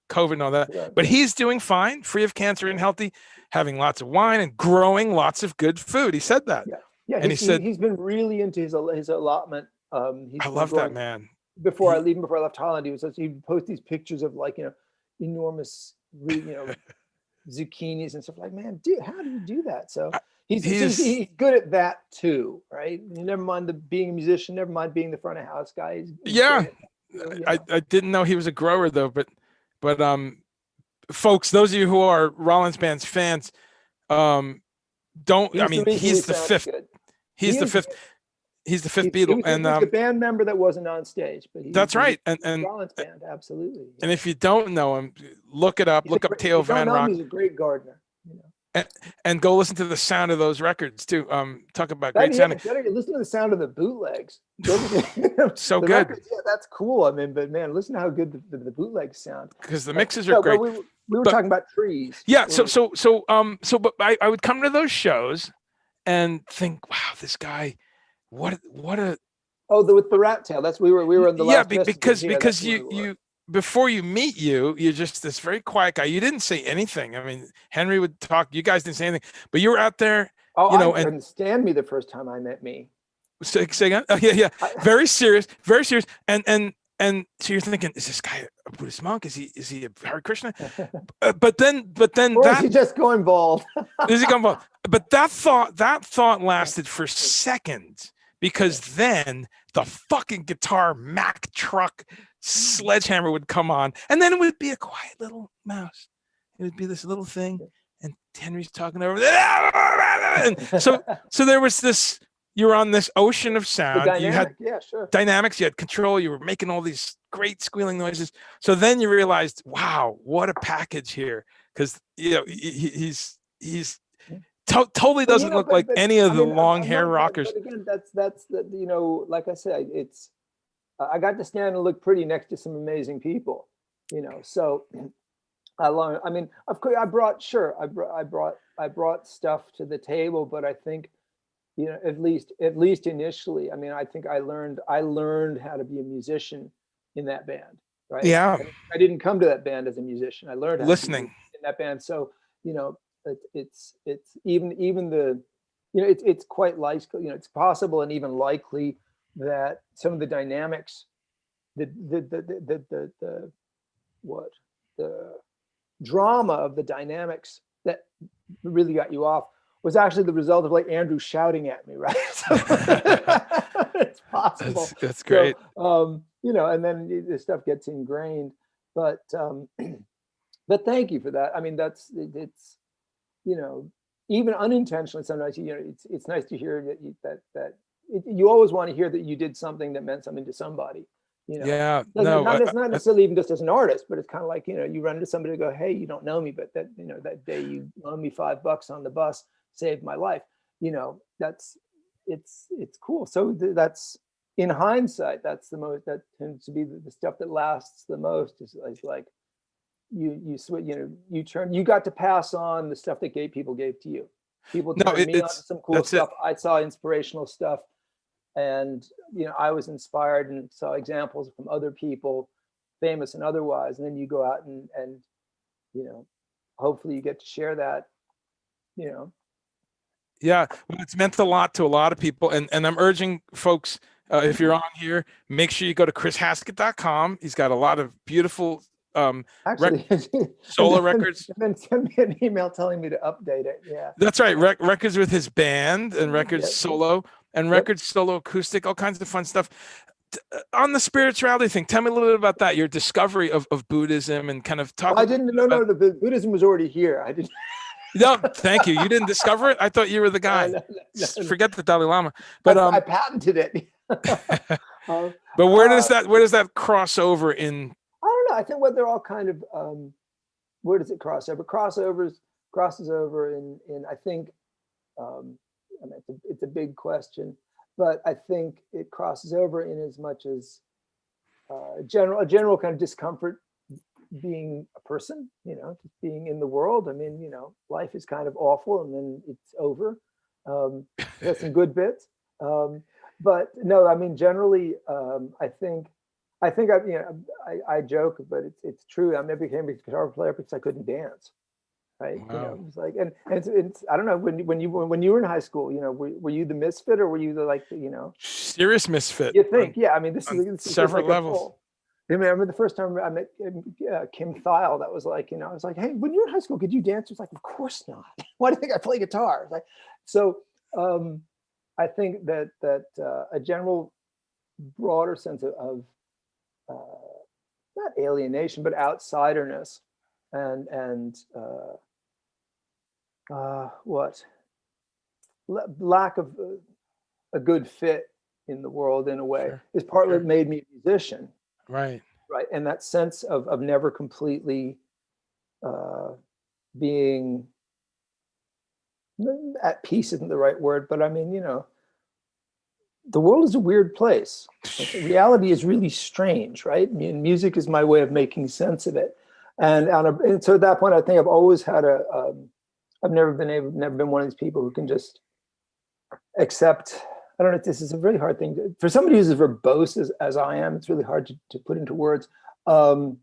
COVID and all that, but he's doing fine, free of cancer and healthy, having lots of wine and growing lots of good food. He said that. Yeah, And he said, he's been really into his allotment. He's I been love that going man. even before I left Holland. He'd post these pictures of like, enormous, zucchinis and stuff. Like, man, dude, how do you do that? So he's good at that too, right? Never mind being a musician, never mind being the front of house guy. He's yeah. great I didn't know he was a grower though, but folks, those of you who are Rollins Band's fans, He's the reason we he's the sounded fifth. good. He's the fifth. He's the fifth Beatle, and the band member that wasn't on stage, but that's right. And Rollins Band, absolutely. And if you don't know him, look it up. Look up Theo Van Rock. He's a great gardener. And go listen to the sound of those records too. Talk about great sounding. Listen to the sound of the bootlegs. So good. Records, yeah, that's cool. I mean, but man, listen to how good the bootlegs sound. Because the mixes are great. We were talking about trees. Yeah. But I would come to those shows and think, wow, this guy, what a. Oh, with the rat tail. That's we were in the last. Yeah, because you before you meet you're just this very quiet guy. You didn't say anything. I mean, Henry would talk. You guys didn't say anything, but you were out there. Oh, I couldn't stand me the first time I met me. Say again? Oh, yeah. Very serious, very serious. And so you're thinking, is this guy a Buddhist monk? Is he a Hare Krishna? But then or is he just going bald? Is he going bald? But that thought lasted for seconds, because then the fucking guitar Mack truck sledgehammer would come on, and then it would be a quiet little mouse. It would be this little thing, and Henry's talking over there. And so there was this. You were on this ocean of sound. You had dynamics. You had control. You were making all these great squealing noises. So then you realized, wow, what a package here, because he's totally doesn't look like any of the long hair rockers. But again, that's like I said, it's I got to stand and look pretty next to some amazing people, So I learned. I mean, of course, I brought stuff to the table, but I think, at least initially, I mean, I think I learned how to be a musician in that band, right? Yeah. I didn't come to that band as a musician. I learned how listening to be in that band. So, it's even the, it's quite likely, it's possible and even likely that some of the dynamics, the drama of the dynamics that really got you off was actually the result of like Andrew shouting at me, right? So, it's possible. That's great. So, and then the stuff gets ingrained. But thank you for that. I mean, it's even unintentionally sometimes, it's nice to hear that you always want to hear that you did something that meant something to somebody. Yeah, it's not necessarily even just as an artist, but it's kind of like, you run into somebody and go, hey, you don't know me, but that, that day you loaned me $5 on the bus, saved my life. It's cool. So that's, in hindsight, that tends to be the stuff that lasts the most, is like you got to pass on the stuff that people gave to you. People turned me on to some cool stuff. I saw inspirational stuff, and I was inspired and saw examples from other people, famous and otherwise, and then you go out and hopefully you get to share that. Yeah, well, it's meant a lot to a lot of people, and I'm urging folks, if you're on here, make sure you go to CHRISHASKETT.com. He's got a lot of beautiful solo records. And then send me an email telling me to update it. Yeah, that's right. Records with his band, and records solo, and records solo acoustic, all kinds of fun stuff. On the spirituality thing, tell me a little bit about that. Your discovery of Buddhism, and kind of talk. I didn't. No. The Buddhism was already here. I didn't. No, thank you. You didn't discover it? I thought you were the guy. No. Forget the Dalai Lama. But I patented it. But where does that cross over in? I don't know. I think they're all kind of where does it cross over? Crosses over in I think it's a big question, but I think it crosses over in as much as a general kind of discomfort being a person, just being in the world. I mean, life is kind of awful and then it's over. There's some good bits. But no, I mean, generally, I think I joke, but it's true. I became a guitar player because I couldn't dance. right? You know, Wow. it was like, and it's I don't know, when you were in high school, you know, were you the misfit, or were you the, like, you know, Serious misfit you think, yeah, I mean, this on is just several like a levels. full. I remember the first time I met Kim Thile. That was like, you know, I was like, hey, when you were in high school, could you dance? It was like, of course not. Why do you think I play guitar? Like, so I think that a general broader sense of not alienation, but outsiderness, and what lack of a good fit in the world, in a way, Sure. is partly Sure. what made me a musician. Right. Right. And that sense of never completely being at peace isn't the right word, but I mean, you know, the world is a weird place. Like, reality is really strange, right? I mean, music is my way of making sense of it. And so at that point, I think I've always had I've never been one of these people who can just accept. I don't know if this is a really hard thing for somebody who's as verbose as I am. It's really hard to put into words. I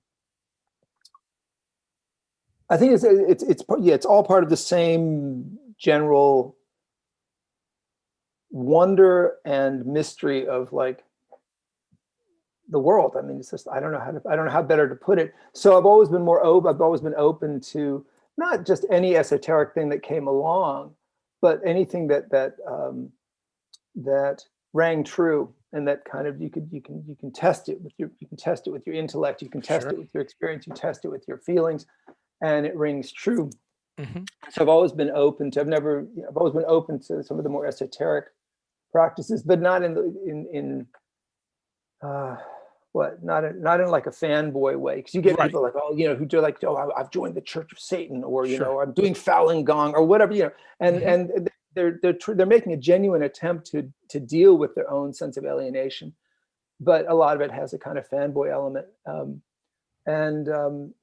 think it's all part of the same general wonder and mystery of, like, the world. I mean, it's just, I don't know how better to put it. So I've always been more open. I've always been open to not just any esoteric thing that came along, but anything that rang true, and that kind of you can test it with your intellect, you can test Sure. it with your experience, you test it with your feelings, and it rings true. Mm-hmm. So I've always been open to. I've always been open to some of the more esoteric practices, but not in not in like a fanboy way. Because you get Right. people like, oh, you know, who do like, oh, I've joined the Church of Satan, or you Sure. know, or I'm doing Falun Gong, or whatever, you know, and Mm-hmm. and they're making a genuine attempt to deal with their own sense of alienation, but a lot of it has a kind of fanboy element. And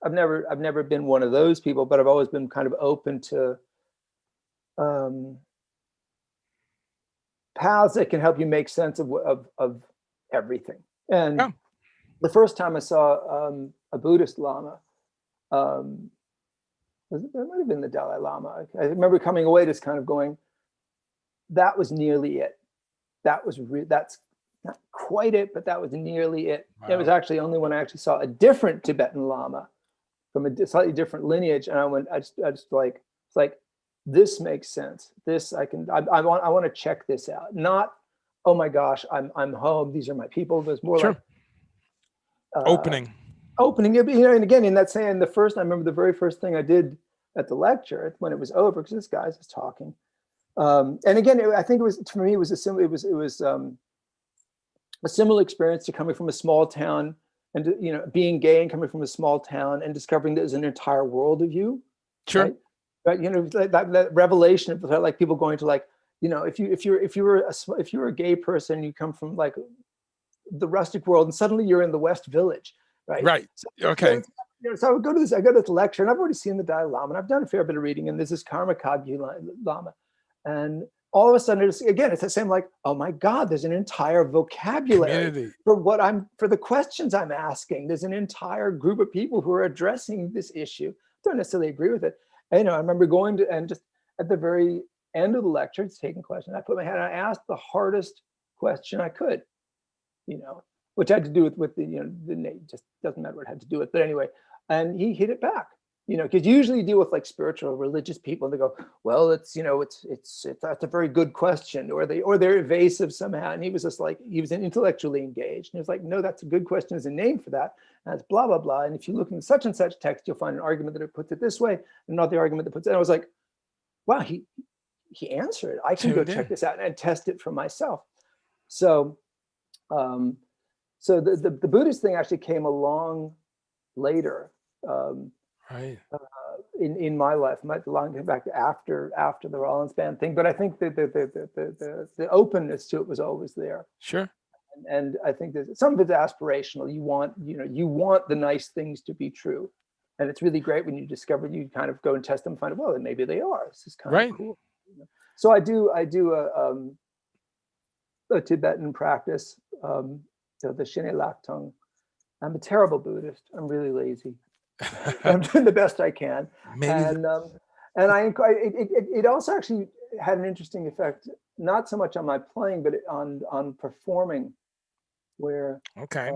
I've never been one of those people, but I've always been kind of open to paths that can help you make sense of everything. And Yeah. the first time I saw a Buddhist Lama, it might have been the Dalai Lama. I remember coming away just kind of going, that was nearly it. That's not quite it, but that was nearly it. Wow. It was actually only when I actually saw a different Tibetan Lama from a slightly different lineage, and I just like, it's like, this makes sense. This I want to check this out. Not, oh my gosh, I'm home. These are my people. There's more Sure. like Opening. You know. And again, in that saying, I remember the very first thing I did at the lecture when it was over, because this guy was talking. And again, I think it was, for me, it was a similar experience to coming from a small town, and you know, being gay and coming from a small town and discovering there's an entire world of you. Sure. Right? But you know, that revelation of, like, people going to, like, you know, if you were a gay person, you come from like the rustic world, and suddenly you're in the West Village, right? Right. So, Okay. so I would go to this lecture, and I've already seen the Dalai Lama, and I've done a fair bit of reading, and there's this Karma Kagyu Lama, and all of a sudden, it's the same, like, oh my God, there's an entire vocabulary Community. for the questions I'm asking. There's an entire group of people who are addressing this issue. Don't necessarily agree with it. And, you know, I remember going to, and just at the very end of the lecture, it's taking questions. I put my hand, and I asked the hardest question I could, you know, which had to do with the, you know, the name. Just doesn't matter what it had to do with, but anyway, and he hit it back. You know, because usually you deal with like spiritual, religious people, and they go, well, it's, you know, that's a very good question, or they're evasive somehow. And he was just like, he was intellectually engaged, and he was like, no, that's a good question. There's a name for that, and it's blah blah blah. And if you look in such and such text, you'll find an argument that it puts it this way, and not the argument that puts it. And I was like, wow, he answered. I can go check this out and test it for myself. So, so the Buddhist thing actually came along later. Right. In my life, long back after the Rollins Band thing, but I think that the openness to it was always there. Sure. And I think that some of it's aspirational. You want the nice things to be true, and it's really great when you discover, you kind of go and test them, and find, well, maybe they are. This is kind of cool. So I do a Tibetan practice, the Shine Laktong. I'm a terrible Buddhist. I'm really lazy. I'm doing the best I can. Maybe and And it also actually had an interesting effect, not so much on my playing, but on performing, where Okay.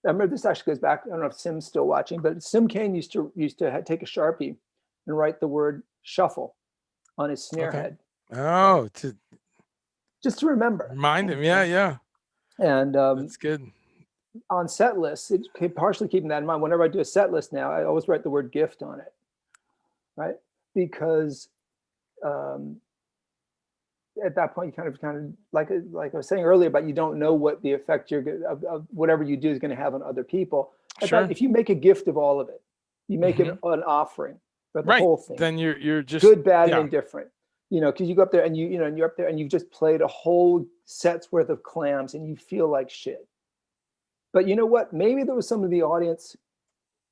I remember this actually goes back. I don't know if Sim's still watching, but Sim Kane used to take a Sharpie and write the word shuffle on his snare head. Oh, just to remember. Remind him. Yeah. And that's good. On set lists, partially keeping that in mind. Whenever I do a set list now, I always write the word gift on it, right? Because at that point, you kind of like I was saying earlier, about you don't know what the effect of whatever you do is going to have on other people. Sure. If you make a gift of all of it, you make it an offering for the whole thing. Then you're just good, bad, and indifferent. Because you go up there and you're up there and you've just played a whole set's worth of clams and you feel like shit. But you know what? Maybe there was some of the audience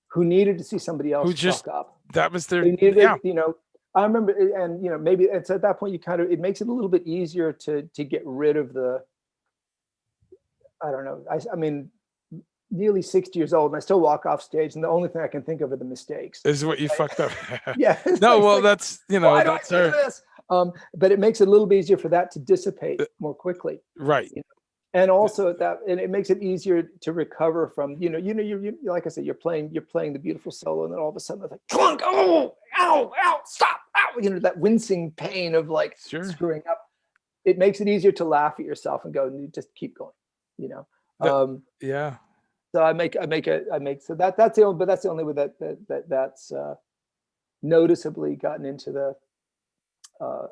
who needed to see somebody else fuck up. That was their, they needed it, I remember, and maybe it's at that point it makes it a little bit easier to get rid of the, I don't know. I mean, nearly 60 years old, and I still walk off stage, and the only thing I can think of are the mistakes. This is what you fucked up. Yeah. No, well, that's why do I do this? But it makes it a little bit easier for that to dissipate more quickly. Right. And also and it makes it easier to recover from, you like I said, you're playing the beautiful solo, and then all of a sudden it's like clunk, oh, ow, stop, ow, that wincing pain of like screwing up. It makes it easier to laugh at yourself and go, just keep going, yeah. So I make so that's the only way that's noticeably gotten into the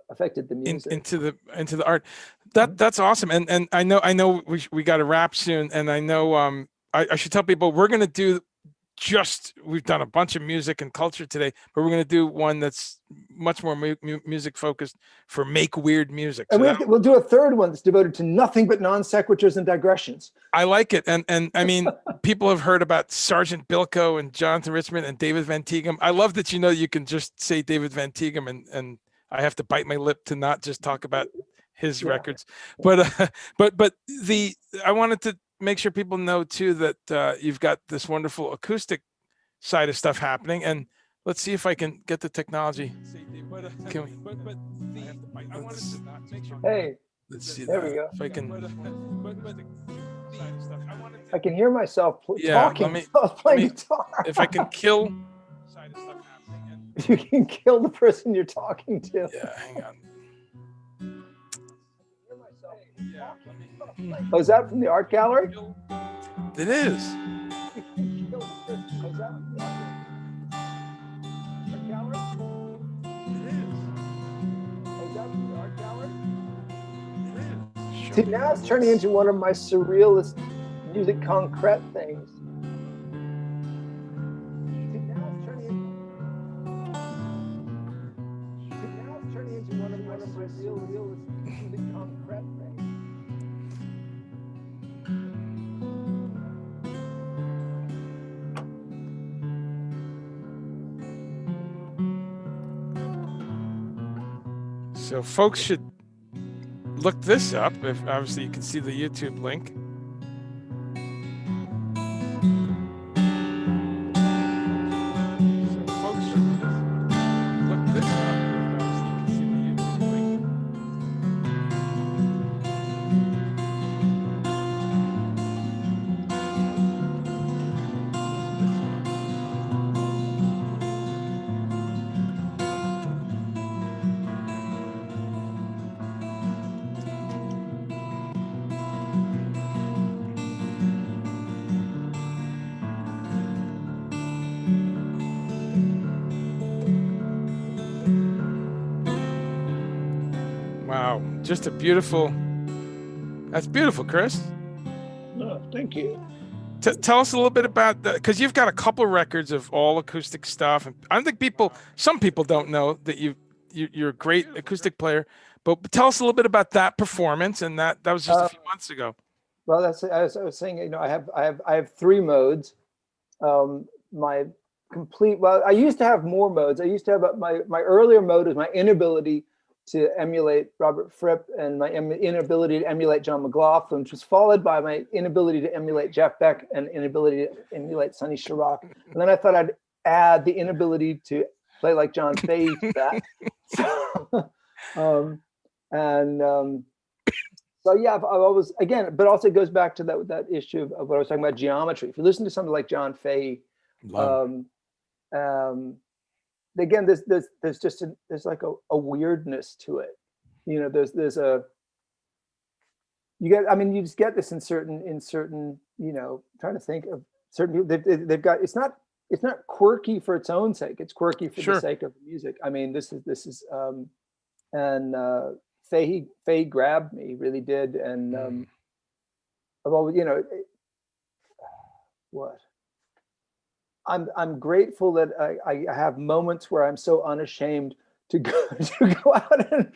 affected the music, into the art. That's awesome. And I know we got to wrap soon, and I know I should tell people we're going to do we've done a bunch of music and culture today, but we're going to do one that's much more music focused for Make Weird Music. And we'll do a third one that's devoted to nothing but non sequiturs and digressions. I like it. And I mean, people have heard about Sergeant Bilko and Jonathan Richman and David Van Tighem. I love that you can just say David Van Tighem and I have to bite my lip to not just talk about his records. But I wanted to make sure people know too that you've got this wonderful acoustic side of stuff happening, and let's see if I can get the technology. Can we? Hey, let's see. There we go. If I can. I can hear myself talking. Playing guitar. If I can kill. Side of stuff happening. You can kill the person you're talking to. Yeah, hang on. Oh, is that from the art gallery? It is. See, now it's turning into one of my surrealist music concrete things. So folks should look this up. If obviously you can see the YouTube link. So folks should look this up. If obviously you can see the YouTube link. Wow, just a beautiful. That's beautiful, Chris. Oh, thank you. Tell us a little bit about that, because you've got a couple of records of all acoustic stuff, and I think some people don't know that you're a great acoustic player. But tell us a little bit about that performance, and that was just a few months ago. Well, that's as I was saying. I have 3 modes. My complete. Well, I used to have more modes. I used to have my earlier mode is my inability to emulate Robert Fripp and my inability to emulate John McLaughlin, which was followed by my inability to emulate Jeff Beck and inability to emulate Sonny Chirac. And then I thought I'd add the inability to play like John Fay used to that. So, so yeah, I've always, again, but also it goes back to that issue of what I was talking about, geometry. If you listen to something like John Fay, again, there's just there's like a weirdness to it. You know, there's a, you just get this in certain, you know, trying to think of certain people, they've got, it's not quirky for its own sake. It's quirky for the sake of the music. I mean, this is Fay grabbed me, really did. And I've always, you know, I'm grateful that I have moments where I'm so unashamed to go out and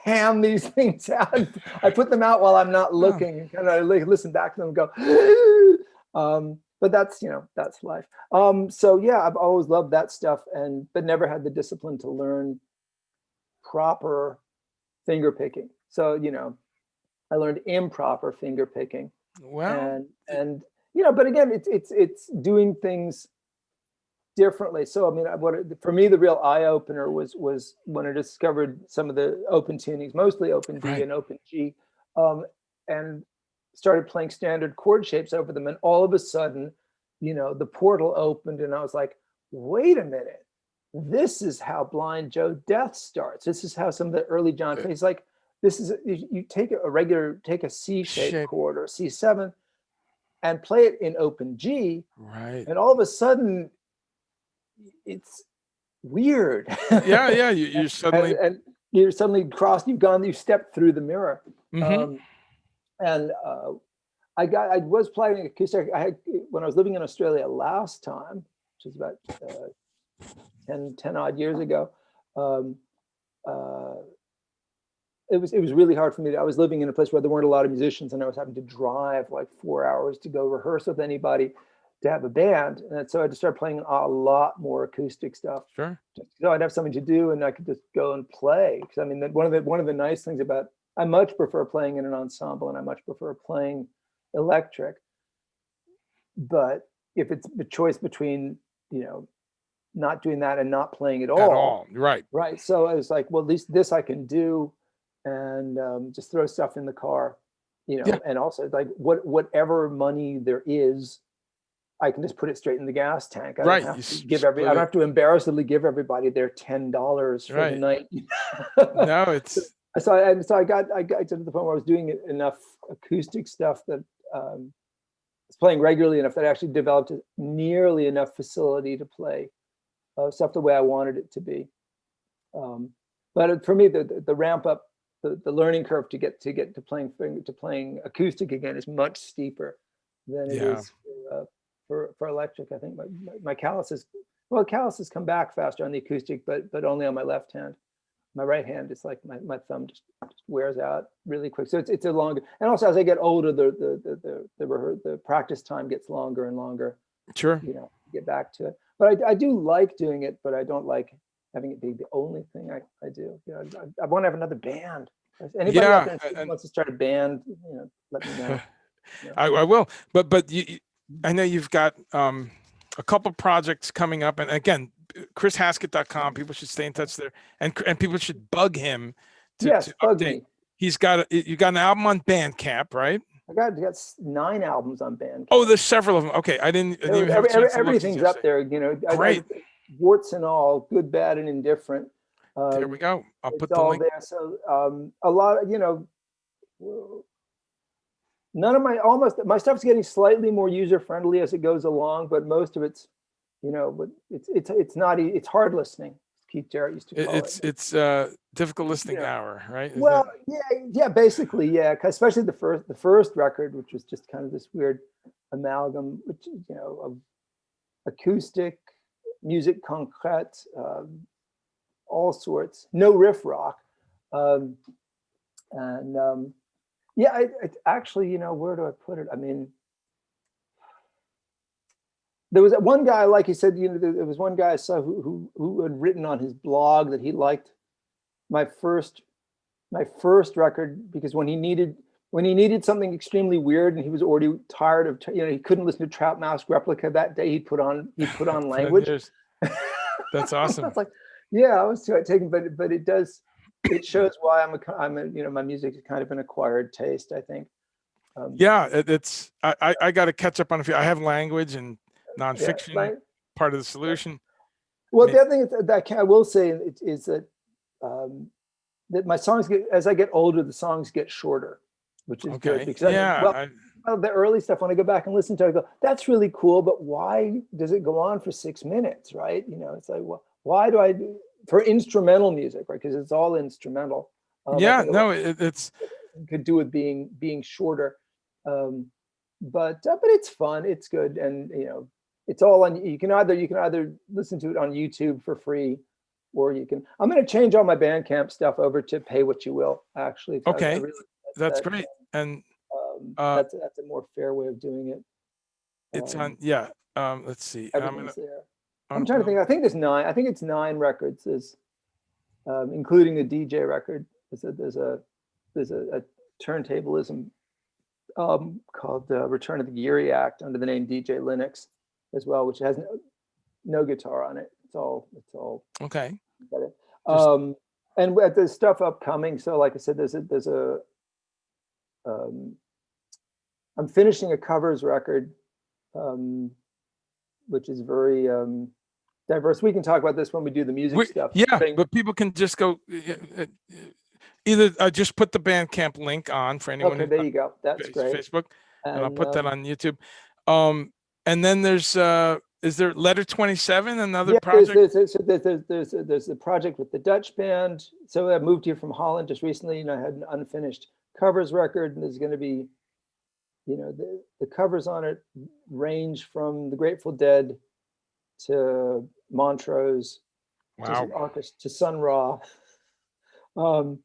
ham these things out. I put them out while I'm not looking, and kind of listen back to them and go, but that's, you know, that's life. So yeah, I've always loved that stuff, but never had the discipline to learn proper finger picking. So, you know, I learned improper finger picking. Well, and you know, but again, it's doing things differently. So I mean, for me, the real eye opener was when I discovered some of the open tunings, mostly open D and open G, and started playing standard chord shapes over them. And all of a sudden, you know, the portal opened, and I was like, wait a minute, this is how Blind Joe Death starts. This is how some of the early John Fay's, like, this is, you take a C-shaped chord or C7 and play it in open G, and all of a sudden it's weird. Yeah, you suddenly and you're suddenly you stepped through the mirror. And I was playing acoustic. When I was living in Australia last time, which was about 10 odd years ago, it was really hard for me. I was living in a place where there weren't a lot of musicians, and I was having to drive like 4 hours to go rehearse with anybody to have a band. And so I just started playing a lot more acoustic stuff. Sure. So I'd have something to do, and I could just go and play. Because I mean, one of the nice things about, I much prefer playing in an ensemble, and I much prefer playing electric. But if it's the choice between, you know, not doing that and not playing at all, right. So I was like, well, at least this I can do, and just throw stuff in the car, you know. And also, like, whatever money there is, I can just put it straight in the gas tank. I don't have to I don't have to embarrassedly give everybody their $10 for the night. No, it's so I got to the point where I was doing enough acoustic stuff that I was playing regularly enough that I actually developed nearly enough facility to play stuff the way I wanted it to be. But for me, the ramp up, the learning curve to get to playing acoustic again is much steeper than it is for electric. I think my calluses come back faster on the acoustic, but only on my left hand. My right hand is like my thumb just wears out really quick. So it's a longer, and also as I get older, the practice time gets longer and longer. Sure. You know, get back to it. But I do like doing it, but I don't like having it be the only thing I do. You know, I want to have another band. Anybody out there wants to start a band, you know, let me know. Yeah. I will. But I know you've got a couple projects coming up, and again, CHRISHASKETT.com. People should stay in touch there, and people should bug him to bug update. me. You got an album on Bandcamp, right? I got 9 albums on Bandcamp. Oh, there's several of them. Okay, I didn't even have a chance to look. Everything's up there. You know, great. Warts and all, good, bad, and indifferent. There we go. I'll put the all link there. So a lot of, you know, none of my stuff's getting slightly more user friendly as it goes along, but most of it's, you know, but it's hard listening. Keith Jarrett used to call it. It's difficult listening hour, right? Basically, yeah. Especially the first record, which was just kind of this weird amalgam, which, you know, of acoustic, musique concrète, all sorts, no riff rock, actually, you know, where do I put it? I mean, there was one guy, like he said, you know, there was one guy I saw who had written on his blog that he liked my first record, because when he needed something extremely weird and he was already tired of, you know, he couldn't listen to Trap Mask Replica that day, he put on Language. That's I awesome. was like, yeah, I was taken, but it shows why my music is kind of an acquired taste, I think. Yeah, I got to catch up on a few. I have language and Yeah, nonfiction part of the solution. well, the other thing I will say is that that my songs as I get older, the songs get shorter, which is good because the early stuff, when I go back and listen to it, I go, that's really cool, but why does it go on for 6 minutes, right? It's like, well, why do I do for instrumental music, right? Because it's all instrumental. Yeah, no, it's could do with being shorter, but it's fun, it's good, and it's all on. You can either listen to it on YouTube for free, or you can. I'm going to change all my Bandcamp stuff over to pay what you will. Actually, okay, that's great, and that's a more fair way of doing it. It's on, let's see. Everything's there. I'm trying to think. I think there's 9. I think it's 9 records, including the DJ record. There's a turntablism called Return of the Geary Act under the name DJ Linux as well, which has no guitar on it. It's all okay. And there's stuff upcoming. So like I said, I'm finishing a covers record, which is very diverse. We can talk about this when we do the music stuff. Yeah, but people can just go either just put the Bandcamp link on for anyone. Okay, there you go. That's great. Facebook, and I'll put that on YouTube. And then there's is there Letter 27, another project? There's a project with the Dutch band. So I moved here from Holland just recently, and I had an unfinished covers record, and there's going to be, the covers on it range from the Grateful Dead to Montrose, to Sun Ra. So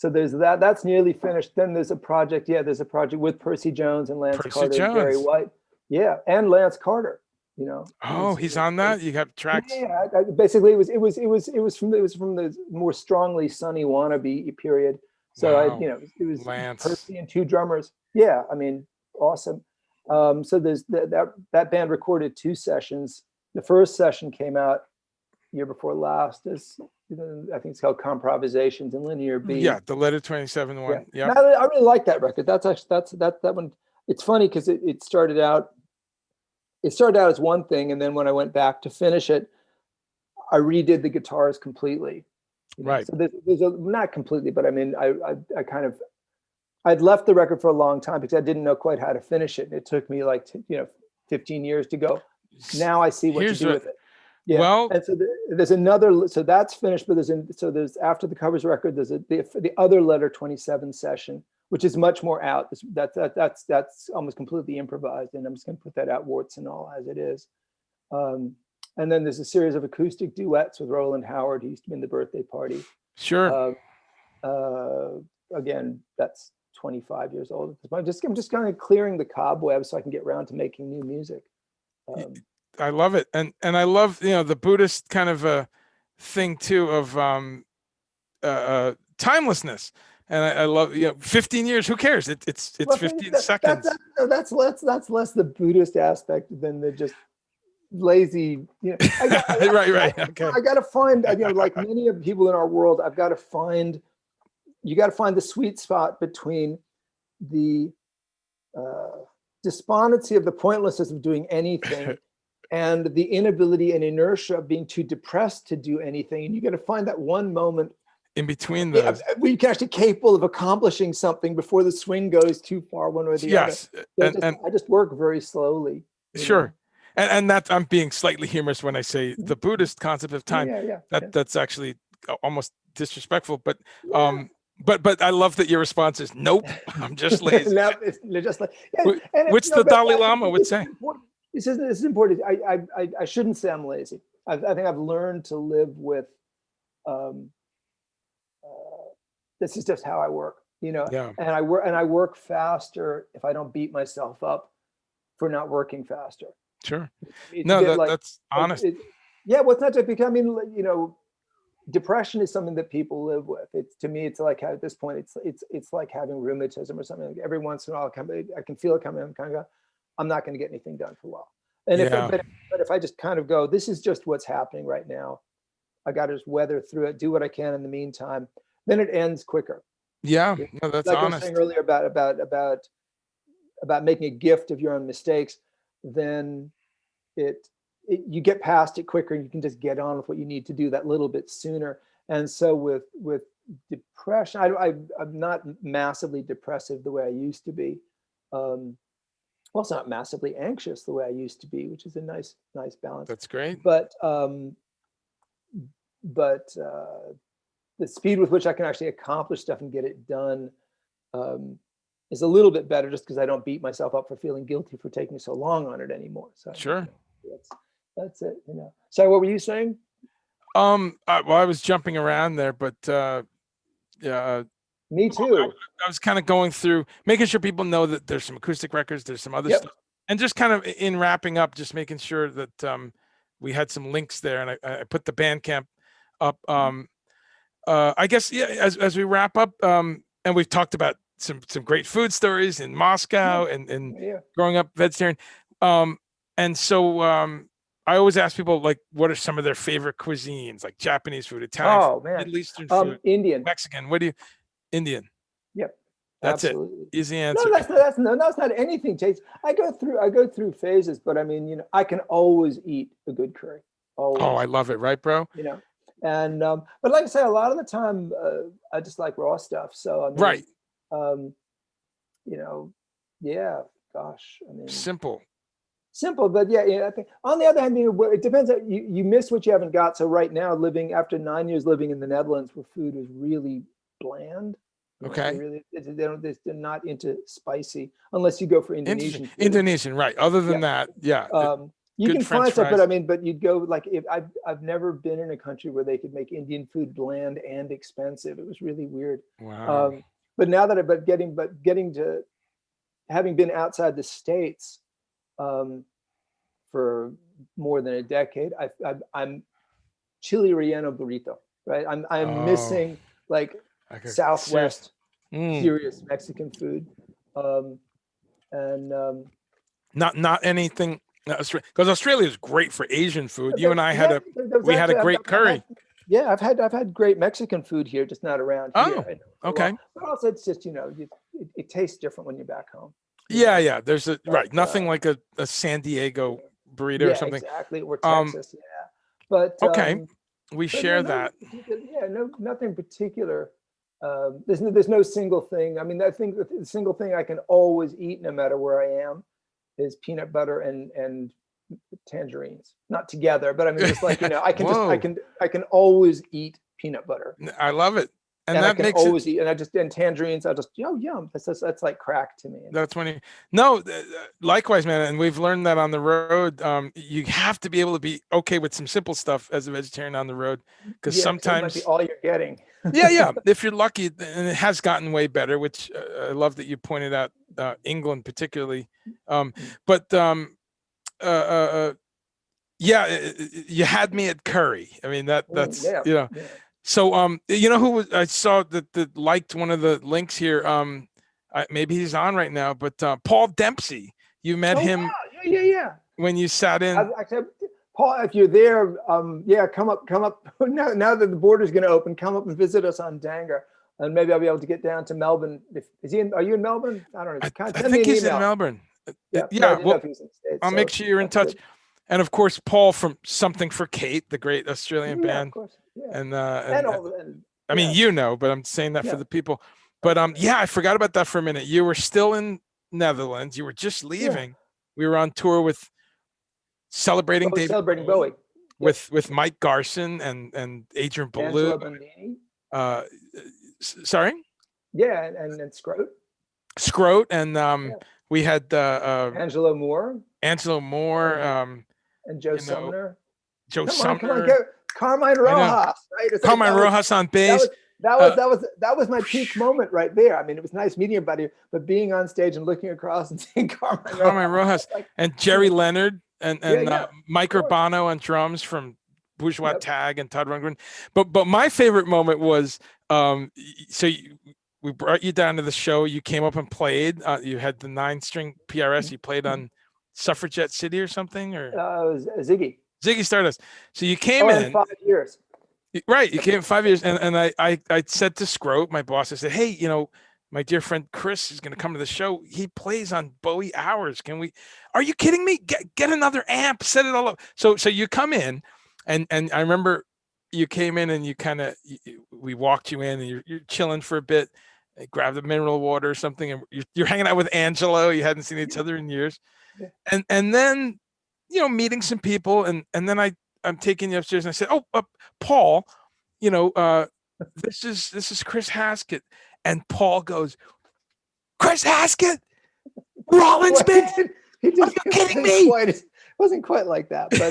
there's that. That's nearly finished. Then there's a project. Yeah, there's a project with Percy Jones and Lance Carter, and Barry White. Yeah, and Lance Carter. Oh, he's on that. You have tracks. Yeah, basically, it was from the more strongly Sunny wannabe period. So it was Lance. Percy and 2 drummers. Yeah, I mean, awesome. So there's that band recorded 2 sessions. The first session came out year before last. I think it's called Comprovisations in Linear B. Yeah, the Letter 27 one. Yeah. I really like that record. That's actually that one. It's funny because it started out as one thing, and then when I went back to finish it, I redid the guitars completely. Right. So there's not completely, but I mean, I'd left the record for a long time because I didn't know quite how to finish it. And it took me 15 years to go. Now I see what to do with it. Yeah. Well, and so there's another. So that's finished, but there's after the covers record, there's the other Letter 27 session, which is much more out. That's almost completely improvised, and I'm just going to put that out, warts and all, as it is. And then there's a series of acoustic duets with Roland Howard. He used to be in the Birthday Party. Sure. Again, that's 25 years old. I'm just kind of clearing the cobwebs so I can get around to making new music. I love it, and I love the Buddhist kind of a thing too of timelessness, and I love 15 years. Who cares? It's 15 seconds. That's less the Buddhist aspect than the just lazy. Right. Okay. I got to find like many of the people in our world. You got to find the sweet spot between the despondency of the pointlessness of doing anything. And the inability and inertia of being too depressed to do anything. And you got to find that one moment in between those where you're actually capable of accomplishing something before the swing goes too far one way or the other. So I just work very slowly. Sure. And that I'm being slightly humorous when I say the Buddhist concept of time. That's actually almost disrespectful, but I love that your response is nope. I'm just lazy. Which the Dalai Lama would say. This is important. I shouldn't say I'm lazy. I think I've learned to live with. This is just how I work, And I work faster if I don't beat myself up for not working faster. Sure. No, that's honest. Well, it's not just because depression is something that people live with. To me, it's like at this point, it's like having rheumatism or something. Like every once in a while, I can feel it coming. I'm kind of go, I'm not going to get anything done for a while. And if if I just kind of go, this is just what's happening right now. I got to just weather through it, do what I can in the meantime. Then it ends quicker. Yeah, no, that's like honest. I was saying earlier about making a gift of your own mistakes, then you get past it quicker, and you can just get on with what you need to do that little bit sooner. And so with depression, I'm not massively depressive the way I used to be. Also not massively anxious the way I used to be, which is a nice balance. That's great. But the speed with which I can actually accomplish stuff and get it done is a little bit better, just because I don't beat myself up for feeling guilty for taking so long on it anymore. So sure, that's it. So what were you saying? Well, I was jumping around there, but yeah. Me too. I was kind of going through, making sure people know that there's some acoustic records, there's some other stuff, and just kind of in wrapping up, just making sure that we had some links there, and I put the Bandcamp up. I guess as we wrap up, and we've talked about some great food stories in Moscow and growing up vegetarian, and so I always ask people, like, what are some of their favorite cuisines, like Japanese food, Italian food, Middle Eastern food, Indian, Mexican. Indian. Yep. That's absolutely. It. Easy answer. No, that's not anything. Taste. I go through phases, but I mean, I can always eat a good curry. Always. Oh, I love it, right, bro? And but like I say, a lot of the time, I just like raw stuff. So I mean, right. Yeah. Gosh, I mean, simple, but I think on the other hand, it depends. You miss what you haven't got. So right now, after 9 years living in the Netherlands, where food is really bland. Okay. They're not into spicy unless you go for Indonesian food. Indonesian, right? Other than that, you can find stuff, but you'd go like, if I've never been in a country where they could make Indian food bland and expensive. It was really weird. Wow. But now that getting to having been outside the States for more than a decade, I'm chili relleno burrito, right? I'm missing like Southwest serious Mexican food, and not anything, because Australia is great for Asian food. You and I had a great curry. I've had great Mexican food here, just not around here. Okay. But also, it's just it tastes different when you're back home. Yeah. There's nothing like a San Diego burrito or something. Exactly, or Texas. But okay, we share that. Nothing particular. There's no single thing. I mean, I think the single thing I can always eat, no matter where I am, is peanut butter and tangerines. Not together, but I mean, just like I can always eat peanut butter. I love it, and that I can makes always eat. And tangerines, I just yum. That's like crack to me. That's when likewise, man. And we've learned that on the road, you have to be able to be okay with some simple stuff as a vegetarian on the road, because sometimes that might be all you're getting. yeah. If you're lucky, and it has gotten way better, which I love that you pointed out, England particularly. But you had me at curry. I mean, that's So who I saw that liked one of the links here. Maybe he's on right now, but Paul Dempsey. You met him. Wow. Yeah. When you sat in. I said, Paul, if you're there, come up. Now that the border's going to open, come up and visit us on Dangar, and maybe I'll be able to get down to Melbourne. Are you in Melbourne? I don't know. I think he's in Melbourne. Well, I'll make sure you're in touch. And of course, Paul from Something for Kate, the great Australian band. Of course. Yeah. And I mean, but I'm saying that for the people. But I forgot about that for a minute. You were still in Netherlands. You were just leaving. We were on tour with Celebrating Bowie with Mike Garson and Adrian Ballou. Sorry. Yeah, and Scroat, and we had Angelo Moore, and Joe Sumner. Come on, Carmine Rojas, right? Carmine Rojas on bass. That was my peak moment right there. I mean, it was nice meeting everybody, but being on stage and looking across and seeing Carmine Rojas and Jerry Leonard and Mike Urbano on drums from Bourgeois Tag and Todd Rundgren. But my favorite moment was we brought you down to the show. You came up and played. You had the 9-string PRS. You played on Suffragette City or something, or Ziggy Stardust. So you came in 5 years. Right. You came in 5 years. And I said to Scro, my boss, I said, hey, my dear friend Chris is going to come to the show. He plays on Bowie hours. Are you kidding me? Get another amp, set it all up. So you come in and I remember you came in and you kind of, we walked you in and you're chilling for a bit, grabbed a mineral water or something. And you're hanging out with Angelo. You hadn't seen each other in years. And then, meeting some people. And then I'm taking you upstairs and I said, oh, Paul, this is Chris Haskett. And Paul goes, Chris Haskett, Rollins Band. Are you kidding me? It wasn't quite like that, but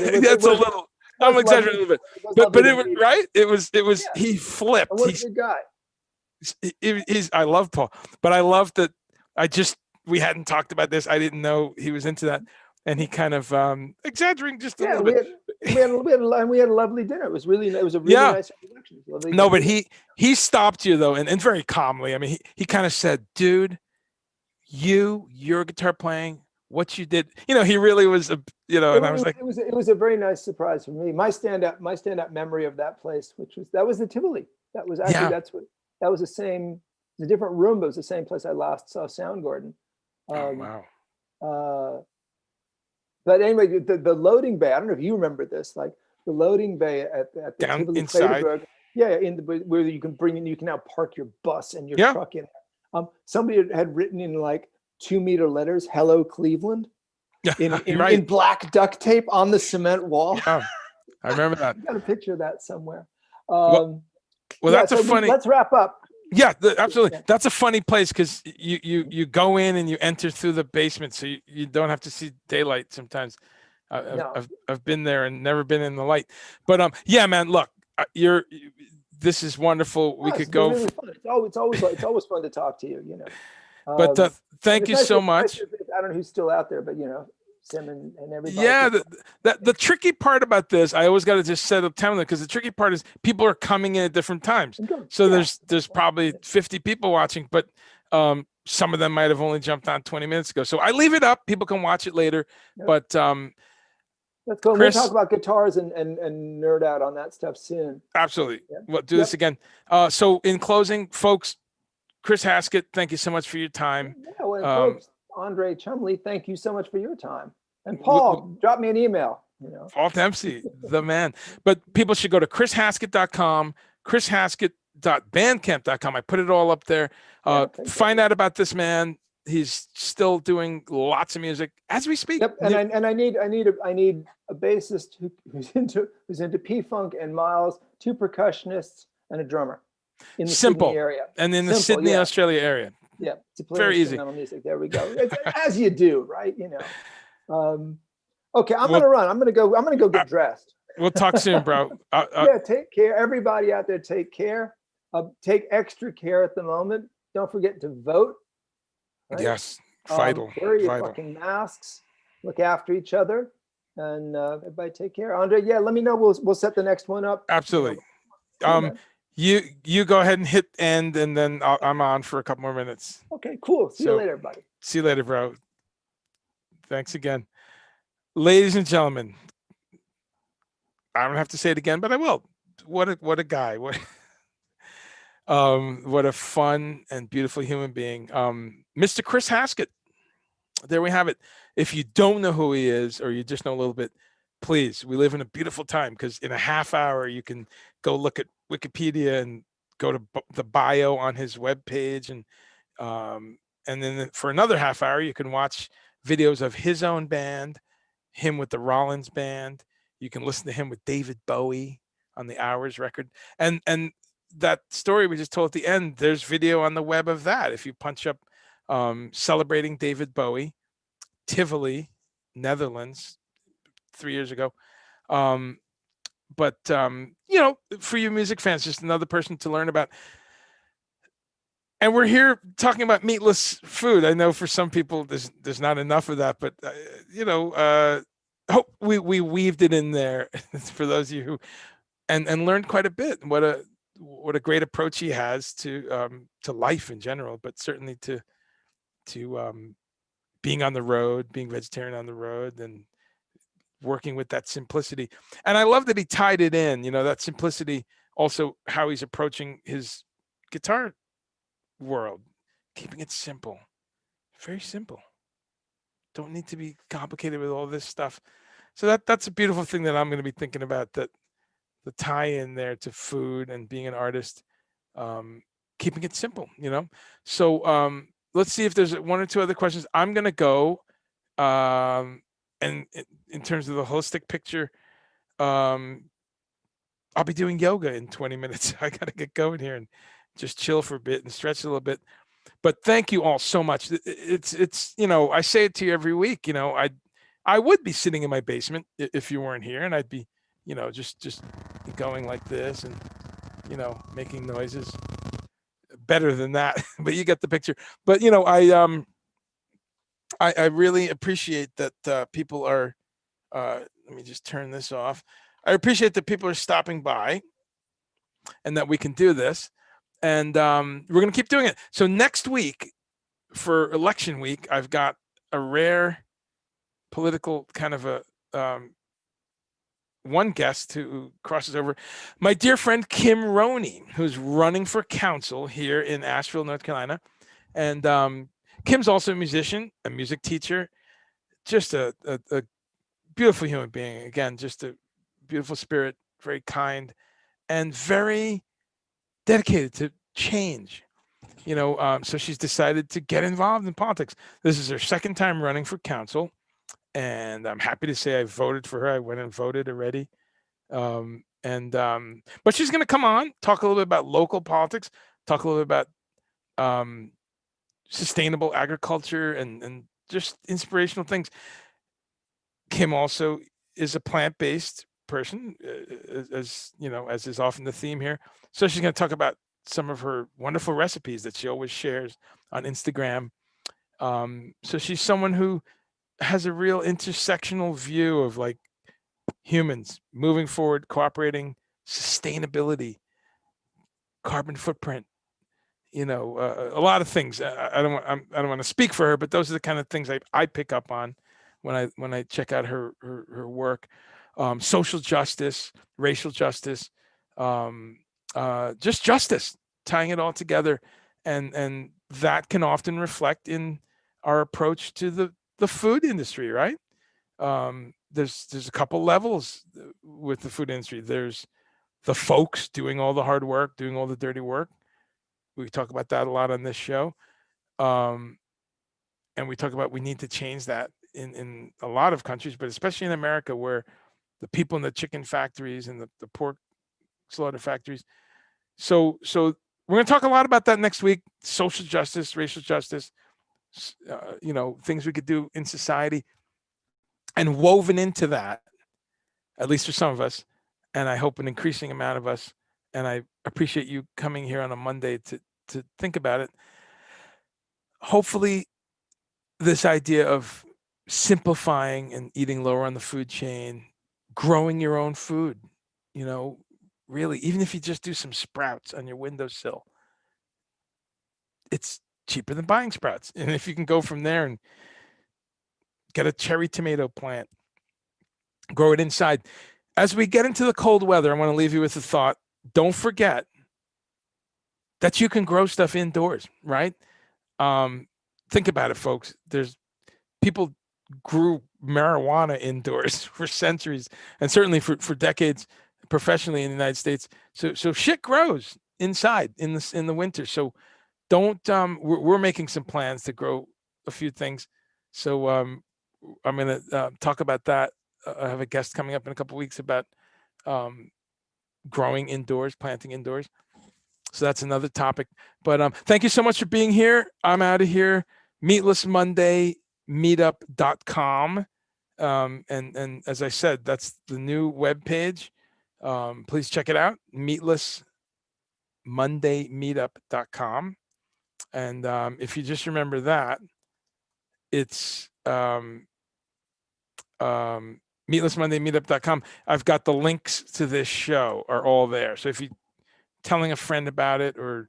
I'm exaggerating a little bit, but it was right. It was. Yeah. He flipped. He's a good guy. I love Paul, but I love that. We hadn't talked about this. I didn't know he was into that. And he kind of exaggerating just a little bit. We had a lovely dinner. It was a really nice introduction. No, but he stopped you though, and very calmly. I mean, he kind of said, "Dude, your guitar playing, what you did." He really was and I was like, it was a very nice surprise for me. My standout memory of that place, that was the Tivoli. That was actually that was a different room, but it was the same place I last saw Soundgarden. Oh wow. But anyway, the loading bay, I don't know if you remember this, like the loading bay at the down Tivoli inside. Where you can now park your bus and your truck in. Somebody had written in like 2-meter letters, "Hello Cleveland," in black duct tape on the cement wall. Yeah, I remember that. I got a picture of that somewhere. That's funny. Let's wrap up. Yeah, absolutely. Yeah. That's a funny place because you go in and you enter through the basement, so you don't have to see daylight sometimes. I've been there and never been in the light, but yeah, man. Look, this is wonderful. We could go. Really fun. It's always fun to talk to you. But thank you so much. I don't know who's still out there, but Sim and everybody. Yeah, the tricky part about this, I always got to just set up time because the tricky part is people are coming in at different times. So there's probably 50 people watching, but some of them might have only jumped on 20 minutes ago. So I leave it up. People can watch it later. Yep. But let's go. We'll talk about guitars and nerd out on that stuff soon. Absolutely. Yeah. We'll do this again. So in closing, folks, Chris Haskett, thank you so much for your time. Yeah, folks, Andre Chumley, thank you so much for your time. And Paul, drop me an email. Paul Dempsey, the man. But people should go to chrishaskett.com, chrishaskett.bandcamp.com. I put it all up there. Find out about this man. He's still doing lots of music as we speak. Yep. And I need a bassist who's into P-Funk and Miles, 2 percussionists, and a drummer in the Sydney area. And in the Sydney, Australia area. Yeah, to play very easy. Music. There we go. As you do, right? Okay, I'm gonna run. I'm gonna go get dressed. We'll talk soon, bro. Take care. Everybody out there, take care. Take extra care at the moment. Don't forget to vote. Right? Yes, vital. Wear your fucking masks. Look after each other, and everybody take care. Andre, let me know. We'll set the next one up. Absolutely. You go ahead and hit end, and then I'm on for a couple more minutes. Okay, cool. See you later, buddy. See you later, bro. Thanks again. Ladies and gentlemen, I don't have to say it again, but I will. What a guy. What a fun and beautiful human being. Mr. Chris Haskett. There we have it. If you don't know who he is, or you just know a little bit, please, we live in a beautiful time because in a half hour, you can go look at Wikipedia and go to the bio on his webpage. And then for another half hour, you can watch videos of his own band, him with the Rollins Band. You can listen to him with David Bowie on the Hours record. And that story we just told at the end, there's video on the web of that. If you punch up celebrating David Bowie, Tivoli, Netherlands, 3 years ago. But for you music fans, just another person to learn about. And we're here talking about meatless food. I know for some people there's not enough of that, but hope we weaved it in there for those of you who and learned quite a bit. What a great approach he has to life in general, but certainly to being on the road, being vegetarian on the road, and working with that simplicity. And I love that he tied it in, that simplicity, also how he's approaching his guitar world, keeping it simple, very simple. Don't need to be complicated with all this stuff. So that's a beautiful thing that I'm going to be thinking about, that the tie in there to food and being an artist, keeping it simple, So let's see if there's one or two other questions. I'm going to go, and in terms of the holistic picture, I'll be doing yoga in 20 minutes. I got to get going here and just chill for a bit and stretch a little bit. But thank you all so much. It's I say it to you every week. I would be sitting in my basement if you weren't here, and I'd be, just going like this and, making noises. Better than that, but you get the picture. But I really appreciate that people are. Let me just turn this off. I appreciate that people are stopping by, and that we can do this. And we're going to keep doing it. So next week, for election week, I've got a rare political kind of a one guest who crosses over, my dear friend Kim Roney, who's running for council here in Asheville, North Carolina. And Kim's also a musician, a music teacher, just a beautiful human being. Again, just a beautiful spirit, very kind, and very dedicated to change. So she's decided to get involved in politics. This is her second time running for council, and I'm happy to say I voted for her. I went and voted already. But she's going to come on, talk a little bit about local politics, talk a little bit about sustainable agriculture and just inspirational things. Kim also is a plant-based person, as is often the theme here. So she's going to talk about some of her wonderful recipes that she always shares on Instagram. So she's someone who has a real intersectional view of like humans moving forward, cooperating, sustainability, carbon footprint, a lot of things. I don't want to speak for her, but those are the kind of things I pick up on when I check out her work. Social justice, racial justice, just justice, tying it all together, and that can often reflect in our approach to the food industry, right? There's a couple levels with the food industry. There's the folks doing all the hard work, doing all the dirty work. We talk about that a lot on this show. And we talk about we need to change that in a lot of countries, but especially in America, where the people in the chicken factories and the pork slaughter factories. So we're going to talk a lot about that next week. Social justice, racial justice, things we could do in society. And woven into that, at least for some of us, and I hope an increasing amount of us, and I appreciate you coming here on a Monday to think about it. Hopefully, this idea of simplifying and eating lower on the food chain, growing your own food, really, even if you just do some sprouts on your windowsill, it's cheaper than buying sprouts. And if you can go from there and get a cherry tomato plant, grow it inside. As we get into the cold weather, I want to leave you with a thought. Don't forget that you can grow stuff indoors, right? Think about it, folks. There's people grew marijuana indoors for centuries, and certainly for decades professionally in the United States. So shit grows inside in the winter. So don't. We're making some plans to grow a few things. So I'm going to talk about that. I have a guest coming up in a couple of weeks about growing indoors, planting indoors. So that's another topic. But thank you so much for being here. I'm out of here. Meatless Monday Meetup.com. And as I said, that's the new webpage. Please check it out. Meatless Monday Meetup.com. And if you just remember that, it's Meatless Monday Meetup.com. I've got the links to this show are all there. So if you're telling a friend about it, or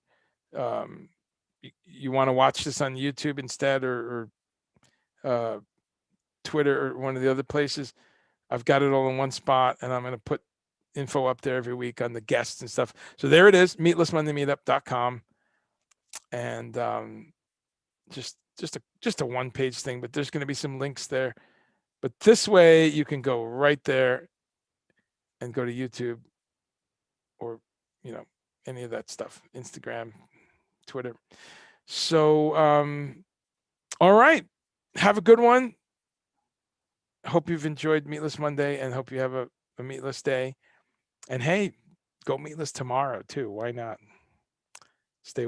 you want to watch this on YouTube instead, or Twitter or one of the other places. I've got it all in one spot, and I'm going to put info up there every week on the guests and stuff. So there it is, meatlessmondaymeetup.com. And just a one-page thing, but there's going to be some links there. But this way you can go right there and go to YouTube or, any of that stuff, Instagram, Twitter. So, all right. Have a good one. Hope you've enjoyed Meatless Monday and hope you have a meatless day. And hey, go meatless tomorrow too. Why not?